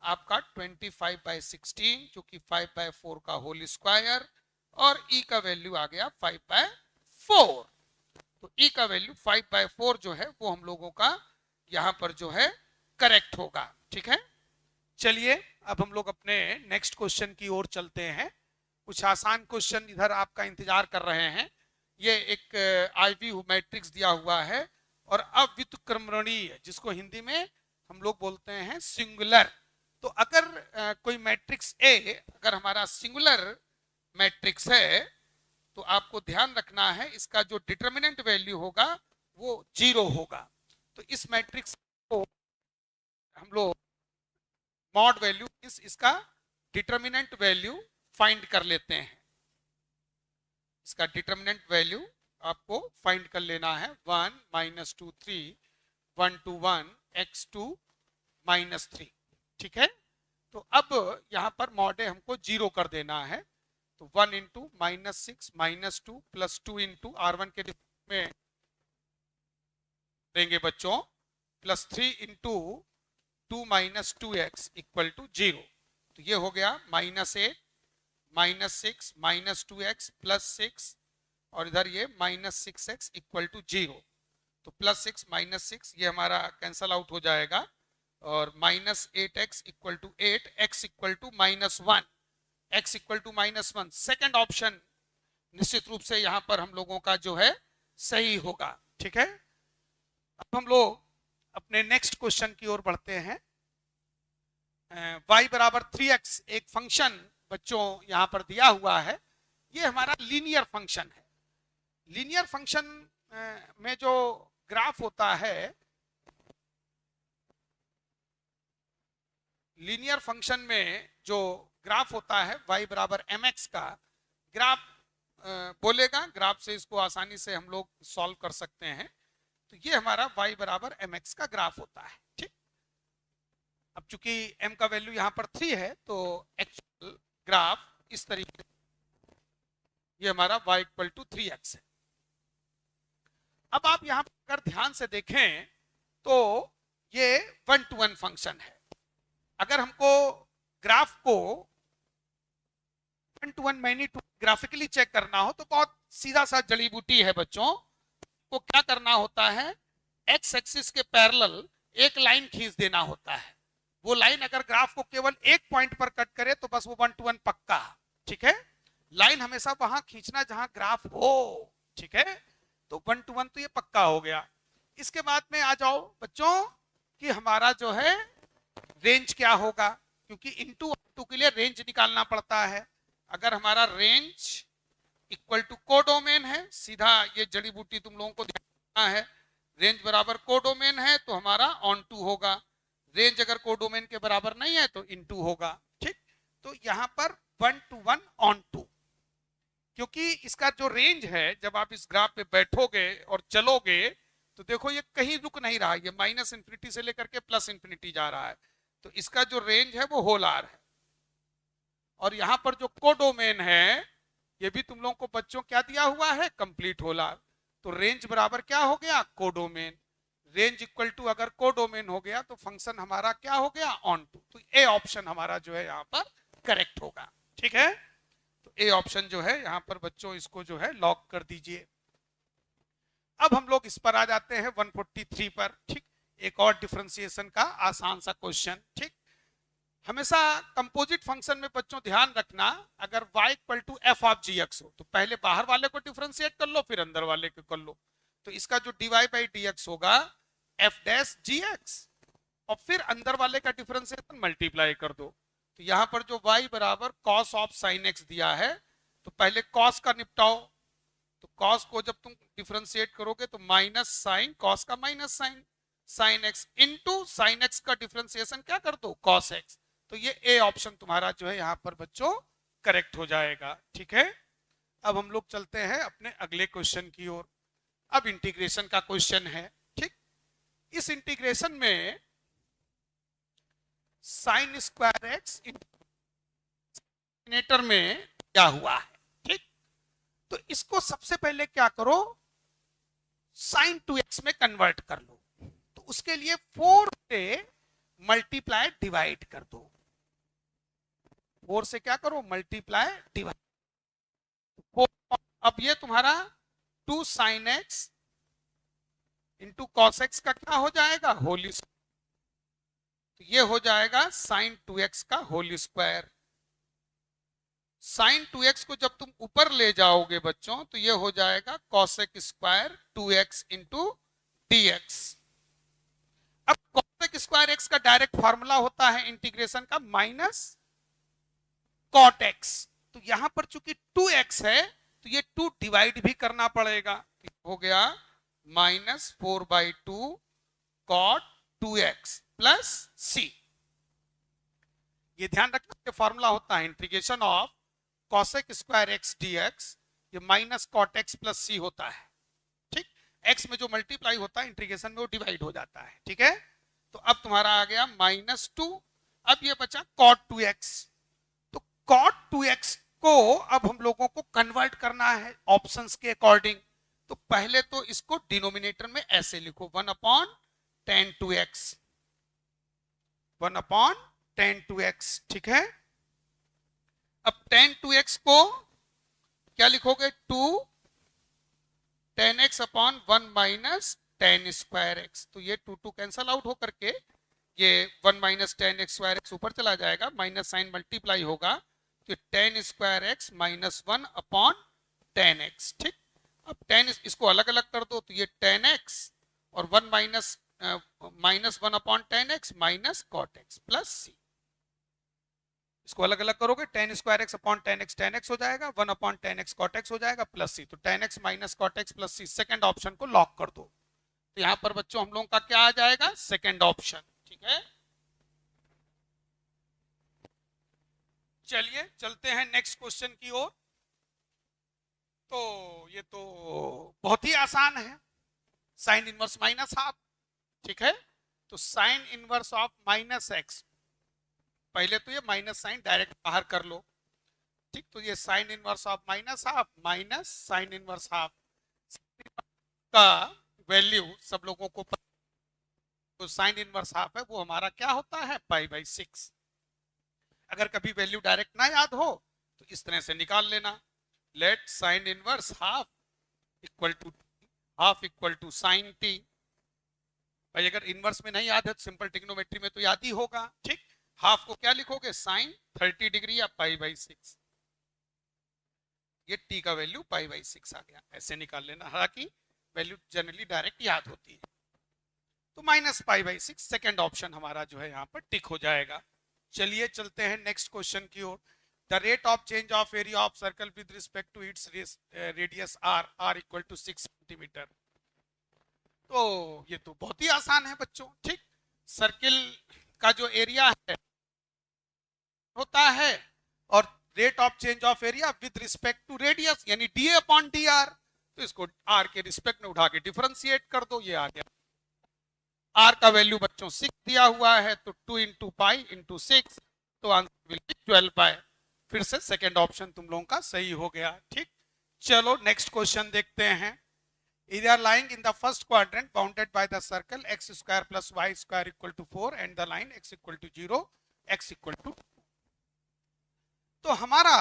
आपका 25/16 जो कि 5/4 का होल स्क्वायर, और ई का वैल्यू आ गया 5/4। तो ई का वैल्यू 5/4 जो है वो हम लोगों का यहाँ पर जो है करेक्ट होगा। ठीक है, चलिए अब हम लोग अपने नेक्स्ट क्वेश्चन की ओर चलते हैं। कुछ आसान क्वेश्चन इधर आपका इंतजार कर रहे हैं। ये एक आईवी मैट्रिक्स दिया हुआ है और अव्युत्क्रमणीय, जिसको हिंदी में हम लोग बोलते हैं सिंगुलर। तो अगर कोई मैट्रिक्स ए अगर हमारा सिंगुलर मैट्रिक्स है तो आपको ध्यान रखना है इसका जो डिटर्मिनेंट वैल्यू होगा वो 0 होगा। तो इस मैट्रिक्स को हम लोग मॉड वैल्यू इसका डिटर्मिनेंट वैल्यू फाइंड कर लेते हैं। इसका डिटर्मिनेंट वैल्यू आपको फाइंड कर लेना है। 1 - 2 3 1 2 1 x2 -3। ठीक है, तो अब यहां पर मॉड हमको 0 कर देना है। तो 1 इंटू -6 -2 प्लस 2 इंटू R1 के में देंगे बच्चों, plus 3 into 2 - 2x equal to 0। तो ये हो गया -8 -6 -2x प्लस 6, और इधर ये -6x इक्वल टू 0। तो +6 -6 ये हमारा कैंसल आउट हो जाएगा, और -8x equal to 8, x equal to -1, x equal to -1। Second option निश्चित रूप से यहां पर हम लोगों का जो है सही होगा। ठीक है, अब हम लोग अपने नेक्स्ट क्वेश्चन की ओर बढ़ते हैं। y बराबर 3x एक फंक्शन बच्चों यहां पर दिया हुआ है। ये हमारा लीनियर फंक्शन है। लीनियर फंक्शन में जो ग्राफ होता है, लीनियर फंक्शन में जो ग्राफ होता है y बराबर mx का ग्राफ बोलेगा। ग्राफ से इसको आसानी से हम लोग सॉल्व कर सकते हैं। तो ये हमारा y बराबर mx का ग्राफ होता है। ठीक, अब चूंकि m का वैल्यू यहां पर 3 है तो एक्चुअल ग्राफ इस तरीके से ये हमारा y इक्वल टू 3x है। अब आप यहां पर अगर ध्यान से देखें तो ये 1-to-1 फंक्शन है। अगर हमको ग्राफ को 1-to-1 many to graphically check करना हो तो बहुत सीधा सा जड़ी बूटी है बच्चों, को क्या करना होता है, एक्स एक्सिस के पैरेलल एक लाइन खींच देना होता है। वो लाइन अगर ग्राफ को केवल एक पॉइंट पर कट करे तो बस वो 1-to-1 पक्का, ठीक है। लाइन हमेशा वहां खींचना जहां ग्राफ हो, ठीक है। तो 1-to-1 तो ये पक्का हो गया। इसके बाद में आ जाओ बच्चों कि हमारा जो है रेंज क्या होगा, क्योंकि इनटू टू के लिए रेंज निकालना पड़ता है। अगर हमारा रेंज इक्वल टू कोडोमेन है, सीधा ये जड़ी बूटी तुम लोगों को ध्यान है, रेंज बराबर कोडोमेन है तो हमारा ऑन टू होगा। रेंज अगर कोडोमेन के बराबर नहीं है तो इन टू होगा, ठीक। तो यहां पर 1-to-1 ऑन टू, क्योंकि इसका जो रेंज है जब आप इस ग्राफ पे बैठोगे और चलोगे तो देखो ये कहीं रुक नहीं रहा, ये माइनस इंफिनिटी से लेकर के प्लस इंफिनिटी जा रहा है। तो इसका जो रेंज है वो होल आर है। और यहां पर जो कोडोमेन है ये भी तुम लोगों को बच्चों क्या दिया हुआ है, कंप्लीट होल आर। तो रेंज बराबर क्या हो गया, कोडोमेन। रेंज इक्वल टू अगर कोडोमेन हो गया तो फंक्शन हमारा क्या हो गया, ऑन टू। तो ए ऑप्शन हमारा जो है यहाँ पर करेक्ट होगा, ठीक है। तो ए ऑप्शन जो है यहाँ पर बच्चों इसको जो है लॉक कर दीजिए। अब हम लोग इस पर आ जाते हैं 143 पर, ठीक। एक और डिफरेंशिएशन का आसान सा क्वेश्चन, ठीक। हमेशा कंपोजिट फंक्शन में बच्चों ध्यान रखना, अगर y equal to f of g x हो तो पहले बाहर वाले को डिफरेंशिएट कर लो फिर अंदर वाले को कर लो। तो इसका जो dy बाई डी एक्स होगा एफ डैश जी एक्स, और फिर अंदर वाले का डिफरेंशिएशन मल्टीप्लाई कर दो। तो यहां पर जो y बराबर कॉस ऑफ साइन एक्स दिया है तो पहले कॉस का निपटाओ। तो कॉस को जब तुम डिफरेंशिएट करोगे तो माइनस साइन कॉस का minus sine sine x into sine x का डिफरेंशिएशन क्या कर दो, कॉस एक्स। तो ये ए ऑप्शन तुम्हारा जो है यहाँ पर बच्चों करेक्ट हो जाएगा, ठीक है। अब हम लोग चलते हैं अपने अगले क्वेश्चन की ओर। अब इंटीग्रेशन का क्वेश्चन है, ठीक। इस इंटीग्रेशन में साइन स्क्वायर एक्स डिनोमिनेटर में क्या हुआ है, ठीक। तो इसको सबसे पहले क्या करो, साइन 2x में कन्वर्ट कर लो। तो उसके लिए 4 से मल्टीप्लाई डिवाइड कर दो। 4 से क्या करो, मल्टीप्लाई डिवाइड। अब ये तुम्हारा 2 sign x into cos x का क्या हो जाएगा, होल स्क्वायर। तो ये हो जाएगा साइन 2x का होल स्क्वायर। साइन 2x को जब तुम ऊपर ले जाओगे बच्चों तो ये हो जाएगा cosec square 2x into dx। अब कॉसेक स्क्वायर x का डायरेक्ट फॉर्मूला होता है इंटीग्रेशन का माइनस कॉट एक्स। तो यहां पर चूंकि 2x है तो ये 2 डिवाइड भी करना पड़ेगा। हो गया -4/2 कॉट 2x प्लस c। ये ध्यान रखना कि फॉर्मूला होता है integration of cosec square x dx, ये माइनस कॉट एक्स प्लस सी होता है, ठीक। x में जो मल्टीप्लाई होता है इंटीग्रेशन में वो डिवाइड हो जाता है, ठीक है। तो अब तुम्हारा आ गया -2। अब ये बचा कॉट 2x। तो कॉट 2x को अब हम लोगों को कन्वर्ट करना है ऑप्शंस के अकॉर्डिंग। तो पहले तो इसको डिनोमिनेटर में ऐसे लिखो 1/tan 2x, 1/tan 2x, ठीक है। अब tan 2x को क्या लिखोगे, 2 tan x upon 1 minus tan square x. तो ये 2 कैंसल आउट होकर के ये 1 minus tan x square x ऊपर चला जाएगा, माइनस साइन मल्टीप्लाई होगा तो tan square x minus 1 upon tan x, ठीक। अब tan इसको अलग अलग कर दो तो ये tan x और 1 minus 1 upon tan x minus cot x plus C. इसको अलग अलग करोगे tan square x upon tan x हो जाएगा, 1 upon tan x cot x हो जाएगा प्लस सी। तो tan x minus cot x plus C, second option को लॉक कर दो। तो यहां पर बच्चों हम लोगों का क्या आ जाएगा, सेकंड ऑप्शन, ठीक है। चलिए चलते हैं नेक्स्ट क्वेश्चन की ओर। तो ये तो बहुत ही आसान है, साइन इनवर्स माइनस हाफ, ठीक है। तो sine inverse of minus x, पहले तो ये माइनस साइन डायरेक्ट बाहर कर लो, ठीक। तो ये sine inverse of minus half minus sign inverse half का वैल्यू सब लोगों को तो साइन इनवर्स हाफ है वो हमारा क्या होता है π/6। अगर कभी वैल्यू डायरेक्ट ना याद हो तो इस तरह से निकाल लेना, let sine inverse half equal to sine t. भाई अगर इनवर्स में नहीं याद है तो सिंपल ट्रिग्नोमेट्री में तो याद ही होगा, ठीक। हाफ को क्या लिखोगे, साइन 30 डिग्री या π/6। ये टी का वैल्यू π/6 आ गया, ऐसे निकाल लेना, हालांकि वैल्यू जनरली डायरेक्ट याद होती है। तो -π/6 सेकेंड ऑप्शन हमारा जो है यहाँ पर टिक हो जाएगा। चलिए चलते हैं नेक्स्ट क्वेश्चन की ओर। The rate of change of area of circle with respect to its radius r equal to 6 centimetre. तो ये तो बहुत ही आसान है बच्चों, ठीक। सर्किल का जो एरिया है होता है और rate of change of area with respect to radius यानी dA/dr, तो इसको r के रिस्पेक्ट में उठा के डिफरेंशिएट कर दो, ये आ गया। r का वैल्यू बच्चों 6 दिया हुआ है तो 2 × π × 6, तो आंसर विल बी 12π। फिर से सेकंड ऑप्शन तुम लोगों का सही हो गया, ठीक। चलो नेक्स्ट क्वेश्चन देखते हैं। Area lying in the first quadrant bounded by the circle x² + y² = 4 and the line x = 0 x = 2। तो हमारा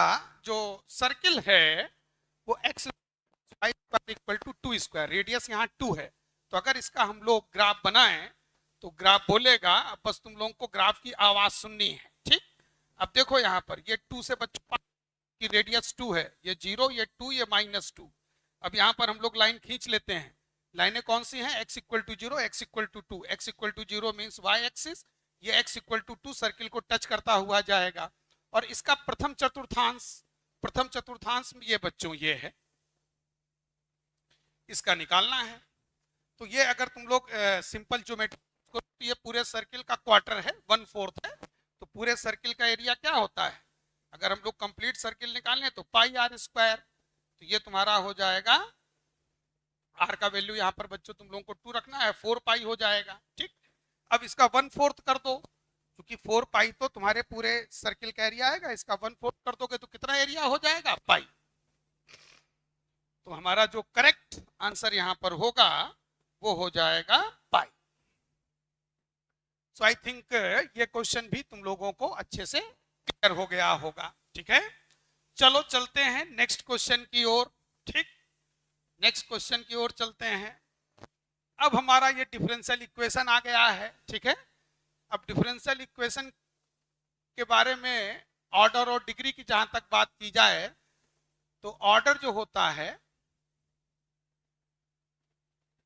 जो सर्किल है वो x = 2², रेडियस यहाँ 2 है। तो अगर इसका हम लोग ग्राफ बनाएं तो ग्राफ बोलेगा, बस तुम लोगों को ग्राफ की आवाज सुननी है, ठीक। अब देखो यहाँ पर ये 2 से बच्चों की रेडियस 2 है, ये 0, ये 2, ये -2। अब यहाँ पर हम लोग लाइन खींच लेते हैं। लाइनें कौन सी हैं, x = 0 x = 2। x = 0 means y axis, ये x = 2 सर्किल को टच करता हुआ जाएगा। और इसका प्रथम चतुर्थांश ये बच्चों ये है, इसका निकालना है। तो ये अगर तुम लोग सिंपल ज्योमेट्री को, तो ये पूरे सर्किल का क्वार्टर है, 1/4 है। तो पूरे सर्किल का एरिया क्या होता है, अगर हम लोग कंप्लीट सर्किल निकालें तो πr²। तो ये तुम्हारा हो जाएगा, r का वैल्यू यहाँ पर बच्चों तुम लोगों को 2 रखना है, 4π हो जाएगा, ठीक। अब इसका 1/4 कर दो, क्योंकि 4π तो तुम्हारे पूरे सर्किल का एरिया आएगा, इसका 1/4 कर दोगे तो कितना एरिया हो जाएगा, पाई। तो हमारा जो करेक्ट आंसर यहाँ पर होगा वो हो जाएगा पाई। सो आई थिंक ये क्वेश्चन भी तुम लोगों को अच्छे से क्लियर हो गया होगा, ठीक है। चलो चलते हैं नेक्स्ट क्वेश्चन की ओर, ठीक। नेक्स्ट क्वेश्चन की ओर चलते हैं। अब हमारा ये डिफरेंशियल इक्वेशन आ गया है, ठीक है। अब डिफरेंशियल इक्वेशन के बारे में ऑर्डर और डिग्री की जहां तक बात की जाए तो ऑर्डर जो होता है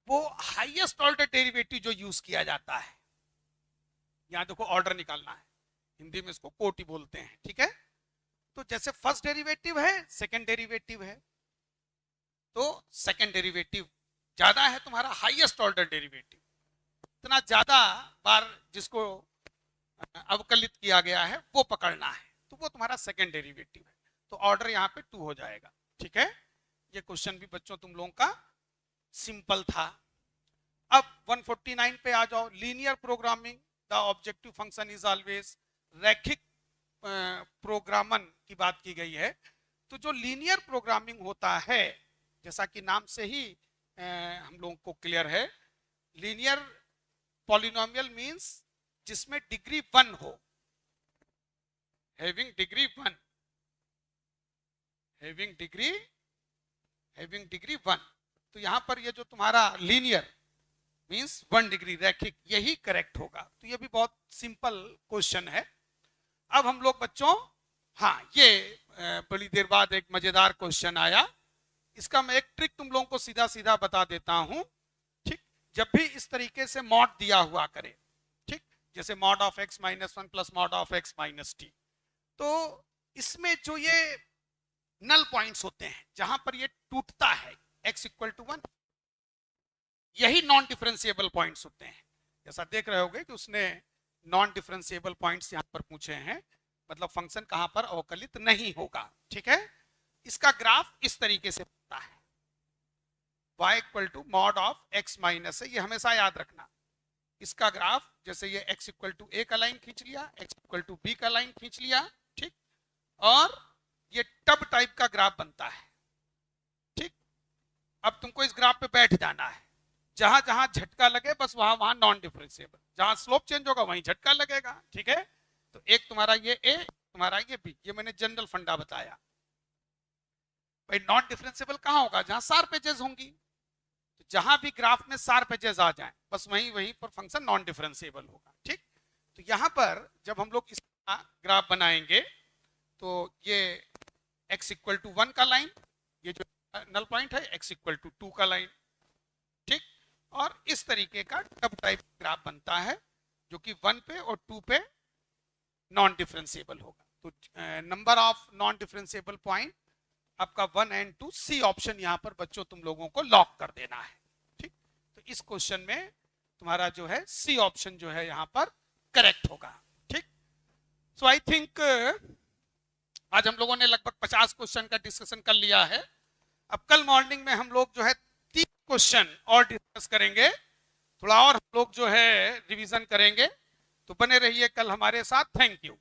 वो हाईएस्ट ऑर्डर डेरिवेटिव जो यूज किया जाता है, यहां देखो ऑर्डर निकालना है, हिंदी में इसको कोटि बोलते हैं, ठीक है। तो जैसे फर्स्ट डेरिवेटिव है, सेकंड डेरिवेटिव है, तो सेकंड डेरिवेटिव ज्यादा है तुम्हारा हाईएस्ट ऑर्डर डेरिवेटिव, इतना ज्यादा बार जिसको अवकलित किया गया है वो पकड़ना है, तो वो तुम्हारा सेकंड डेरिवेटिव है। तो ऑर्डर यहाँ पे 2 हो जाएगा, ठीक है। ये क्वेश्चन भी बच्चों तुम लोगों का सिंपल था। अब 149 पे आ जाओ। Linear programming the objective function is always, रैखिक प्रोग्रामन की बात की गई है। तो जो लीनियर प्रोग्रामिंग होता है, जैसा कि नाम से ही हम लोगों को क्लियर है, लीनियर पॉलिनोमियल मींस जिसमें डिग्री 1 हो, हैविंग डिग्री 1, हैविंग डिग्री 1। तो यहां पर ये जो तुम्हारा लीनियर मींस 1 डिग्री, रैखिक, यही करेक्ट होगा। तो ये भी बहुत सिंपल क्वेश्चन है। अब हम लोग बच्चों, हाँ, ये बड़ी देर बाद एक मजेदार क्वेश्चन आया, इसका मैं एक ट्रिक तुम लोगों को सीधा सीधा बता देता हूं, ठीक। जब भी इस तरीके से मॉड दिया हुआ करे, ठीक, जैसे mod of x - 1 + mod of x - t, तो इसमें जो ये नल पॉइंट्स होते हैं जहां पर ये टूटता है x = 1, यही नॉन डिफरेंशिएबल पॉइंट्स होते हैं। जैसा देख रहे होगे कि उसने नॉन डिफरेंशिएबल पॉइंट्स यहां पर पूछे हैं, मतलब फंक्शन कहां पर अवकलित नहीं होगा, ठीक है। इसका ग्राफ इस तरीके से होता है, y = mod of x - है, ये हमेशा याद रखना। इसका ग्राफ जैसे ये x = a का लाइन खींच लिया, x = b का लाइन खींच लिया, ठीक, और ये टब टाइप का ग्राफ बनता है, ठीक। अब तुमको इस ग्राफ पे बैठ जाना है, जहां जहां झटका लगे बस वहां वहां नॉन डिफरेंशिएबल, जहां स्लोप चेंज होगा वहीं झटका लगेगा, ठीक है। तो एक तुम्हारा ये ए, तुम्हारा ये बी, ये मैंने जनरल फंडा बताया। भाई नॉन डिफरेंशिएबल कहां होगा? जहां शार्प एजेस होंगी। तो जहां भी ग्राफ में शार्प एजेस आ जाएं बस वहीं वहीं पर फंक्शन नॉन डिफरेंशिएबल होगा, ठीक। तो यहां पर जब हम लोग इसका ग्राफ बनाएंगे तो ये x इक्वल टू 1 का लाइन, ये जो नल पॉइंट है x इक्वल टू 2 का लाइन, ठीक। और इस तरीके का टब टाइप ग्राफ बनता है जो कि 1 पे और 2 पे नॉन डिफरेंशिएबल होगा। तो number of non differentiable point आपका 1 एंड 2, सी ऑप्शन यहां पर बच्चों तुम लोगों को लॉक कर देना है, ठीक। तो इस क्वेश्चन में तुम्हारा जो है सी ऑप्शन जो है यहां पर करेक्ट होगा, ठीक। सो आई थिंक आज हम लोगों ने लगभग 50 क्वेश्चन का डिस्कशन कर लिया है। अब कल मॉर्निंग में हम लोग जो है 3 क्वेश्चन और डिस्कस करेंगे, थोड़ा और हम लोग जो है रिवीजन करेंगे। तो बने रहिए कल हमारे साथ। Thank you.